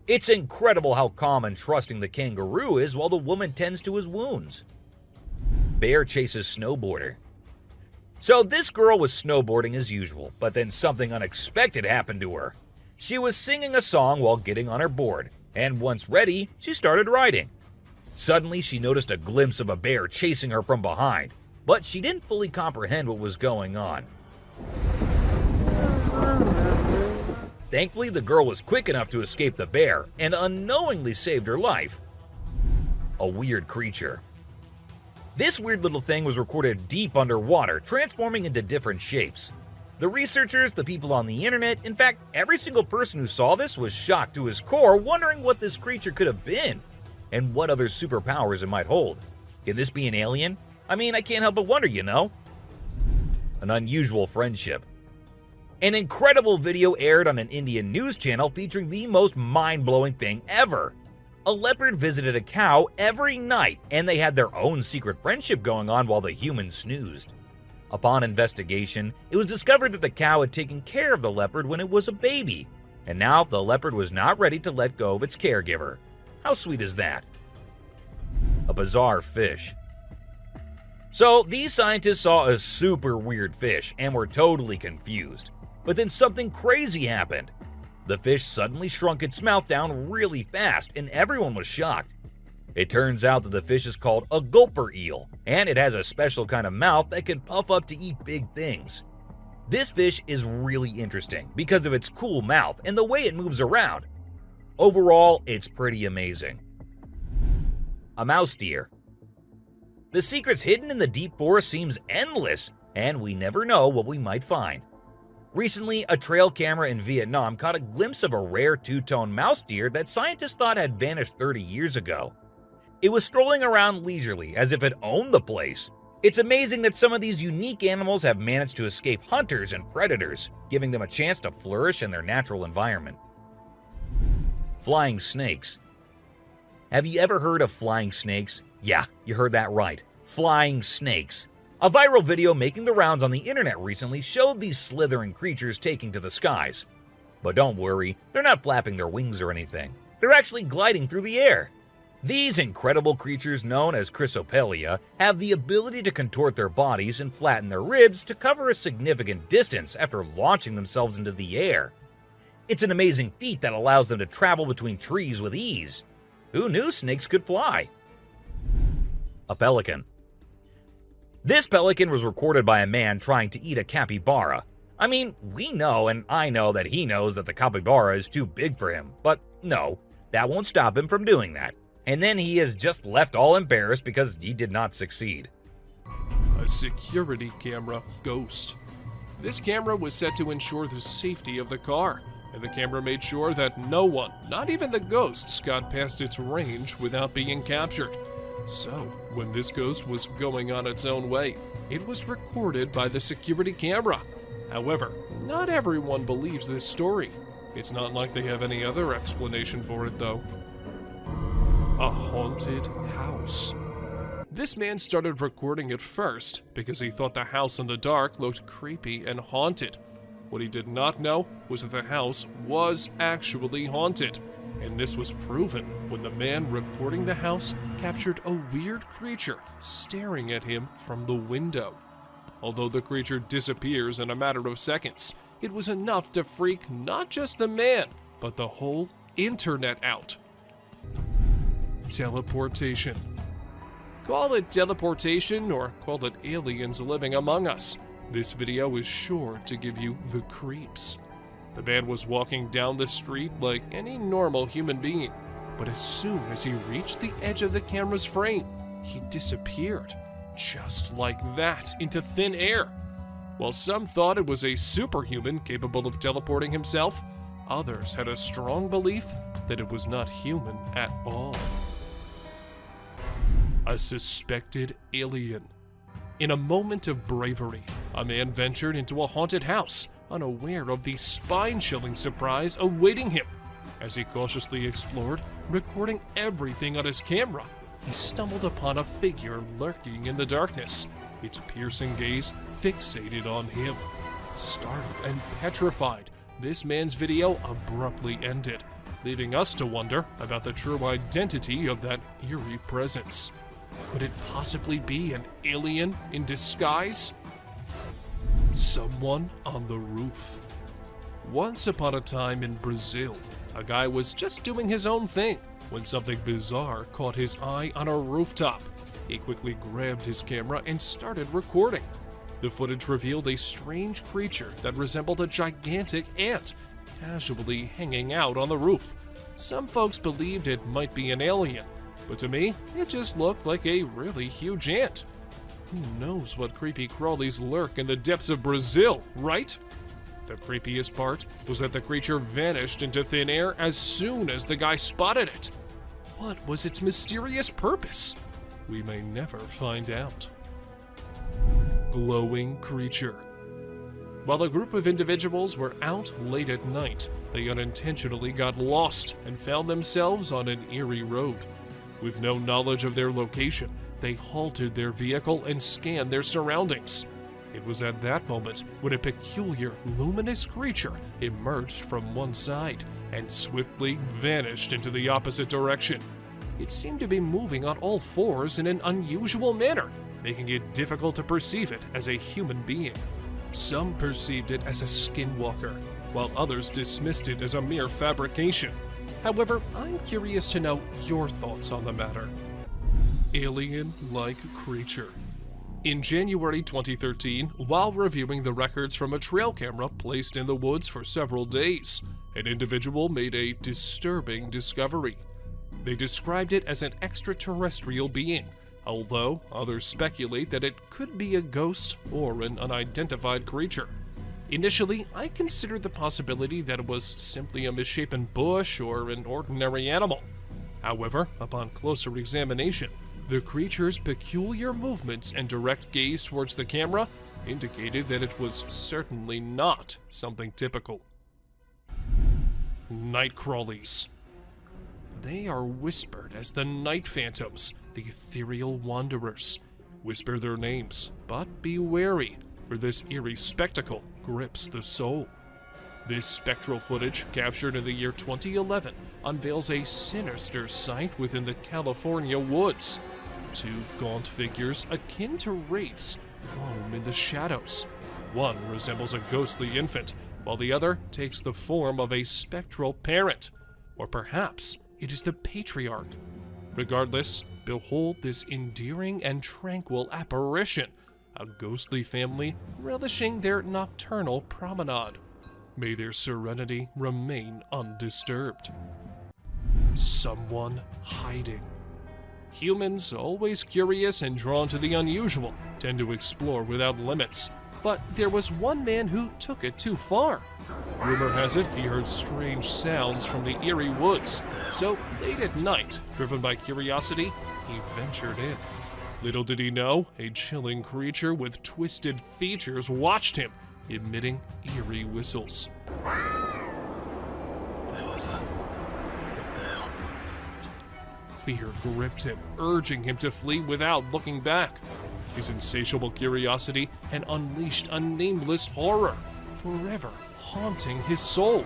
It's incredible how calm and trusting the kangaroo is while the woman tends to his wounds. Bear chases snowboarder. So this girl was snowboarding as usual, but then something unexpected happened to her. She was singing a song while getting on her board, and once ready, she started riding. Suddenly, she noticed a glimpse of a bear chasing her from behind, but she didn't fully comprehend what was going on. Thankfully, the girl was quick enough to escape the bear and unknowingly saved her life. A weird creature. This weird little thing was recorded deep underwater, transforming into different shapes. The researchers, the people on the internet, in fact, every single person who saw this was shocked to his core, wondering what this creature could have been and what other superpowers it might hold. Can this be an alien? I mean, I can't help but wonder, you know? An unusual friendship. An incredible video aired on an Indian news channel featuring the most mind-blowing thing ever. A leopard visited a cow every night, and they had their own secret friendship going on while the humans snoozed. Upon investigation, it was discovered that the cow had taken care of the leopard when it was a baby, and now the leopard was not ready to let go of its caregiver. How sweet is that? A bizarre fish. So these scientists saw a super weird fish and were totally confused. But then something crazy happened. The fish suddenly shrunk its mouth down really fast, and everyone was shocked. It turns out that the fish is called a gulper eel, and it has a special kind of mouth that can puff up to eat big things. This fish is really interesting because of its cool mouth and the way it moves around. Overall, it's pretty amazing. A mouse deer. The secrets hidden in the deep forest seems endless, and we never know what we might find. Recently, a trail camera in Vietnam caught a glimpse of a rare two-tone mouse deer that scientists thought had vanished 30 years ago. It was strolling around leisurely as if it owned the place. It's amazing that some of these unique animals have managed to escape hunters and predators, giving them a chance to flourish in their natural environment. Flying snakes. Have you ever heard of flying snakes? Yeah, you heard that right. Flying snakes. A viral video making the rounds on the internet recently showed these slithering creatures taking to the skies. But don't worry, they're not flapping their wings or anything. They're actually gliding through the air. These incredible creatures, known as Chrysopelia, have the ability to contort their bodies and flatten their ribs to cover a significant distance after launching themselves into the air. It's an amazing feat that allows them to travel between trees with ease. Who knew snakes could fly? A pelican. This pelican was recorded by a man trying to eat a capybara. I mean, we know and I know that he knows that the capybara is too big for him, but no, that won't stop him from doing that. And then he is just left all embarrassed because he did not succeed. A security camera ghost. This camera was set to ensure the safety of the car, and the camera made sure that no one, not even the ghosts, got past its range without being captured. So, when this ghost was going on its own way, it was recorded by the security camera. However, not everyone believes this story. It's not like they have any other explanation for it, though. A haunted house. This man started recording it first because he thought the house in the dark looked creepy and haunted. What he did not know was that the house was actually haunted. And this was proven when the man recording the house captured a weird creature staring at him from the window. Although the creature disappears in a matter of seconds, it was enough to freak not just the man, but the whole internet out. Teleportation. Call it teleportation or call it aliens living among us. This video is sure to give you the creeps. The man was walking down the street like any normal human being, but as soon as he reached the edge of the camera's frame, he disappeared, just like that, into thin air. While some thought it was a superhuman capable of teleporting himself, others had a strong belief that it was not human at all. A suspected alien. In a moment of bravery, a man ventured into a haunted house, unaware of the spine-chilling surprise awaiting him. As he cautiously explored, recording everything on his camera, he stumbled upon a figure lurking in the darkness, its piercing gaze fixated on him. Startled and petrified, this man's video abruptly ended, leaving us to wonder about the true identity of that eerie presence. Could it possibly be an alien in disguise? Someone on the roof. Once upon a time in Brazil, a guy was just doing his own thing when something bizarre caught his eye on a rooftop. He quickly grabbed his camera and started recording. The footage revealed a strange creature that resembled a gigantic ant casually hanging out on the roof. Some folks believed it might be an alien, but to me, it just looked like a really huge ant. Who knows what creepy crawlies lurk in the depths of Brazil, right? The creepiest part was that the creature vanished into thin air as soon as the guy spotted it. What was its mysterious purpose? We may never find out. Glowing creature. While a group of individuals were out late at night, they unintentionally got lost and found themselves on an eerie road. With no knowledge of their location, they halted their vehicle and scanned their surroundings. It was at that moment when a peculiar, luminous creature emerged from one side and swiftly vanished into the opposite direction. It seemed to be moving on all fours in an unusual manner, making it difficult to perceive it as a human being. Some perceived it as a skinwalker, while others dismissed it as a mere fabrication. However, I'm curious to know your thoughts on the matter. Alien-like creature. In January 2013, while reviewing the records from a trail camera placed in the woods for several days, an individual made a disturbing discovery. They described it as an extraterrestrial being, although others speculate that it could be a ghost or an unidentified creature. Initially, I considered the possibility that it was simply a misshapen bush or an ordinary animal. However, upon closer examination, the creature's peculiar movements and direct gaze towards the camera indicated that it was certainly not something typical. Night crawlies. They are whispered as the night phantoms, the ethereal wanderers. Whisper their names, but be wary, for this eerie spectacle grips the soul. This spectral footage, captured in the year 2011, unveils a sinister sight within the California woods. Two gaunt figures akin to wraiths roam in the shadows. One resembles a ghostly infant, while the other takes the form of a spectral parent. Or perhaps it is the patriarch. Regardless, behold this endearing and tranquil apparition, a ghostly family relishing their nocturnal promenade. May their serenity remain undisturbed. Someone hiding. Humans, always curious and drawn to the unusual, tend to explore without limits. But there was one man who took it too far. Rumor has it he heard strange sounds from the eerie woods, so late at night, driven by curiosity, he ventured in. Little did he know, a chilling creature with twisted features watched him, emitting eerie whistles. What the hell is that? What the hell? Fear gripped him, urging him to flee without looking back. His insatiable curiosity had unleashed a nameless horror, forever haunting his soul.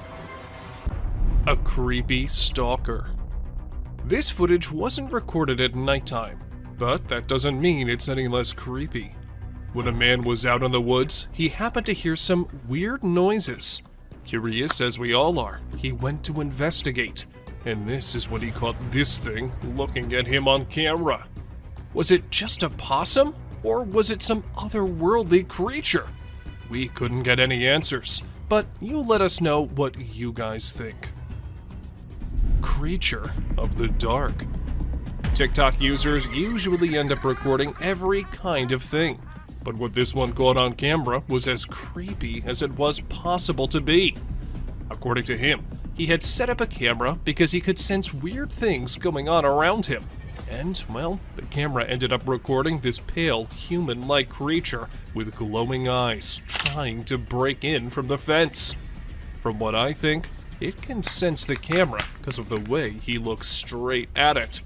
A creepy stalker. This footage wasn't recorded at nighttime, but that doesn't mean it's any less creepy. When a man was out in the woods, he happened to hear some weird noises. Curious as we all are, he went to investigate, and this is when he caught this thing looking at him on camera. Was it just a possum? Or was it some otherworldly creature? We couldn't get any answers, but you let us know what you guys think. Creature of the dark. TikTok users usually end up recording every kind of thing, but what this one caught on camera was as creepy as it was possible to be. According to him, he had set up a camera because he could sense weird things going on around him. And, well, the camera ended up recording this pale, human-like creature with glowing eyes trying to break in from the fence. From what I think, it can sense the camera because of the way he looks straight at it.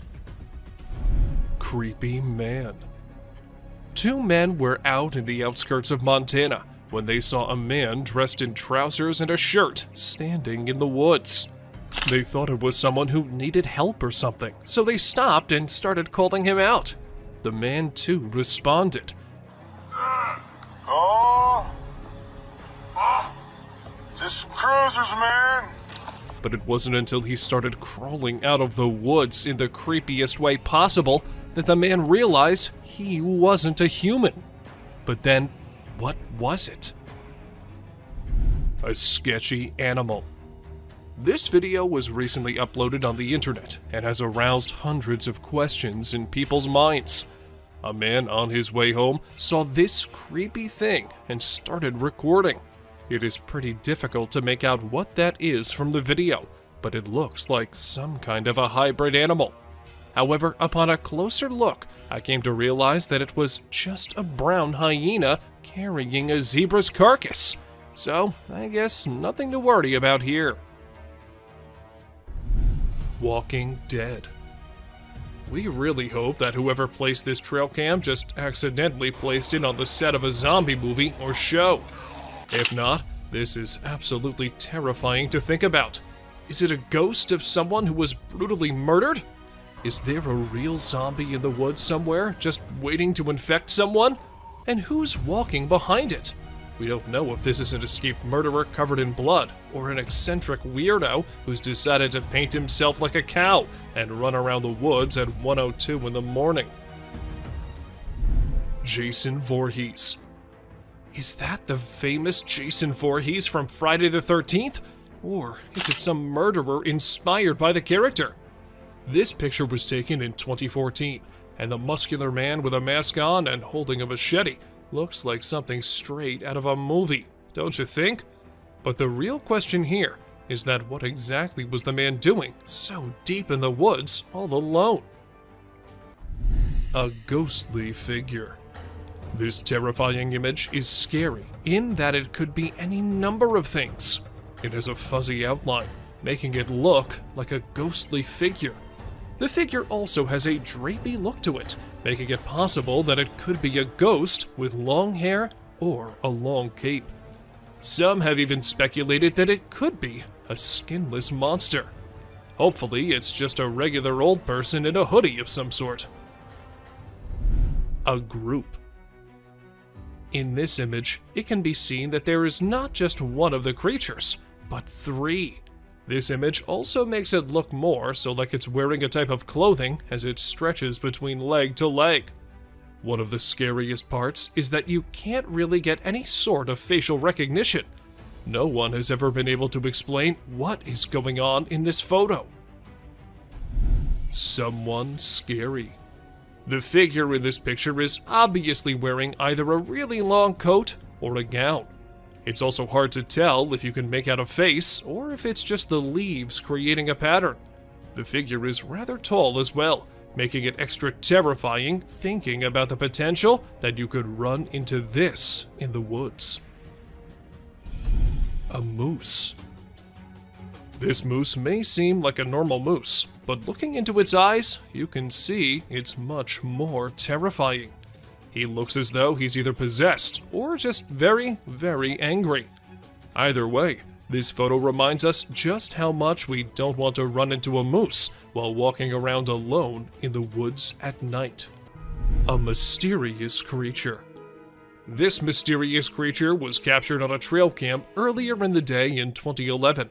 Creepy man. Two men were out in the outskirts of Montana when they saw a man dressed in trousers and a shirt standing in the woods. They thought it was someone who needed help or something, so they stopped and started calling him out. The man too responded. Oh, just cruisers, man. But it wasn't until he started crawling out of the woods in the creepiest way possible that the man realized he wasn't a human. But then, what was it? A sketchy animal. This video was recently uploaded on the internet and has aroused hundreds of questions in people's minds. A man on his way home saw this creepy thing and started recording. It is pretty difficult to make out what that is from the video, but it looks like some kind of a hybrid animal. However, upon a closer look, I came to realize that it was just a brown hyena carrying a zebra's carcass. So, I guess nothing to worry about here. Walking Dead. We really hope that whoever placed this trail cam just accidentally placed it on the set of a zombie movie or show. If not, this is absolutely terrifying to think about. Is it a ghost of someone who was brutally murdered? Is there a real zombie in the woods somewhere just waiting to infect someone? And who's walking behind it? We don't know if this is an escaped murderer covered in blood, or an eccentric weirdo who's decided to paint himself like a cow and run around the woods at 1:02 in the morning. Jason Voorhees. Is that the famous Jason Voorhees from Friday the 13th? Or is it some murderer inspired by the character? This picture was taken in 2014, and the muscular man with a mask on and holding a machete looks like something straight out of a movie, don't you think? But the real question here is that what exactly was the man doing so deep in the woods all alone? A ghostly figure. This terrifying image is scary in that it could be any number of things. It has a fuzzy outline, making it look like a ghostly figure. The figure also has a drapey look to it, making it possible that it could be a ghost with long hair or a long cape. Some have even speculated that it could be a skinless monster. Hopefully, it's just a regular old person in a hoodie of some sort. A group. In this image, it can be seen that there is not just one of the creatures, but three. This image also makes it look more so like it's wearing a type of clothing as it stretches between leg to leg. One of the scariest parts is that you can't really get any sort of facial recognition. No one has ever been able to explain what is going on in this photo. Someone scary. The figure in this picture is obviously wearing either a really long coat or a gown. It's also hard to tell if you can make out a face or if it's just the leaves creating a pattern. The figure is rather tall as well, making it extra terrifying thinking about the potential that you could run into this in the woods. A moose. This moose may seem like a normal moose, but looking into its eyes, you can see it's much more terrifying. He looks as though he's either possessed or just very, very angry. Either way, this photo reminds us just how much we don't want to run into a moose while walking around alone in the woods at night. A mysterious creature. This mysterious creature was captured on a trail cam earlier in the day in 2011.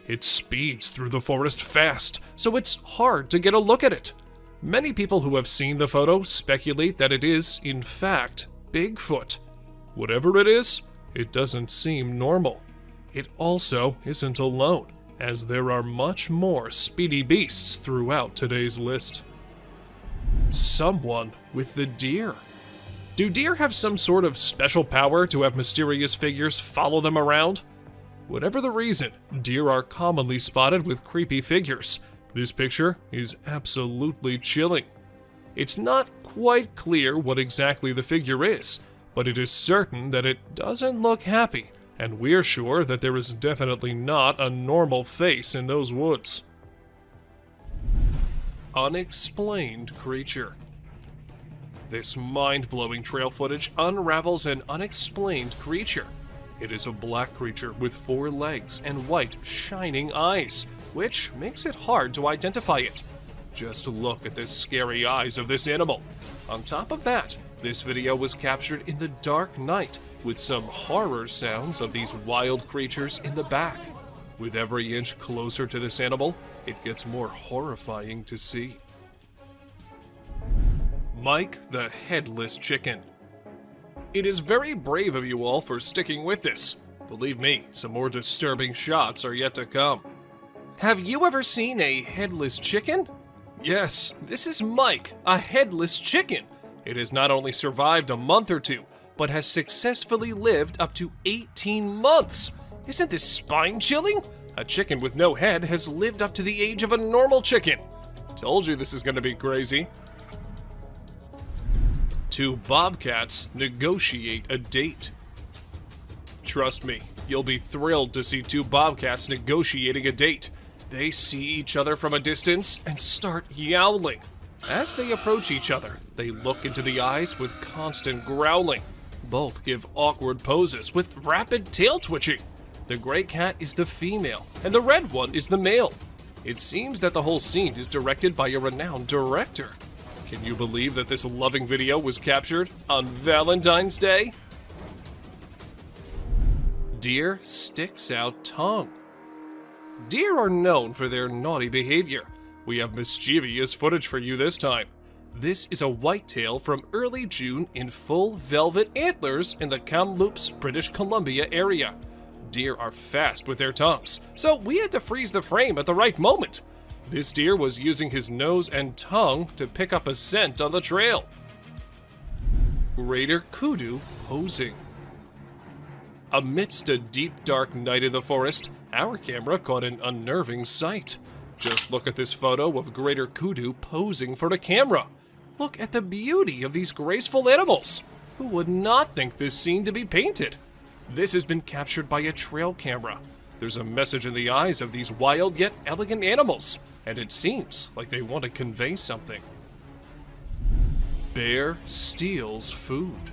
It speeds through the forest fast, so it's hard to get a look at it. Many people who have seen the photo speculate that it is, in fact, Bigfoot. Whatever it is, it doesn't seem normal. It also isn't alone, as there are much more speedy beasts throughout today's list. Someone with the deer. Do deer have some sort of special power to have mysterious figures follow them around? Whatever the reason, deer are commonly spotted with creepy figures. This picture is absolutely chilling. It's not quite clear what exactly the figure is, but it is certain that it doesn't look happy, and we're sure that there is definitely not a normal face in those woods. Unexplained creature. This mind-blowing trail footage unravels an unexplained creature. It is a black creature with 4 legs and white, shining eyes, which makes it hard to identify it. Just look at the scary eyes of this animal. On top of that, this video was captured in the dark night, with some horror sounds of these wild creatures in the back. With every inch closer to this animal, it gets more horrifying to see. Mike the Headless Chicken. It is very brave of you all for sticking with this. Believe me, some more disturbing shots are yet to come. Have you ever seen a headless chicken? Yes, this is Mike, a headless chicken. It has not only survived a month or two, but has successfully lived up to 18 months. Isn't this spine-chilling? A chicken with no head has lived up to the age of a normal chicken. Told you this is gonna be crazy. 2 bobcats negotiate a date. Trust me, you'll be thrilled to see 2 bobcats negotiating a date. They see each other from a distance and start yowling. As they approach each other, they look into the eyes with constant growling. Both give awkward poses with rapid tail twitching. The gray cat is the female, and the red one is the male. It seems that the whole scene is directed by a renowned director. Can you believe that this loving video was captured on Valentine's Day? Deer sticks out tongue. Deer are known for their naughty behavior. We have mischievous footage for you this time. This is a whitetail from early June in full velvet antlers in the Kamloops, British Columbia area. Deer are fast with their tongues, so we had to freeze the frame at the right moment. This deer was using his nose and tongue to pick up a scent on the trail. Greater kudu posing. Amidst a deep dark night in the forest, our camera caught an unnerving sight. Just look at this photo of greater kudu posing for the camera. Look at the beauty of these graceful animals. Who would not think this scene to be painted? This has been captured by a trail camera. There's a message in the eyes of these wild yet elegant animals, and it seems like they want to convey something. Bear steals food.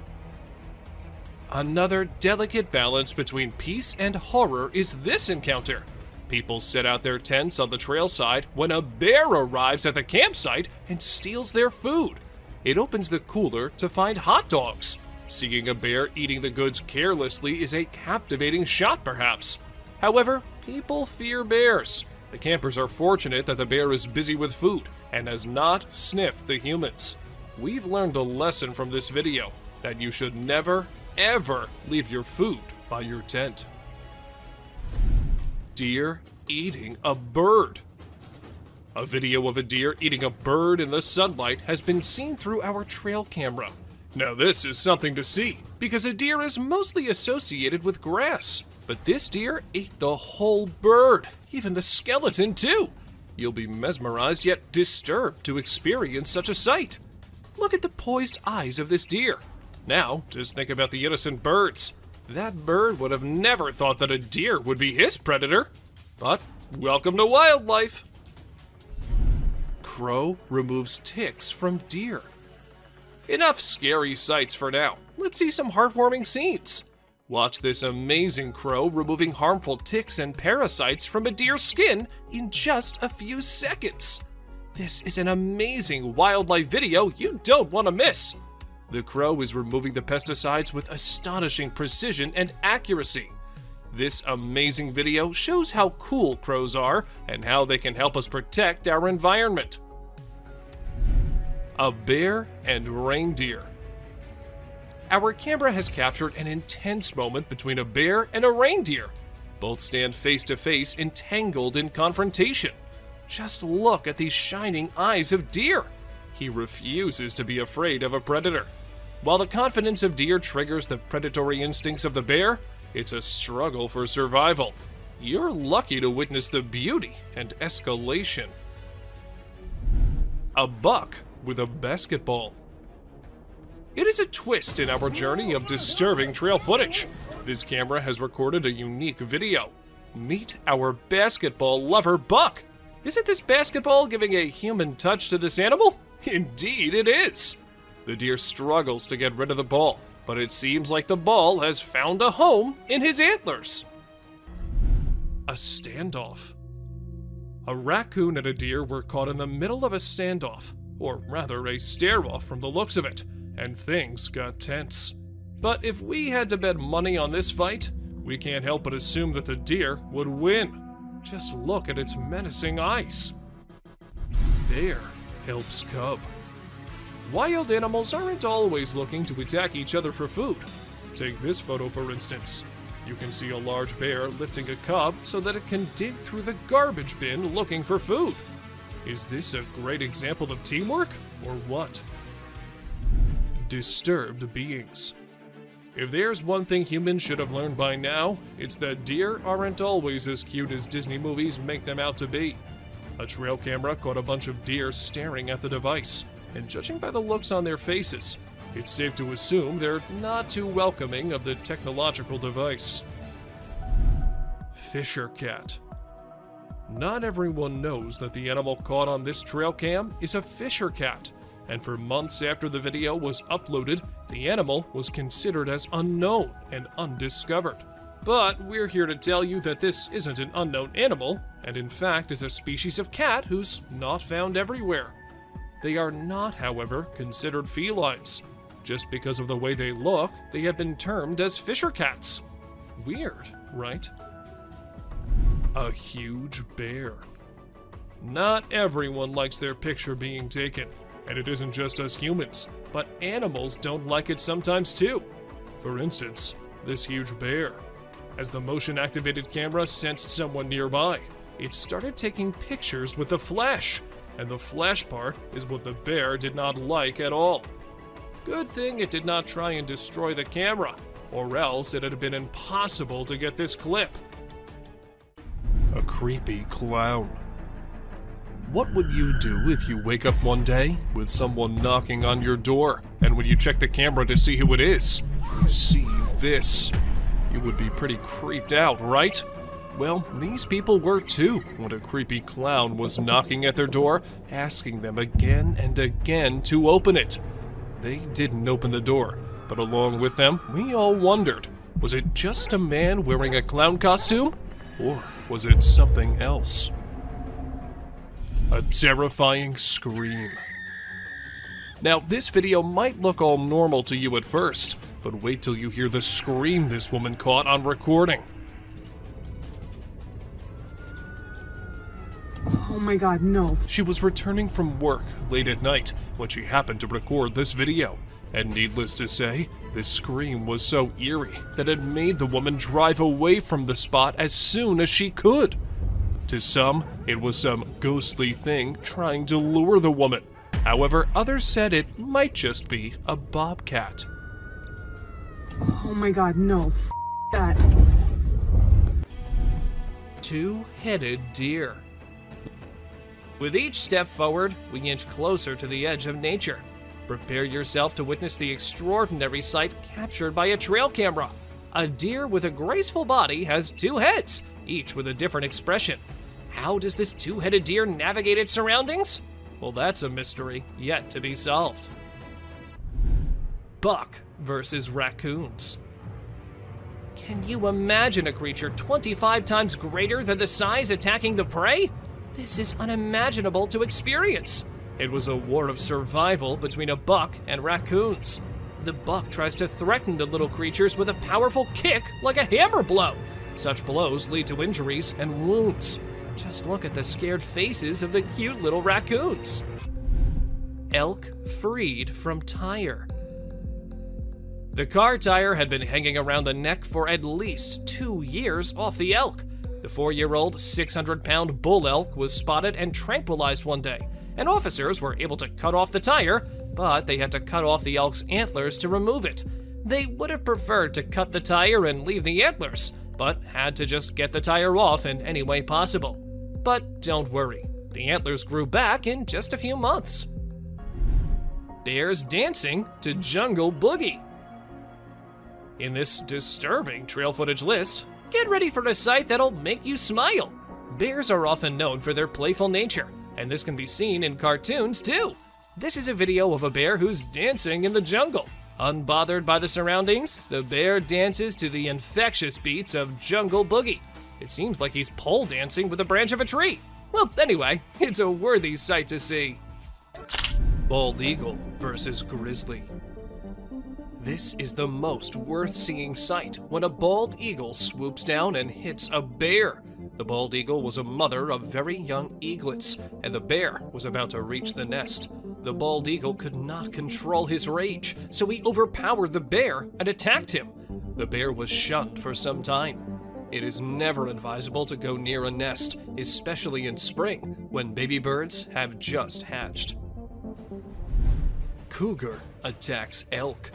Another delicate balance between peace and horror is this encounter. People set out their tents on the trail side when a bear arrives at the campsite and steals their food. It opens the cooler to find hot dogs. Seeing a bear eating the goods carelessly is a captivating shot, perhaps. However, people fear bears. The campers are fortunate that the bear is busy with food and has not sniffed the humans. We've learned a lesson from this video, that you should never, ever leave your food by your tent. Deer eating a bird. A video of a deer eating a bird in the sunlight has been seen through our trail camera. Now this is something to see, because a deer is mostly associated with grass. But this deer ate the whole bird, even the skeleton too. You'll be mesmerized yet disturbed to experience such a sight. Look at the poised eyes of this deer. Now, just think about the innocent birds. That bird would have never thought that a deer would be his predator. But welcome to wildlife. Crow removes ticks from deer. Enough scary sights for now. Let's see some heartwarming scenes. Watch this amazing crow removing harmful ticks and parasites from a deer's skin in just a few seconds. This is an amazing wildlife video you don't want to miss. The crow is removing the pesticides with astonishing precision and accuracy. This amazing video shows how cool crows are and how they can help us protect our environment. A bear and reindeer. Our camera has captured an intense moment between a bear and a reindeer. Both stand face to face, entangled in confrontation. Just look at these shining eyes of deer. He refuses to be afraid of a predator. While the confidence of deer triggers the predatory instincts of the bear, it's a struggle for survival. You're lucky to witness the beauty and escalation. A buck with a basketball. It is a twist in our journey of disturbing trail footage. This camera has recorded a unique video. Meet our basketball lover, Buck. Isn't this basketball giving a human touch to this animal? Indeed it is. The deer struggles to get rid of the ball, but it seems like the ball has found a home in his antlers. A standoff. A raccoon and a deer were caught in the middle of a standoff, or rather a stare-off from the looks of it, and things got tense. But if we had to bet money on this fight, we can't help but assume that the deer would win. Just look at its menacing eyes. Bear helps cub. Wild animals aren't always looking to attack each other for food. Take this photo for instance. You can see a large bear lifting a cub so that it can dig through the garbage bin looking for food. Is this a great example of teamwork, or what? Disturbed beings. If there's one thing humans should have learned by now, it's that deer aren't always as cute as Disney movies make them out to be. A trail camera caught a bunch of deer staring at the device, and judging by the looks on their faces, it's safe to assume they're not too welcoming of the technological device. Fisher cat. Not everyone knows that the animal caught on this trail cam is a fisher cat, and for months after the video was uploaded, the animal was considered as unknown and undiscovered. But we're here to tell you that this isn't an unknown animal, and in fact is a species of cat who's not found everywhere. They are not, however, considered felines. Just because of the way they look, they have been termed as fisher cats. Weird, right? A huge bear. Not everyone likes their picture being taken, and it isn't just us humans, but animals don't like it sometimes too. For instance, this huge bear. As the motion-activated camera sensed someone nearby, it started taking pictures with the flash, and the flash part is what the bear did not like at all. Good thing it did not try and destroy the camera, or else it had been impossible to get this clip. A creepy clown. What would you do if you wake up one day with someone knocking on your door, and when you check the camera to see who it is, you see this? You would be pretty creeped out, right? Well, these people were too when a creepy clown was knocking at their door, asking them again and again to open it. They didn't open the door, but along with them, we all wondered, was it just a man wearing a clown costume? Or was it something else? A terrifying scream. Now, this video might look all normal to you at first, but wait till you hear the scream this woman caught on recording. Oh my god, no. She was returning from work late at night when she happened to record this video, and needless to say, this scream was so eerie that it made the woman drive away from the spot as soon as she could. To some, it was some ghostly thing trying to lure the woman. However, others said it might just be a bobcat. Oh my god, no. That. Two-headed deer. With each step forward, we inch closer to the edge of nature. Prepare yourself to witness the extraordinary sight captured by a trail camera. A deer with a graceful body has two heads, each with a different expression. How does this two-headed deer navigate its surroundings? Well, that's a mystery yet to be solved. Buck versus raccoons. Can you imagine a creature 25 times greater than the size attacking the prey? This is unimaginable to experience. It was a war of survival between a buck and raccoons. The buck tries to threaten the little creatures with a powerful kick like a hammer blow. Such blows lead to injuries and wounds. Just look at the scared faces of the cute little raccoons. Elk freed from tire. The car tire had been hanging around the neck for at least 2 years off the elk. The 4-year-old, 600-pound bull elk was spotted and tranquilized one day, and officers were able to cut off the tire, but they had to cut off the elk's antlers to remove it. They would have preferred to cut the tire and leave the antlers, but had to just get the tire off in any way possible. But don't worry, the antlers grew back in just a few months. Bears dancing to Jungle Boogie. In this disturbing trail footage list, get ready for a sight that'll make you smile. Bears are often known for their playful nature, and this can be seen in cartoons too. This is a video of a bear who's dancing in the jungle. Unbothered by the surroundings, the bear dances to the infectious beats of Jungle Boogie. It seems like he's pole dancing with a branch of a tree. Well, anyway, it's a worthy sight to see. Bald eagle versus grizzly. This is the most worth seeing sight when a bald eagle swoops down and hits a bear. The bald eagle was a mother of very young eaglets, and the bear was about to reach the nest. The bald eagle could not control his rage, so he overpowered the bear and attacked him. The bear was shunned for some time. It is never advisable to go near a nest, especially in spring, when baby birds have just hatched. Cougar attacks elk.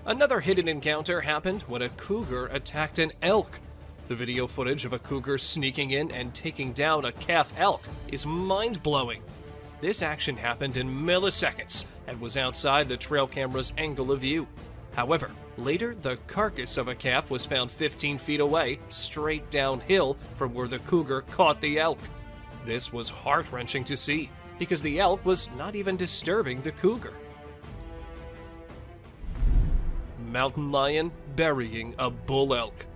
Another hidden encounter happened when a cougar attacked an elk. The video footage of a cougar sneaking in and taking down a calf elk is mind-blowing. This action happened in milliseconds and was outside the trail camera's angle of view. However, later the carcass of a calf was found 15 feet away, straight downhill from where the cougar caught the elk. This was heart-wrenching to see, because the elk was not even disturbing the cougar. Mountain lion burying a bull elk.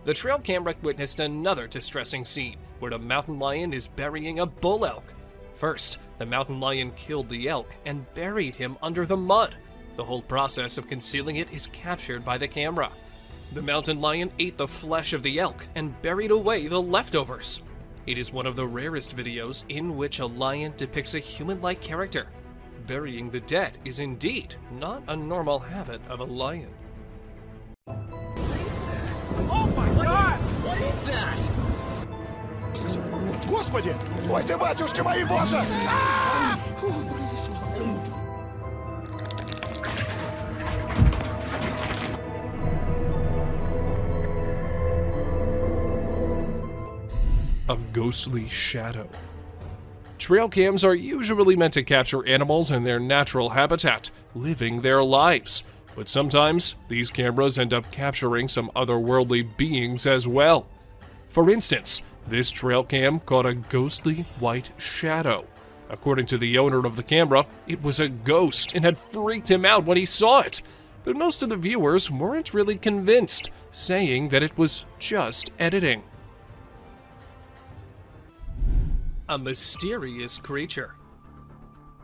The trail camera witnessed another distressing scene where the mountain lion is burying a bull elk. First, the mountain lion killed the elk and buried him under the mud. The whole process of concealing it is captured by the camera. The mountain lion ate the flesh of the elk and buried away the leftovers. It is one of the rarest videos in which a lion depicts a human-like character. Burying the dead is indeed not a normal habit of a lion. Oh my God! What is that? Господи! Ой ты, батюшки мои, боже! A ghostly shadow. Trail cams are usually meant to capture animals in their natural habitat, living their lives. But sometimes, these cameras end up capturing some otherworldly beings as well. For instance, this trail cam caught a ghostly white shadow. According to the owner of the camera, it was a ghost and had freaked him out when he saw it. But most of the viewers weren't really convinced, saying that it was just editing. A mysterious creature.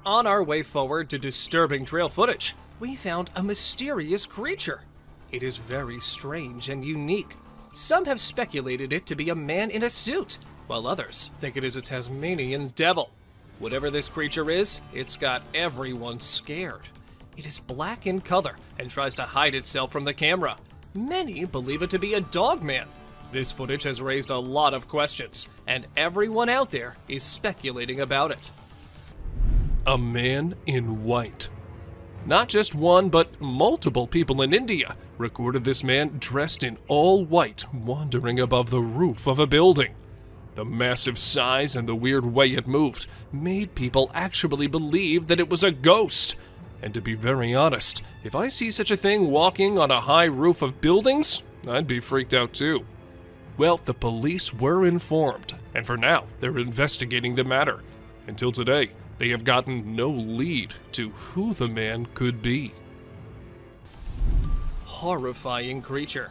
On our way forward to disturbing trail footage, we found a mysterious creature. It is very strange and unique. Some have speculated it to be a man in a suit, while others think it is a Tasmanian devil. Whatever this creature is, it's got everyone scared. It is black in color and tries to hide itself from the camera. Many believe it to be a dog man. This footage has raised a lot of questions, and everyone out there is speculating about it. A man in white. Not just one, but multiple people in India recorded this man dressed in all white wandering above the roof of a building. The massive size and the weird way it moved made people actually believe that it was a ghost. And to be very honest, if I see such a thing walking on a high roof of buildings, I'd be freaked out too. Well, the police were informed, and for now, they're investigating the matter. Until today, they have gotten no lead to who the man could be. Horrifying creature.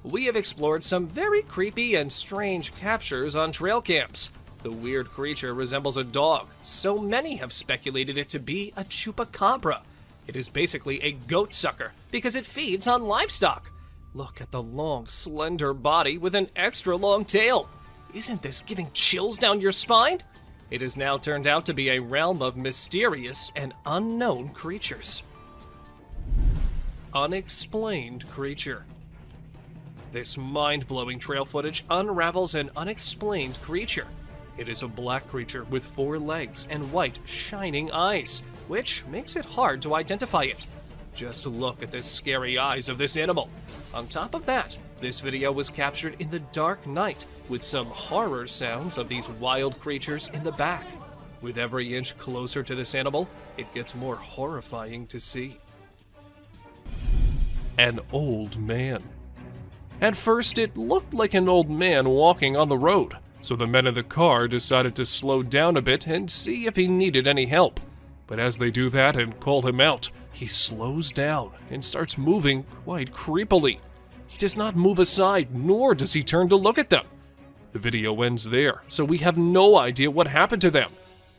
We have explored some very creepy and strange captures on trail cams. The weird creature resembles a dog, so many have speculated it to be a chupacabra. It is basically a goat sucker because it feeds on livestock. Look at the long, slender body with an extra long tail. Isn't this giving chills down your spine? It has now turned out to be a realm of mysterious and unknown creatures. Unexplained creature. This mind-blowing trail footage unravels an unexplained creature. It is a black creature with 4 legs and white, shining eyes, which makes it hard to identify it. Just look at the scary eyes of this animal. On top of that, this video was captured in the dark night with some horror sounds of these wild creatures in the back. With every inch closer to this animal, it gets more horrifying to see. an old man. At first, it looked like an old man walking on the road, so the men in the car decided to slow down a bit and see if he needed any help. But as they do that and call him out, he slows down and starts moving quite creepily. He does not move aside, nor does he turn to look at them. The video ends there, so we have no idea what happened to them.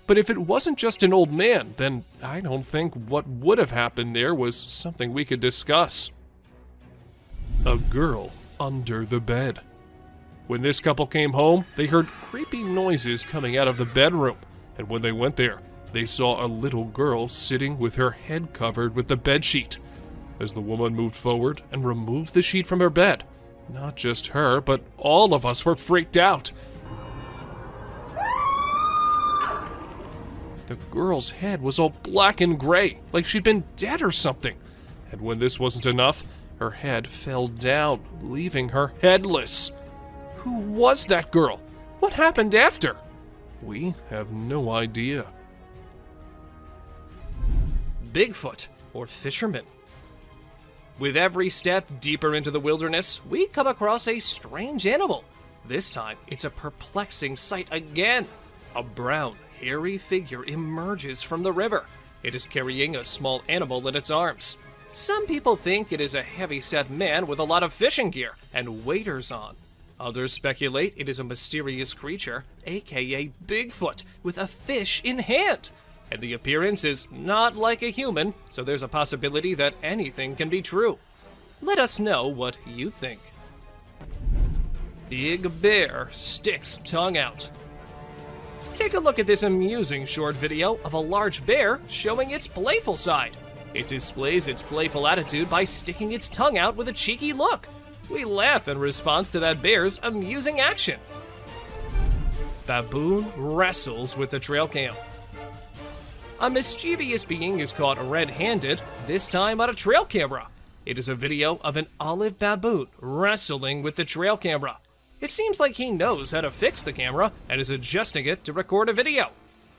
But if it wasn't just an old man, then I don't think what would have happened there was something we could discuss. A girl under the bed. When this couple came home, they heard creepy noises coming out of the bedroom, and when they went there, they saw a little girl sitting with her head covered with the bedsheet. As the woman moved forward and removed the sheet from her bed, not just her, but all of us were freaked out. The girl's head was all black and gray, like she'd been dead or something. And when this wasn't enough, her head fell down, leaving her headless. Who was that girl? What happened after? We have no idea. Bigfoot, or fisherman. With every step deeper into the wilderness, we come across a strange animal. This time, it's a perplexing sight again. A brown, hairy figure emerges from the river. It is carrying a small animal in its arms. Some people think it is a heavy-set man with a lot of fishing gear and waders on. Others speculate it is a mysterious creature, aka Bigfoot, with a fish in hand. And the appearance is not like a human, so there's a possibility that anything can be true. Let us know what you think. Big bear sticks tongue out. Take a look at this amusing short video of a large bear showing its playful side. It displays its playful attitude by sticking its tongue out with a cheeky look. We laugh in response to that bear's amusing action. Baboon wrestles with the trail cam. A mischievous being is caught red-handed, this time on a trail camera. It is a video of an olive baboon wrestling with the trail camera. It seems like he knows how to fix the camera and is adjusting it to record a video.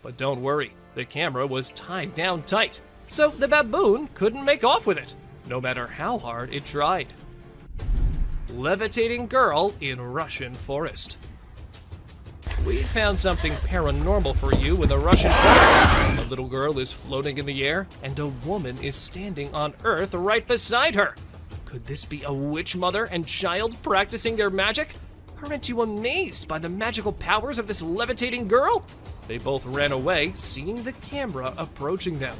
But don't worry, the camera was tied down tight, so the baboon couldn't make off with it, no matter how hard it tried. Levitating girl in Russian forest. We found something paranormal for you in the Russian forest. A little girl is floating in the air, and a woman is standing on Earth right beside her. Could this be a witch mother and child practicing their magic? Aren't you amazed by the magical powers of this levitating girl? They both ran away, seeing the camera approaching them.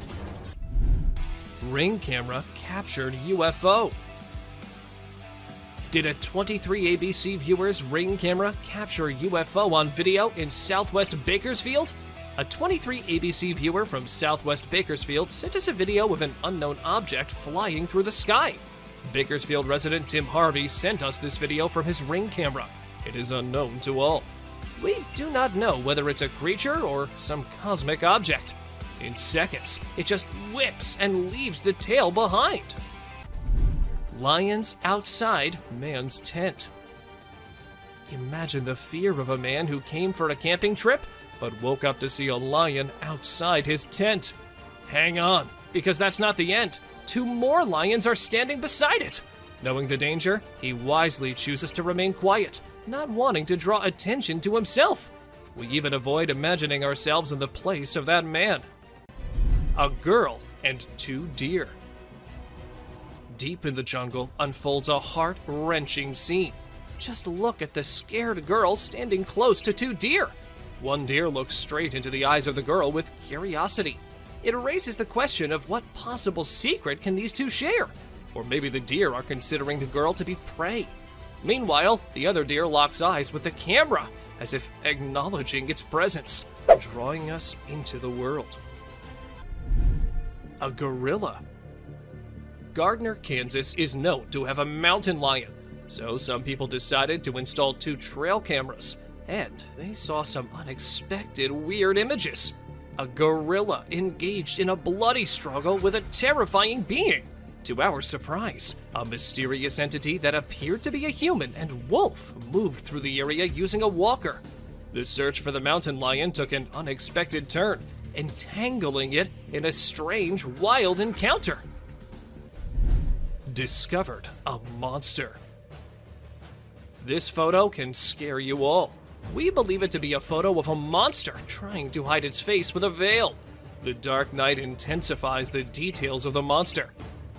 Ring camera captured UFO. Did a 23 ABC viewer's Ring camera capture a UFO on video in Southwest Bakersfield? A 23 ABC viewer from Southwest Bakersfield sent us a video of an unknown object flying through the sky. Bakersfield resident Tim Harvey sent us this video from his Ring camera. It is unknown to all. We do not know whether it's a creature or some cosmic object. In seconds, it just whips and leaves the tail behind. Lions outside man's tent. Imagine the fear of a man who came for a camping trip, but woke up to see a lion outside his tent. Hang on, because that's not the end. 2 more lions are standing beside it. Knowing the danger, he wisely chooses to remain quiet, not wanting to draw attention to himself. We even avoid imagining ourselves in the place of that man. A girl and 2 deer. Deep in the jungle unfolds a heart-wrenching scene. Just look at the scared girl standing close to 2 deer. One deer looks straight into the eyes of the girl with curiosity. It raises the question of what possible secret can these 2 share? Or maybe the deer are considering the girl to be prey. Meanwhile, the other deer locks eyes with the camera, as if acknowledging its presence, drawing us into the world. A gorilla. Gardner, Kansas is known to have a mountain lion, so some people decided to install 2 trail cameras, and they saw some unexpected weird images. A gorilla engaged in a bloody struggle with a terrifying being. To our surprise, a mysterious entity that appeared to be a human and wolf moved through the area using a walker. The search for the mountain lion took an unexpected turn, entangling it in a strange, wild encounter. discovered a monster. This photo can scare you all. We believe it to be a photo of a monster trying to hide its face with a veil. The dark night intensifies the details of the monster.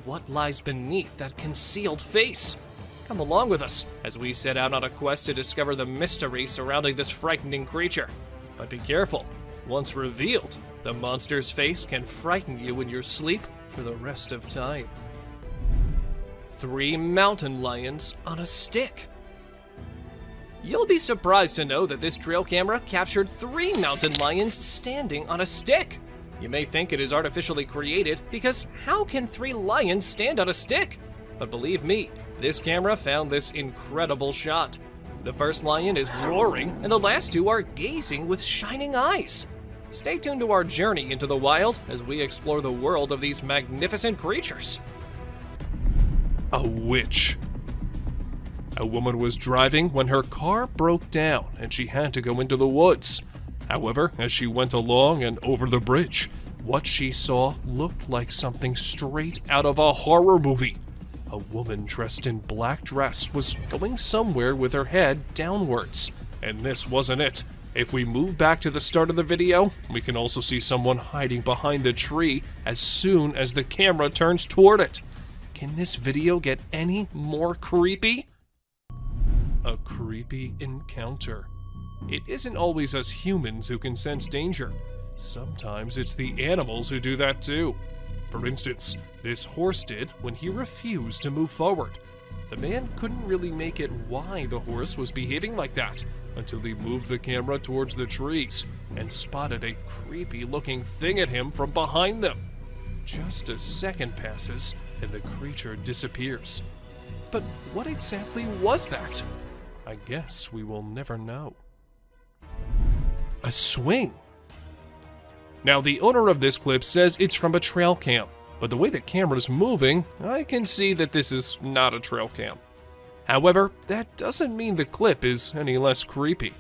What lies beneath that concealed face? Come along with us as we set out on a quest to discover the mystery surrounding this frightening creature. But be careful, once revealed, the monster's face can frighten you in your sleep for the rest of time. 3 mountain lions on a stick. You'll be surprised to know that this trail camera captured 3 mountain lions standing on a stick. You may think it is artificially created because how can 3 lions stand on a stick? But believe me, this camera found this incredible shot. The first lion is roaring and the last 2 are gazing with shining eyes. Stay tuned to our journey into the wild as we explore the world of these magnificent creatures. A witch. A woman was driving when her car broke down and she had to go into the woods. However, as she went along and over the bridge, what she saw looked like something straight out of a horror movie. A woman dressed in black dress was going somewhere with her head downwards. And this wasn't it. If we move back to the start of the video, we can also see someone hiding behind the tree as soon as the camera turns toward it. Can this video get any more creepy? A creepy encounter. It isn't always us humans who can sense danger. Sometimes it's the animals who do that too. For instance, this horse did when he refused to move forward. The man couldn't really make it why the horse was behaving like that until he moved the camera towards the trees and spotted a creepy looking thing at him from behind them. Just a second passes and the creature disappears. But what exactly was that? I guess we will never know. A swing. Now, the owner of this clip says it's from a trail cam, but the way the camera's moving, I can see that this is not a trail cam. However, that doesn't mean the clip is any less creepy.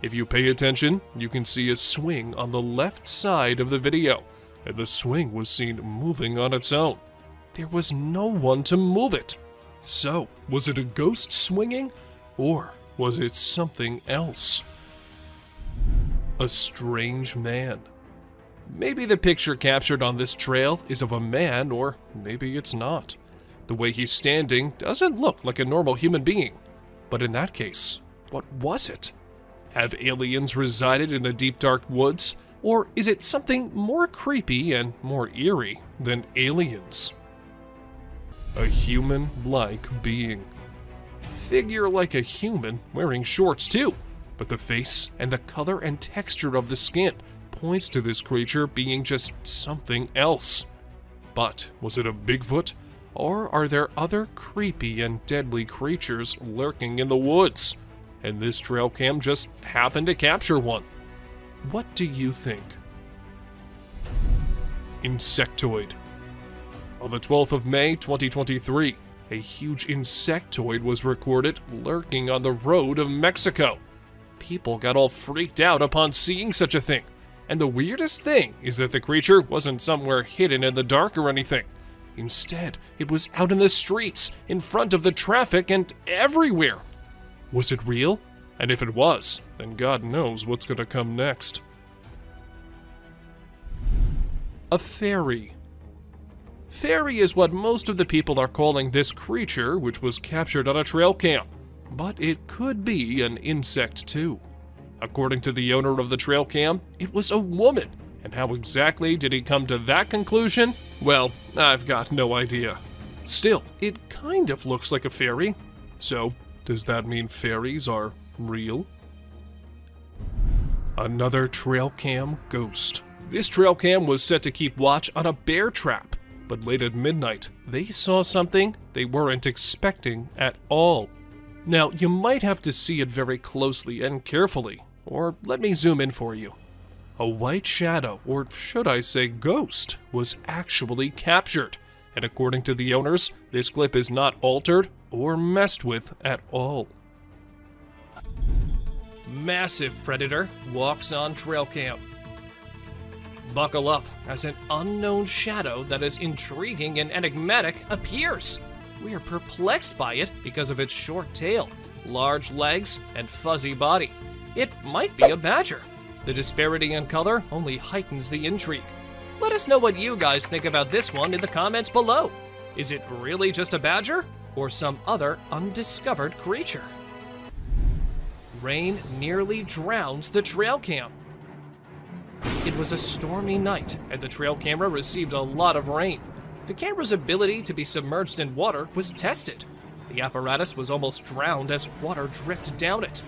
If you pay attention, you can see a swing on the left side of the video, and the swing was seen moving on its own. There was no one to move it. So, was it a ghost swinging? Or was it something else? A strange man. Maybe the picture captured on this trail is of a man, or maybe it's not. The way he's standing doesn't look like a normal human being. But in that case, what was it? Have aliens resided in the deep dark woods? Or is it something more creepy and more eerie than aliens? A human-like being. Figure like a human wearing shorts too, but the face and the color and texture of the skin points to this creature being just something else. But was it a Bigfoot, or are there other creepy and deadly creatures lurking in the woods? And this trail cam just happened to capture one. What do you think? Insectoid. On the 12th of May, 2023, a huge insectoid was recorded lurking on the road of Mexico. People got all freaked out upon seeing such a thing. And the weirdest thing is that the creature wasn't somewhere hidden in the dark or anything. Instead, it was out in the streets, in front of the traffic, and everywhere. Was it real? And if it was, then God knows what's gonna come next. A fairy. Fairy is what most of the people are calling this creature, which was captured on a trail cam. But it could be an insect too. According to the owner of the trail cam, it was a woman. And how exactly did he come to that conclusion? Well, I've got no idea. Still, it kind of looks like a fairy. So, does that mean fairies are real? Another trail cam ghost. This trail cam was set to keep watch on a bear trap. But late at midnight, they saw something they weren't expecting at all. Now, you might have to see it very closely and carefully, or let me zoom in for you. A white shadow, or should I say ghost, was actually captured. And according to the owners, this clip is not altered or messed with at all. Massive predator walks on trail cam. Buckle up as an unknown shadow that is intriguing and enigmatic appears. we are perplexed by it because of its short tail, large legs, and fuzzy body. It might be a badger. The disparity in color only heightens the intrigue. Let us know what you guys think about this one in the comments below. Is it really just a badger, or some other undiscovered creature? Rain nearly drowns the trail cam. It was a stormy night, and the trail camera received a lot of rain. The camera's ability to be submerged in water was tested. The apparatus was almost drowned as water dripped down it.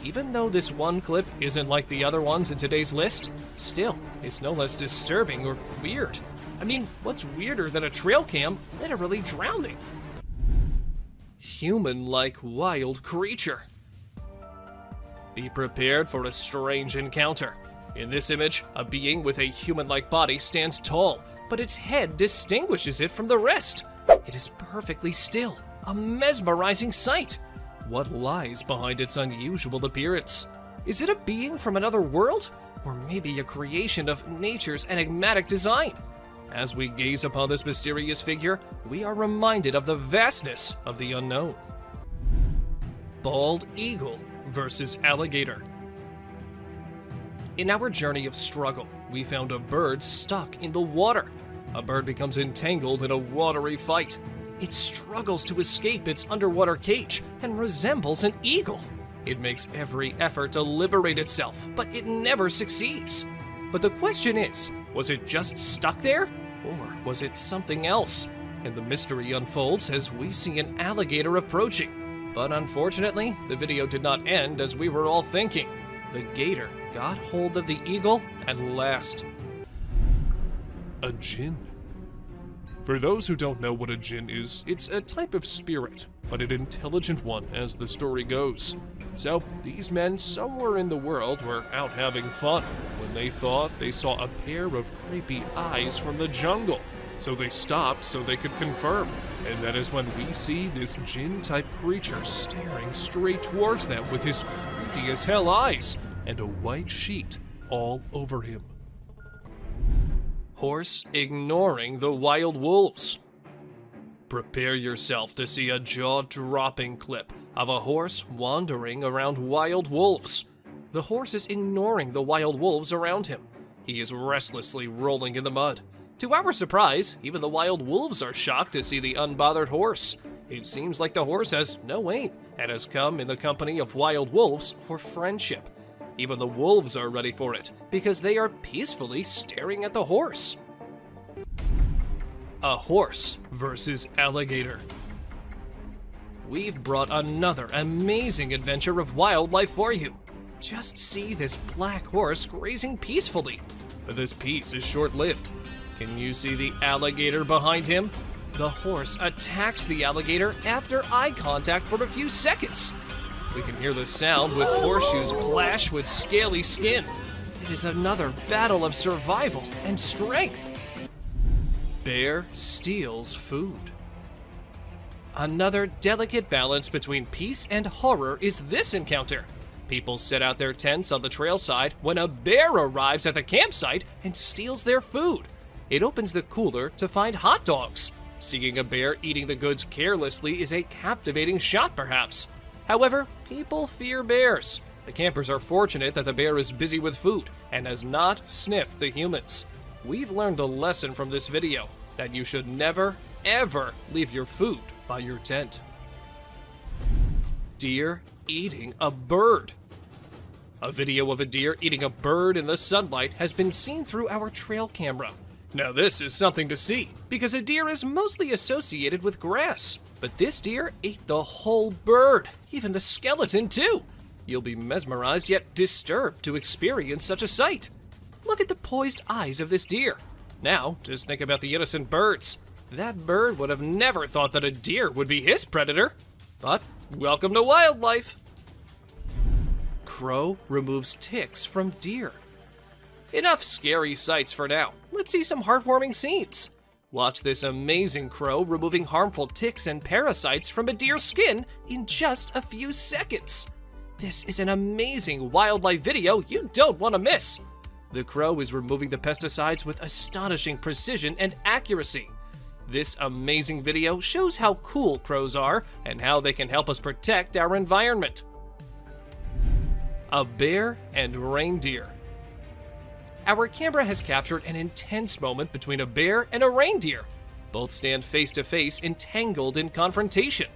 Even though this one clip isn't like the other ones in today's list, still, it's no less disturbing or weird. I mean, what's weirder than a trail cam literally drowning? Human-like wild creature. Be prepared for a strange encounter. In this image, a being with a human-like body stands tall, but its head distinguishes it from the rest. It is perfectly still, a mesmerizing sight. What lies behind its unusual appearance? Is it a being from another world? Or maybe a creation of nature's enigmatic design? As we gaze upon this mysterious figure, we are reminded of the vastness of the unknown. Bald eagle versus alligator. In our journey of struggle, we found a bird stuck in the water. A bird becomes entangled in a watery fight. It struggles to escape its underwater cage and resembles an eagle. It makes every effort to liberate itself, but it never succeeds. But the question is, was it just stuck there? Or was it something else? And the mystery unfolds as we see an alligator approaching. But unfortunately, the video did not end as we were all thinking. The gator got hold of the eagle at last. A djinn. For those who don't know what a djinn is, it's a type of spirit, but an intelligent one as the story goes. So, these men somewhere in the world were out having fun when they thought they saw a pair of creepy eyes from the jungle. So they stopped so they could confirm. And that is when we see this djinn-type creature staring straight towards them with his creepy as hell eyes and a white sheet all over him. Horse ignoring the wild wolves. Prepare yourself to see a jaw-dropping clip of a horse wandering around wild wolves. The horse is ignoring the wild wolves around him. He is restlessly rolling in the mud. To our surprise, even the wild wolves are shocked to see the unbothered horse. It seems like the horse has no aim and has come in the company of wild wolves for friendship. Even the wolves are ready for it because they are peacefully staring at the horse. A horse versus alligator. We've brought another amazing adventure of wildlife for you. Just see this black horse grazing peacefully. But this peace is short-lived. Can you see the alligator behind him? The horse attacks the alligator after eye contact for a few seconds. We can hear the sound with horseshoes clash with scaly skin. It is another battle of survival and strength. Bear steals food. Another delicate balance between peace and horror is this encounter. People set out their tents on the trail side when a bear arrives at the campsite and steals their food. It opens the cooler to find hot dogs. Seeing a bear eating the goods carelessly is a captivating shot, perhaps. However, people fear bears. The campers are fortunate that the bear is busy with food and has not sniffed the humans. We've learned a lesson from this video, that you should never, ever leave your food by your tent. Deer eating a bird. A video of a deer eating a bird in the sunlight has been seen through our trail camera. Now this is something to see, because a deer is mostly associated with grass. But this deer ate the whole bird, even the skeleton too. You'll be mesmerized yet disturbed to experience such a sight. Look at the poised eyes of this deer. Now, just think about the innocent birds. That bird would have never thought that a deer would be his predator. But welcome to wildlife. Crow removes ticks from deer. Enough scary sights for now. Let's see some heartwarming scenes. Watch this amazing crow removing harmful ticks and parasites from a deer's skin in just a few seconds. This is an amazing wildlife video you don't want to miss. The crow is removing the pesticides with astonishing precision and accuracy. This amazing video shows how cool crows are and how they can help us protect our environment. A bear and reindeer. Our camera has captured an intense moment between a bear and a reindeer. Both stand face to face, entangled in confrontation.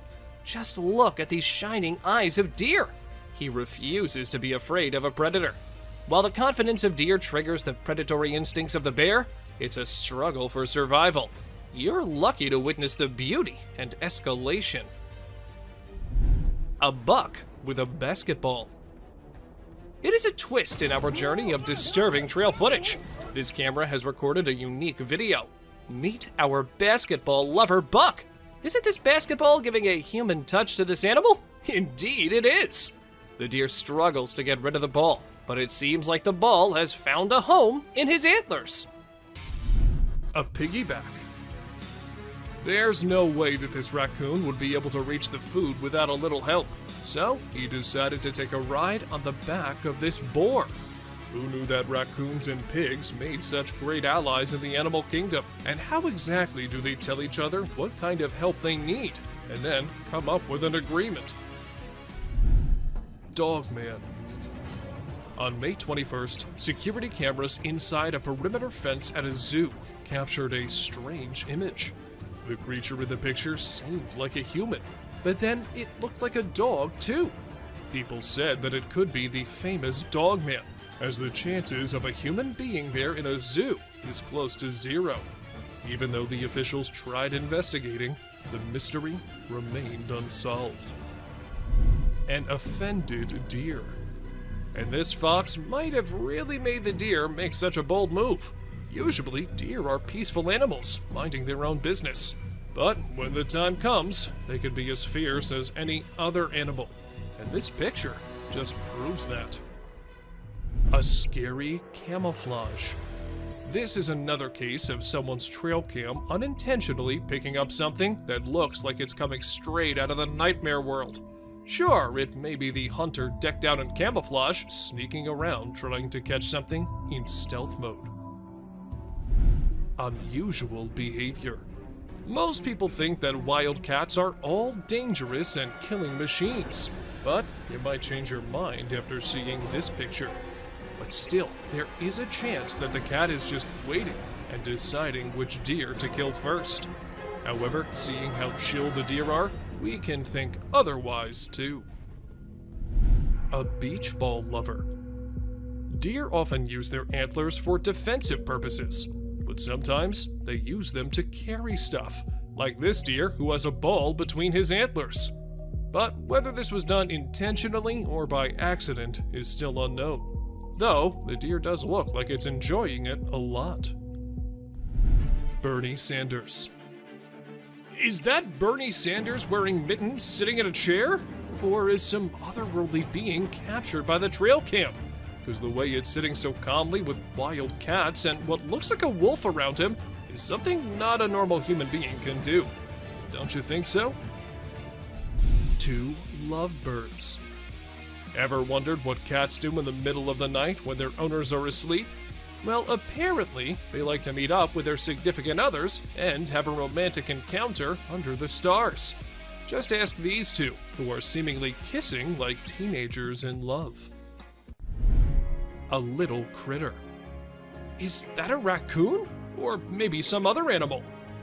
Just look at these shining eyes of deer. He refuses to be afraid of a predator. While the confidence of deer triggers the predatory instincts of the bear, it's a struggle for survival. You're lucky to witness the beauty and escalation. A buck with a basketball. It is a twist in our journey of disturbing trail footage. This camera has recorded a unique video. Meet our basketball lover buck. Isn't this basketball giving a human touch to this animal? Indeed it is. The deer struggles to get rid of the ball, but it seems like the ball has found a home in his antlers. A piggyback. There's no way that this raccoon would be able to reach the food without a little help, so he decided to take a ride on the back of this boar. Who knew that raccoons and pigs made such great allies in the animal kingdom? And how exactly do they tell each other what kind of help they need, and then come up with an agreement? Dogman. On May 21st, security cameras inside a perimeter fence at a zoo captured a strange image. The creature in the picture seemed like a human, but then it looked like a dog too. People said that it could be the famous Dogman, as the chances of a human being there in a zoo is close to zero. Even though the officials tried investigating, the mystery remained unsolved. An offended deer. And this fox might have really made the deer make such a bold move. Usually, deer are peaceful animals, minding their own business. But when the time comes, they can be as fierce as any other animal. And this picture just proves that. A scary camouflage. This is another case of someone's trail cam unintentionally picking up something that looks like it's coming straight out of the nightmare world. Sure, it may be the hunter decked out in camouflage, sneaking around trying to catch something in stealth mode. Unusual behavior. Most people think that wild cats are all dangerous and killing machines, but you might change your mind after seeing this picture. But still, there is a chance that the cat is just waiting and deciding which deer to kill first. However, seeing how chill the deer are, we can think otherwise too. A beach ball lover. Deer often use their antlers for defensive purposes, but sometimes they use them to carry stuff, like this deer who has a ball between his antlers. But whether this was done intentionally or by accident is still unknown, though the deer does look like it's enjoying it a lot. Bernie Sanders. Is that Bernie Sanders wearing mittens sitting in a chair? Or is some otherworldly being captured by the trail cam? Because the way it's sitting so calmly with wild cats and what looks like a wolf around him is something not a normal human being can do. Don't you think so? 2 lovebirds. Ever wondered what cats do in the middle of the night when their owners are asleep? Well, apparently, they like to meet up with their significant others and have a romantic encounter under the stars. Just ask these two, who are seemingly kissing like teenagers in love. A little critter. Is that a raccoon? Or maybe some other animal?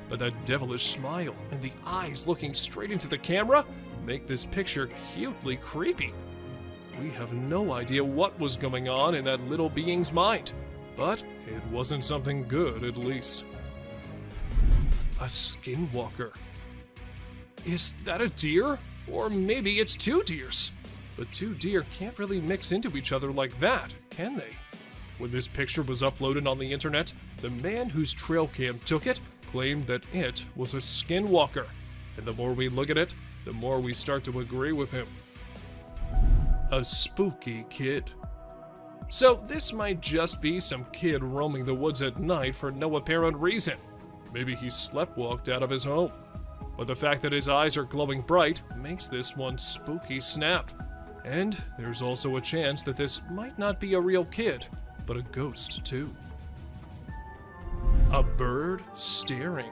But that devilish smile and the eyes looking straight into the camera make this picture cutely creepy. We have no idea what was going on in that little being's mind, but it wasn't something good at least. A skinwalker. Is that a deer? Or maybe it's 2 deers. But 2 deer can't really mix into each other like that, can they? When this picture was uploaded on the internet, the man whose trail cam took it claimed that it was a skinwalker. And the more we look at it, the more we start to agree with him. A spooky kid. So this might just be some kid roaming the woods at night for no apparent reason. Maybe he sleptwalked out of his home. But the fact that his eyes are glowing bright makes this one spooky snap. And there's also a chance that this might not be a real kid, but a ghost too. A bird staring.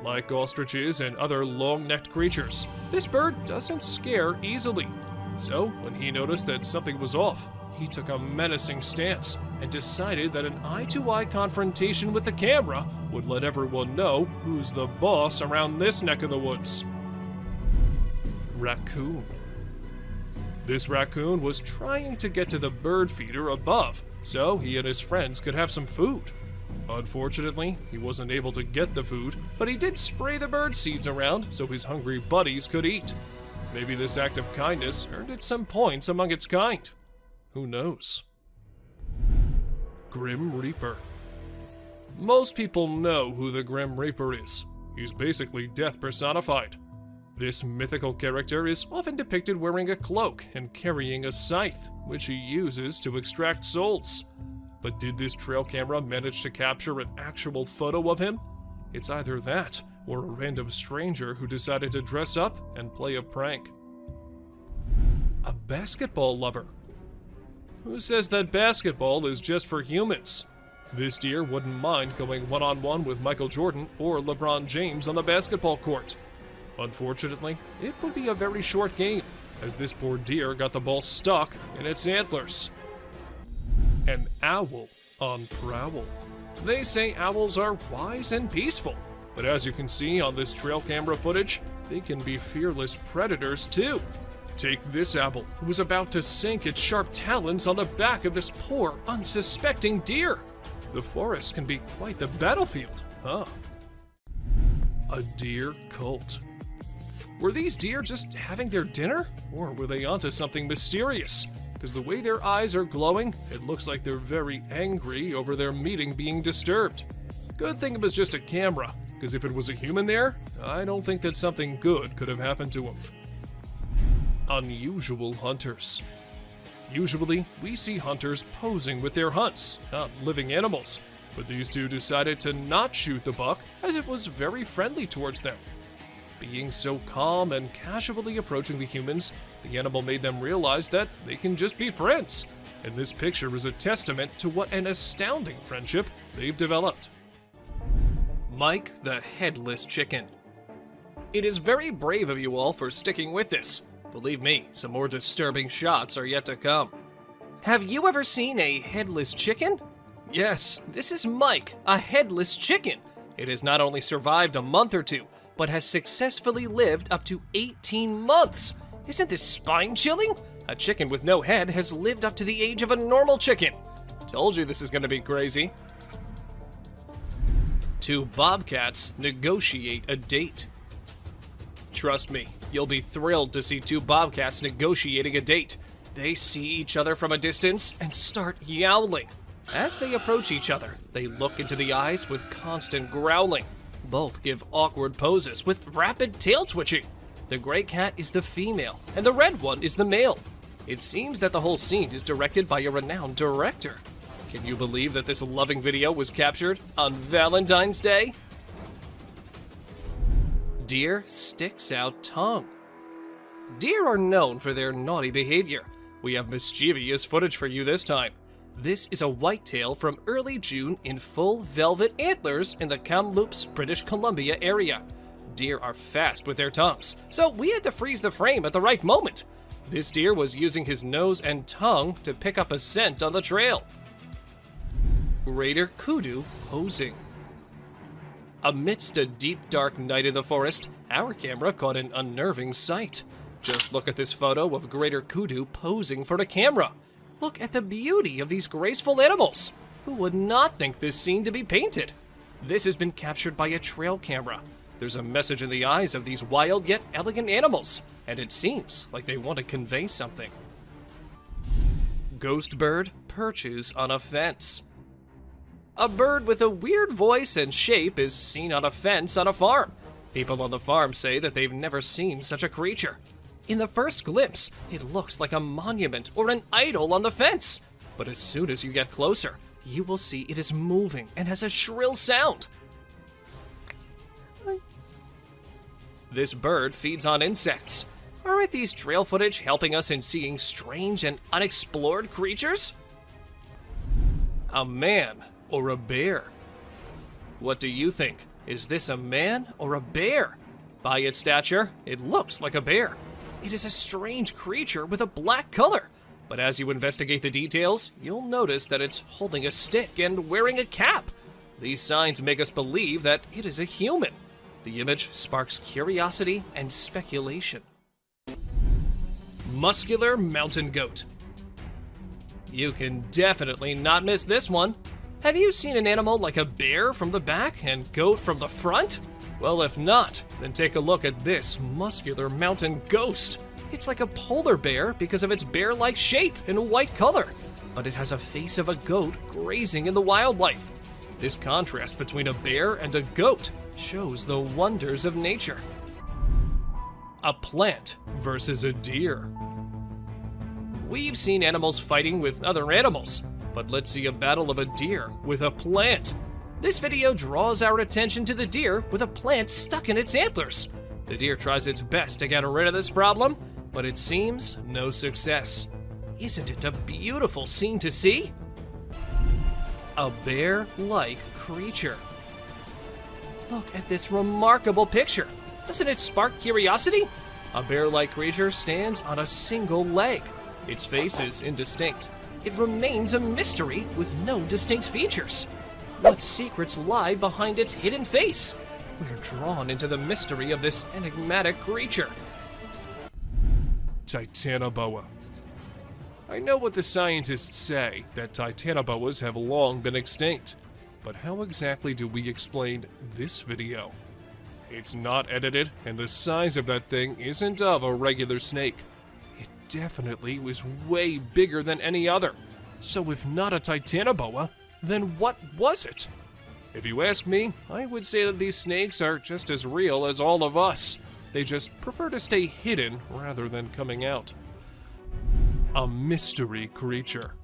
Like ostriches and other long-necked creatures, this bird doesn't scare easily. So, when he noticed that something was off, he took a menacing stance and decided that an eye-to-eye confrontation with the camera would let everyone know who's the boss around this neck of the woods. Raccoon. This raccoon was trying to get to the bird feeder above so he and his friends could have some food. Unfortunately, he wasn't able to get the food, but he did spray the bird seeds around so his hungry buddies could eat. Maybe this act of kindness earned it some points among its kind. Who knows? Grim Reaper. Most people know who the Grim Reaper is. He's basically death personified. This mythical character is often depicted wearing a cloak and carrying a scythe, which he uses to extract souls. But did this trail camera manage to capture an actual photo of him? It's either that, or a random stranger who decided to dress up and play a prank. A basketball lover. Who says that basketball is just for humans? This deer wouldn't mind going one-on-one with Michael Jordan or LeBron James on the basketball court. Unfortunately, it would be a very short game, as this poor deer got the ball stuck in its antlers. An owl on prowl. They say owls are wise and peaceful, but as you can see on this trail camera footage, they can be fearless predators too. Take this owl, who was about to sink its sharp talons on the back of this poor, unsuspecting deer. The forest can be quite the battlefield, huh? A deer cult. Were these deer just having their dinner? Or were they onto something mysterious? Because the way their eyes are glowing, it looks like they're very angry over their meeting being disturbed. Good thing it was just a camera, because if it was a human there, I don't think that something good could have happened to him. Unusual hunters. Usually, we see hunters posing with their hunts, not living animals, but these two decided to not shoot the buck as it was very friendly towards them. Being so calm and casually approaching the humans, the animal made them realize that they can just be friends, and this picture is a testament to what an astounding friendship they've developed. Mike the Headless Chicken. It is very brave of you all for sticking with this. Believe me, some more disturbing shots are yet to come. Have you ever seen a headless chicken? Yes, this is Mike, a headless chicken. It has not only survived a month or two, but has successfully lived up to 18 months. Isn't this spine-chilling? A chicken with no head has lived up to the age of a normal chicken. Told you this is gonna be crazy. Two bobcats negotiate a date. Trust me, you'll be thrilled to see two bobcats negotiating a date. They see each other from a distance and start yowling. As they approach each other, they look into the eyes with constant growling. Both give awkward poses with rapid tail twitching. The gray cat is the female, and the red one is the male. It seems that the whole scene is directed by a renowned director. Can you believe that this loving video was captured on Valentine's Day? Deer sticks out tongue. Deer are known for their naughty behavior. We have mischievous footage for you this time. This is a whitetail from early June in full velvet antlers in the Kamloops, British Columbia area. Deer are fast with their tongues, so we had to freeze the frame at the right moment. This deer was using his nose and tongue to pick up a scent on the trail. Greater kudu posing. Amidst a deep dark night in the forest, our camera caught an unnerving sight. Just look at this photo of greater kudu posing for the camera. Look at the beauty of these graceful animals. Who would not think this scene to be painted? This has been captured by a trail camera. There's a message in the eyes of these wild yet elegant animals, and it seems like they want to convey something. Ghost bird perches on a fence. A bird with a weird voice and shape is seen on a fence on a farm. People on the farm say that they've never seen such a creature. In the first glimpse, it looks like a monument or an idol on the fence. But as soon as you get closer, you will see it is moving and has a shrill sound. This bird feeds on insects. Aren't these trail footage helping us in seeing strange and unexplored creatures? A man or a bear? What do you think? Is this a man or a bear? By its stature, it looks like a bear. It is a strange creature with a black color. But as you investigate the details, you'll notice that it's holding a stick and wearing a cap. These signs make us believe that it is a human. The image sparks curiosity and speculation. Muscular mountain goat. You can definitely not miss this one. Have you seen an animal like a bear from the back and goat from the front? Well, if not, then take a look at this muscular mountain ghost. It's like a polar bear because of its bear-like shape and white color, but it has a face of a goat grazing in the wildlife. This contrast between a bear and a goat shows the wonders of nature. A plant versus a deer. We've seen animals fighting with other animals, but let's see a battle of a deer with a plant. This video draws our attention to the deer with a plant stuck in its antlers. The deer tries its best to get rid of this problem, but it seems no success. Isn't it a beautiful scene to see? A bear-like creature. Look at this remarkable picture. Doesn't it spark curiosity? A bear-like creature stands on a single leg. Its face is indistinct. It remains a mystery with no distinct features. What secrets lie behind its hidden face? We're drawn into the mystery of this enigmatic creature. Titanoboa. I know what the scientists say, that titanoboas have long been extinct. But how exactly do we explain this video? It's not edited, and the size of that thing isn't of a regular snake. It definitely was way bigger than any other. So if not a titanoboa, then what was it? If you ask me, I would say that these snakes are just as real as all of us. They just prefer to stay hidden rather than coming out. A mystery creature.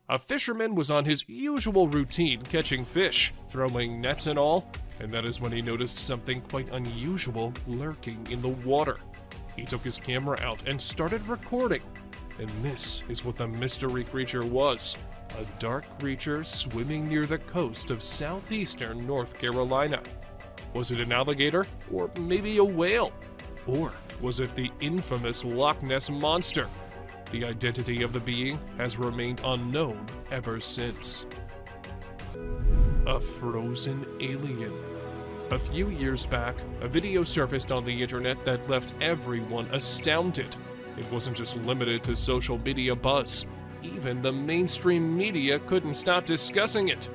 A fisherman was on his usual routine catching fish, throwing nets and all, and that is when he noticed something quite unusual lurking in the water. He took his camera out and started recording, and this is what the mystery creature was. A dark creature swimming near the coast of southeastern North Carolina. Was it an alligator, or maybe a whale? Or was it the infamous Loch Ness Monster? The identity of the being has remained unknown ever since. A frozen alien. A few years back, a video surfaced on the internet that left everyone astounded. It wasn't just limited to social media buzz. Even the mainstream media couldn't stop discussing it.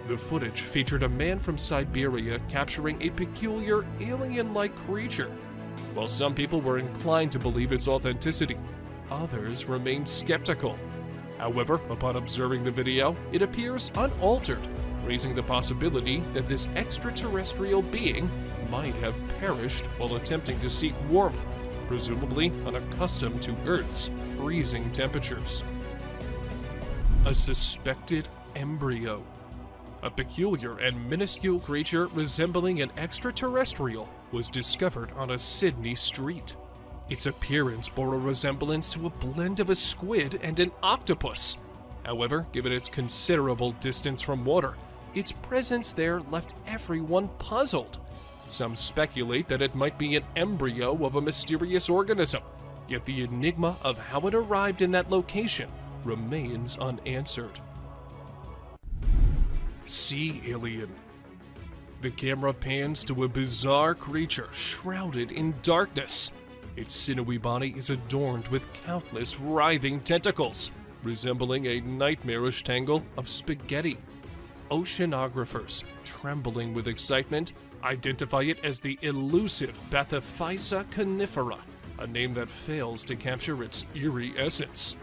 The footage featured a man from Siberia capturing a peculiar alien-like creature. While some people were inclined to believe its authenticity, others remained skeptical. However, upon observing the video, it appears unaltered, raising the possibility that this extraterrestrial being might have perished while attempting to seek warmth, presumably unaccustomed to Earth's freezing temperatures. A suspected embryo. A peculiar and minuscule creature resembling an extraterrestrial was discovered on a Sydney street. Its appearance bore a resemblance to a blend of a squid and an octopus. However, given its considerable distance from water, its presence there left everyone puzzled. Some speculate that it might be an embryo of a mysterious organism, yet the enigma of how it arrived in that location remains unanswered. Sea alien. The camera pans to a bizarre creature shrouded in darkness. Its sinewy body is adorned with countless writhing tentacles, resembling a nightmarish tangle of spaghetti. Oceanographers, trembling with excitement, identify it as the elusive Bathyphysa conifera, a name that fails to capture its eerie essence.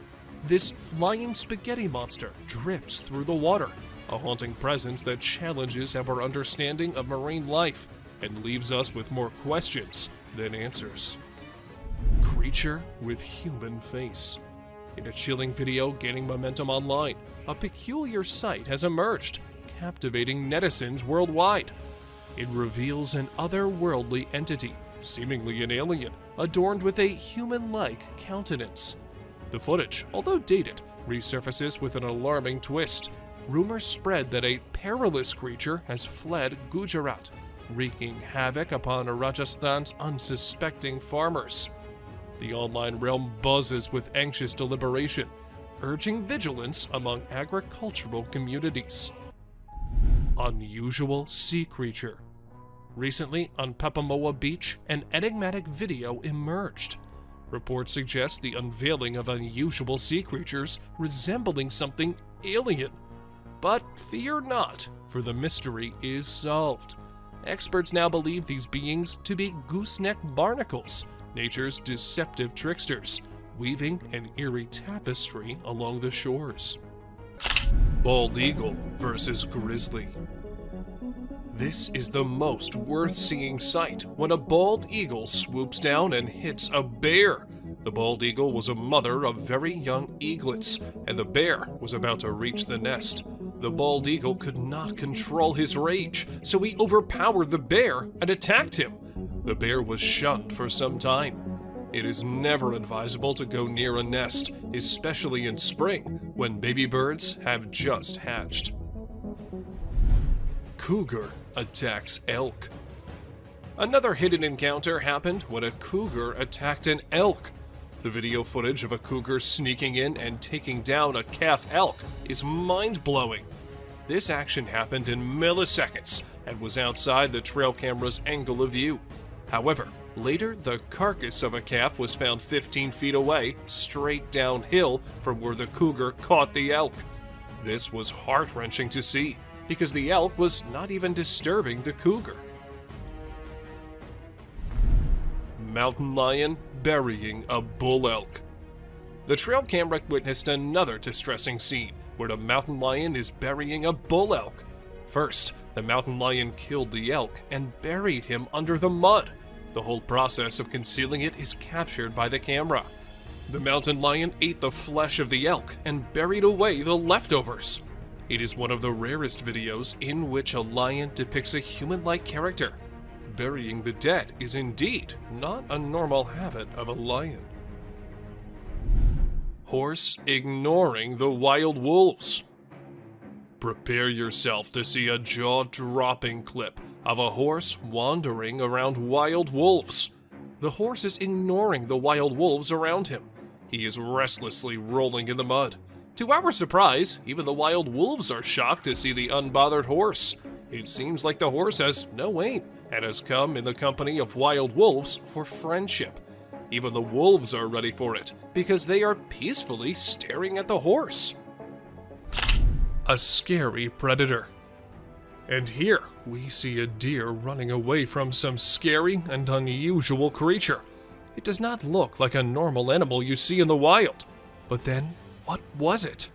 This flying spaghetti monster drifts through the water, a haunting presence that challenges our understanding of marine life and leaves us with more questions than answers. Creature with human face. In a chilling video gaining momentum online, a peculiar sight has emerged, captivating netizens worldwide. It reveals an otherworldly entity, seemingly an alien, adorned with a human-like countenance. The footage, although dated, resurfaces with an alarming twist, rumors spread that a perilous creature has fled Gujarat, wreaking havoc upon Rajasthan's unsuspecting farmers. The online realm buzzes with anxious deliberation, urging vigilance among agricultural communities. Unusual sea creature. Recently, on Papamoa Beach, an enigmatic video emerged. Reports suggest the unveiling of unusual sea creatures resembling something alien. But fear not, for the mystery is solved. Experts now believe these beings to be gooseneck barnacles, nature's deceptive tricksters, weaving an eerie tapestry along the shores. Bald eagle versus grizzly. This is the most worth-seeing sight when a bald eagle swoops down and hits a bear. The bald eagle was a mother of very young eaglets, and the bear was about to reach the nest. The bald eagle could not control his rage, so he overpowered the bear and attacked him. The bear was shunned for some time. It is never advisable to go near a nest, especially in spring, when baby birds have just hatched. Cougar attacks elk. Another hidden encounter happened when a cougar attacked an elk. The video footage of a cougar sneaking in and taking down a calf elk is mind-blowing. This action happened in milliseconds and was outside the trail camera's angle of view. However, later the carcass of a calf was found 15 feet away, straight downhill from where the cougar caught the elk. This was heart-wrenching to see, because the elk was not even disturbing the cougar. Mountain lion burying a bull elk. The trail camera witnessed another distressing scene where the mountain lion is burying a bull elk. First, the mountain lion killed the elk and buried him under the mud. The whole process of concealing it is captured by the camera. The mountain lion ate the flesh of the elk and buried away the leftovers. It is one of the rarest videos in which a lion depicts a human-like character. Burying the dead is indeed not a normal habit of a lion. Horse ignoring the wild wolves. Prepare yourself to see a jaw-dropping clip of a horse wandering around wild wolves. The horse is ignoring the wild wolves around him. He is restlessly rolling in the mud. To our surprise, even the wild wolves are shocked to see the unbothered horse. It seems like the horse has no aim and has come in the company of wild wolves for friendship. Even the wolves are ready for it because they are peacefully staring at the horse. A scary predator. And here we see a deer running away from some scary and unusual creature. It does not look like a normal animal you see in the wild. But then, what was it?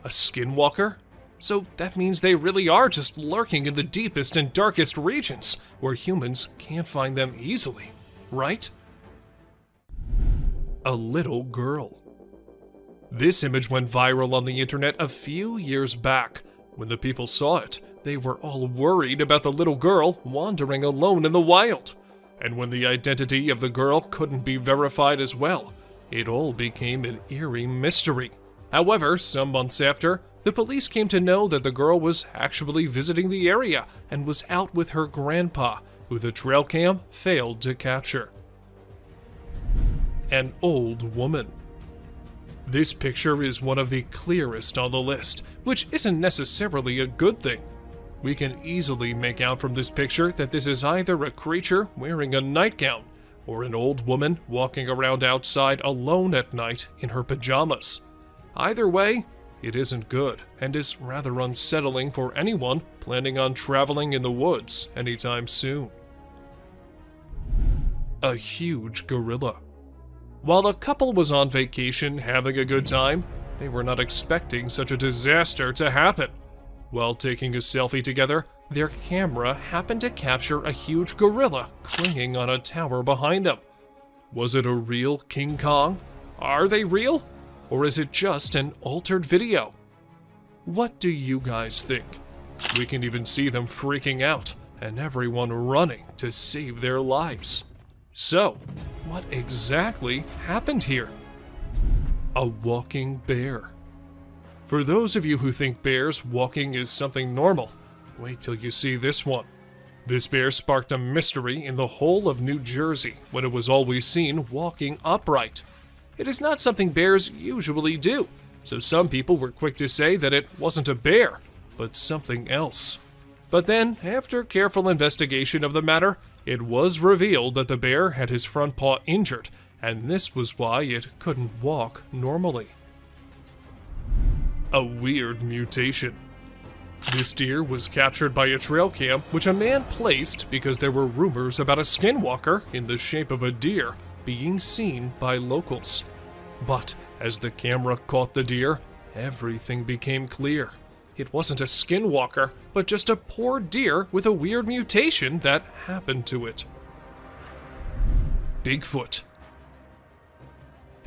A skinwalker? So that means they really are just lurking in the deepest and darkest regions, where humans can't find them easily, right? A little girl. This image went viral on the internet a few years back. When the people saw it, they were all worried about the little girl wandering alone in the wild. And when the identity of the girl couldn't be verified as well, it all became an eerie mystery. However, some months after, the police came to know that the girl was actually visiting the area and was out with her grandpa, who the trail cam failed to capture. An old woman. This picture is one of the clearest on the list, which isn't necessarily a good thing. We can easily make out from this picture that this is either a creature wearing a nightgown or an old woman walking around outside alone at night in her pajamas. Either way, it isn't good and is rather unsettling for anyone planning on traveling in the woods anytime soon. A huge gorilla. While the couple was on vacation having a good time, they were not expecting such a disaster to happen. While taking a selfie together, their camera happened to capture a huge gorilla clinging on a tower behind them. Was it a real King Kong? Are they real? Or is it just an altered video? What do you guys think? We can even see them freaking out and everyone running to save their lives. So, what exactly happened here? A walking bear. For those of you who think bears walking is something normal, wait till you see this one. This bear sparked a mystery in the whole of New Jersey when it was always seen walking upright. It is not something bears usually do, so some people were quick to say that it wasn't a bear, but something else. But then, after careful investigation of the matter, it was revealed that the bear had his front paw injured, and this was why it couldn't walk normally. A weird mutation. This deer was captured by a trail cam which a man placed because there were rumors about a skinwalker in the shape of a deer being seen by locals. But as the camera caught the deer, everything became clear. It wasn't a skinwalker, but just a poor deer with a weird mutation that happened to it. Bigfoot.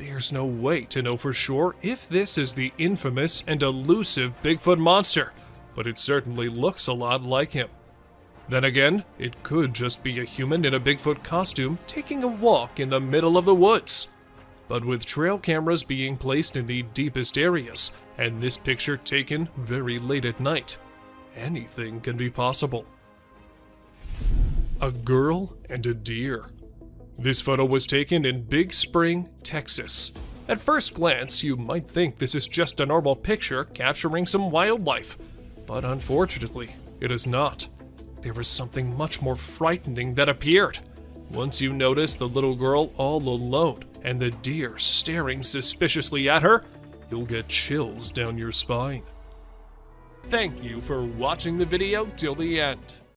There's no way to know for sure if this is the infamous and elusive Bigfoot monster, but it certainly looks a lot like him. Then again, it could just be a human in a Bigfoot costume taking a walk in the middle of the woods. But with trail cameras being placed in the deepest areas, and this picture taken very late at night, anything can be possible. A girl and a deer. This photo was taken in Big Spring, Texas. At first glance, you might think this is just a normal picture capturing some wildlife, but unfortunately, it is not. There was something much more frightening that appeared. Once you notice the little girl all alone and the deer staring suspiciously at her, you'll get chills down your spine. Thank you for watching the video till the end.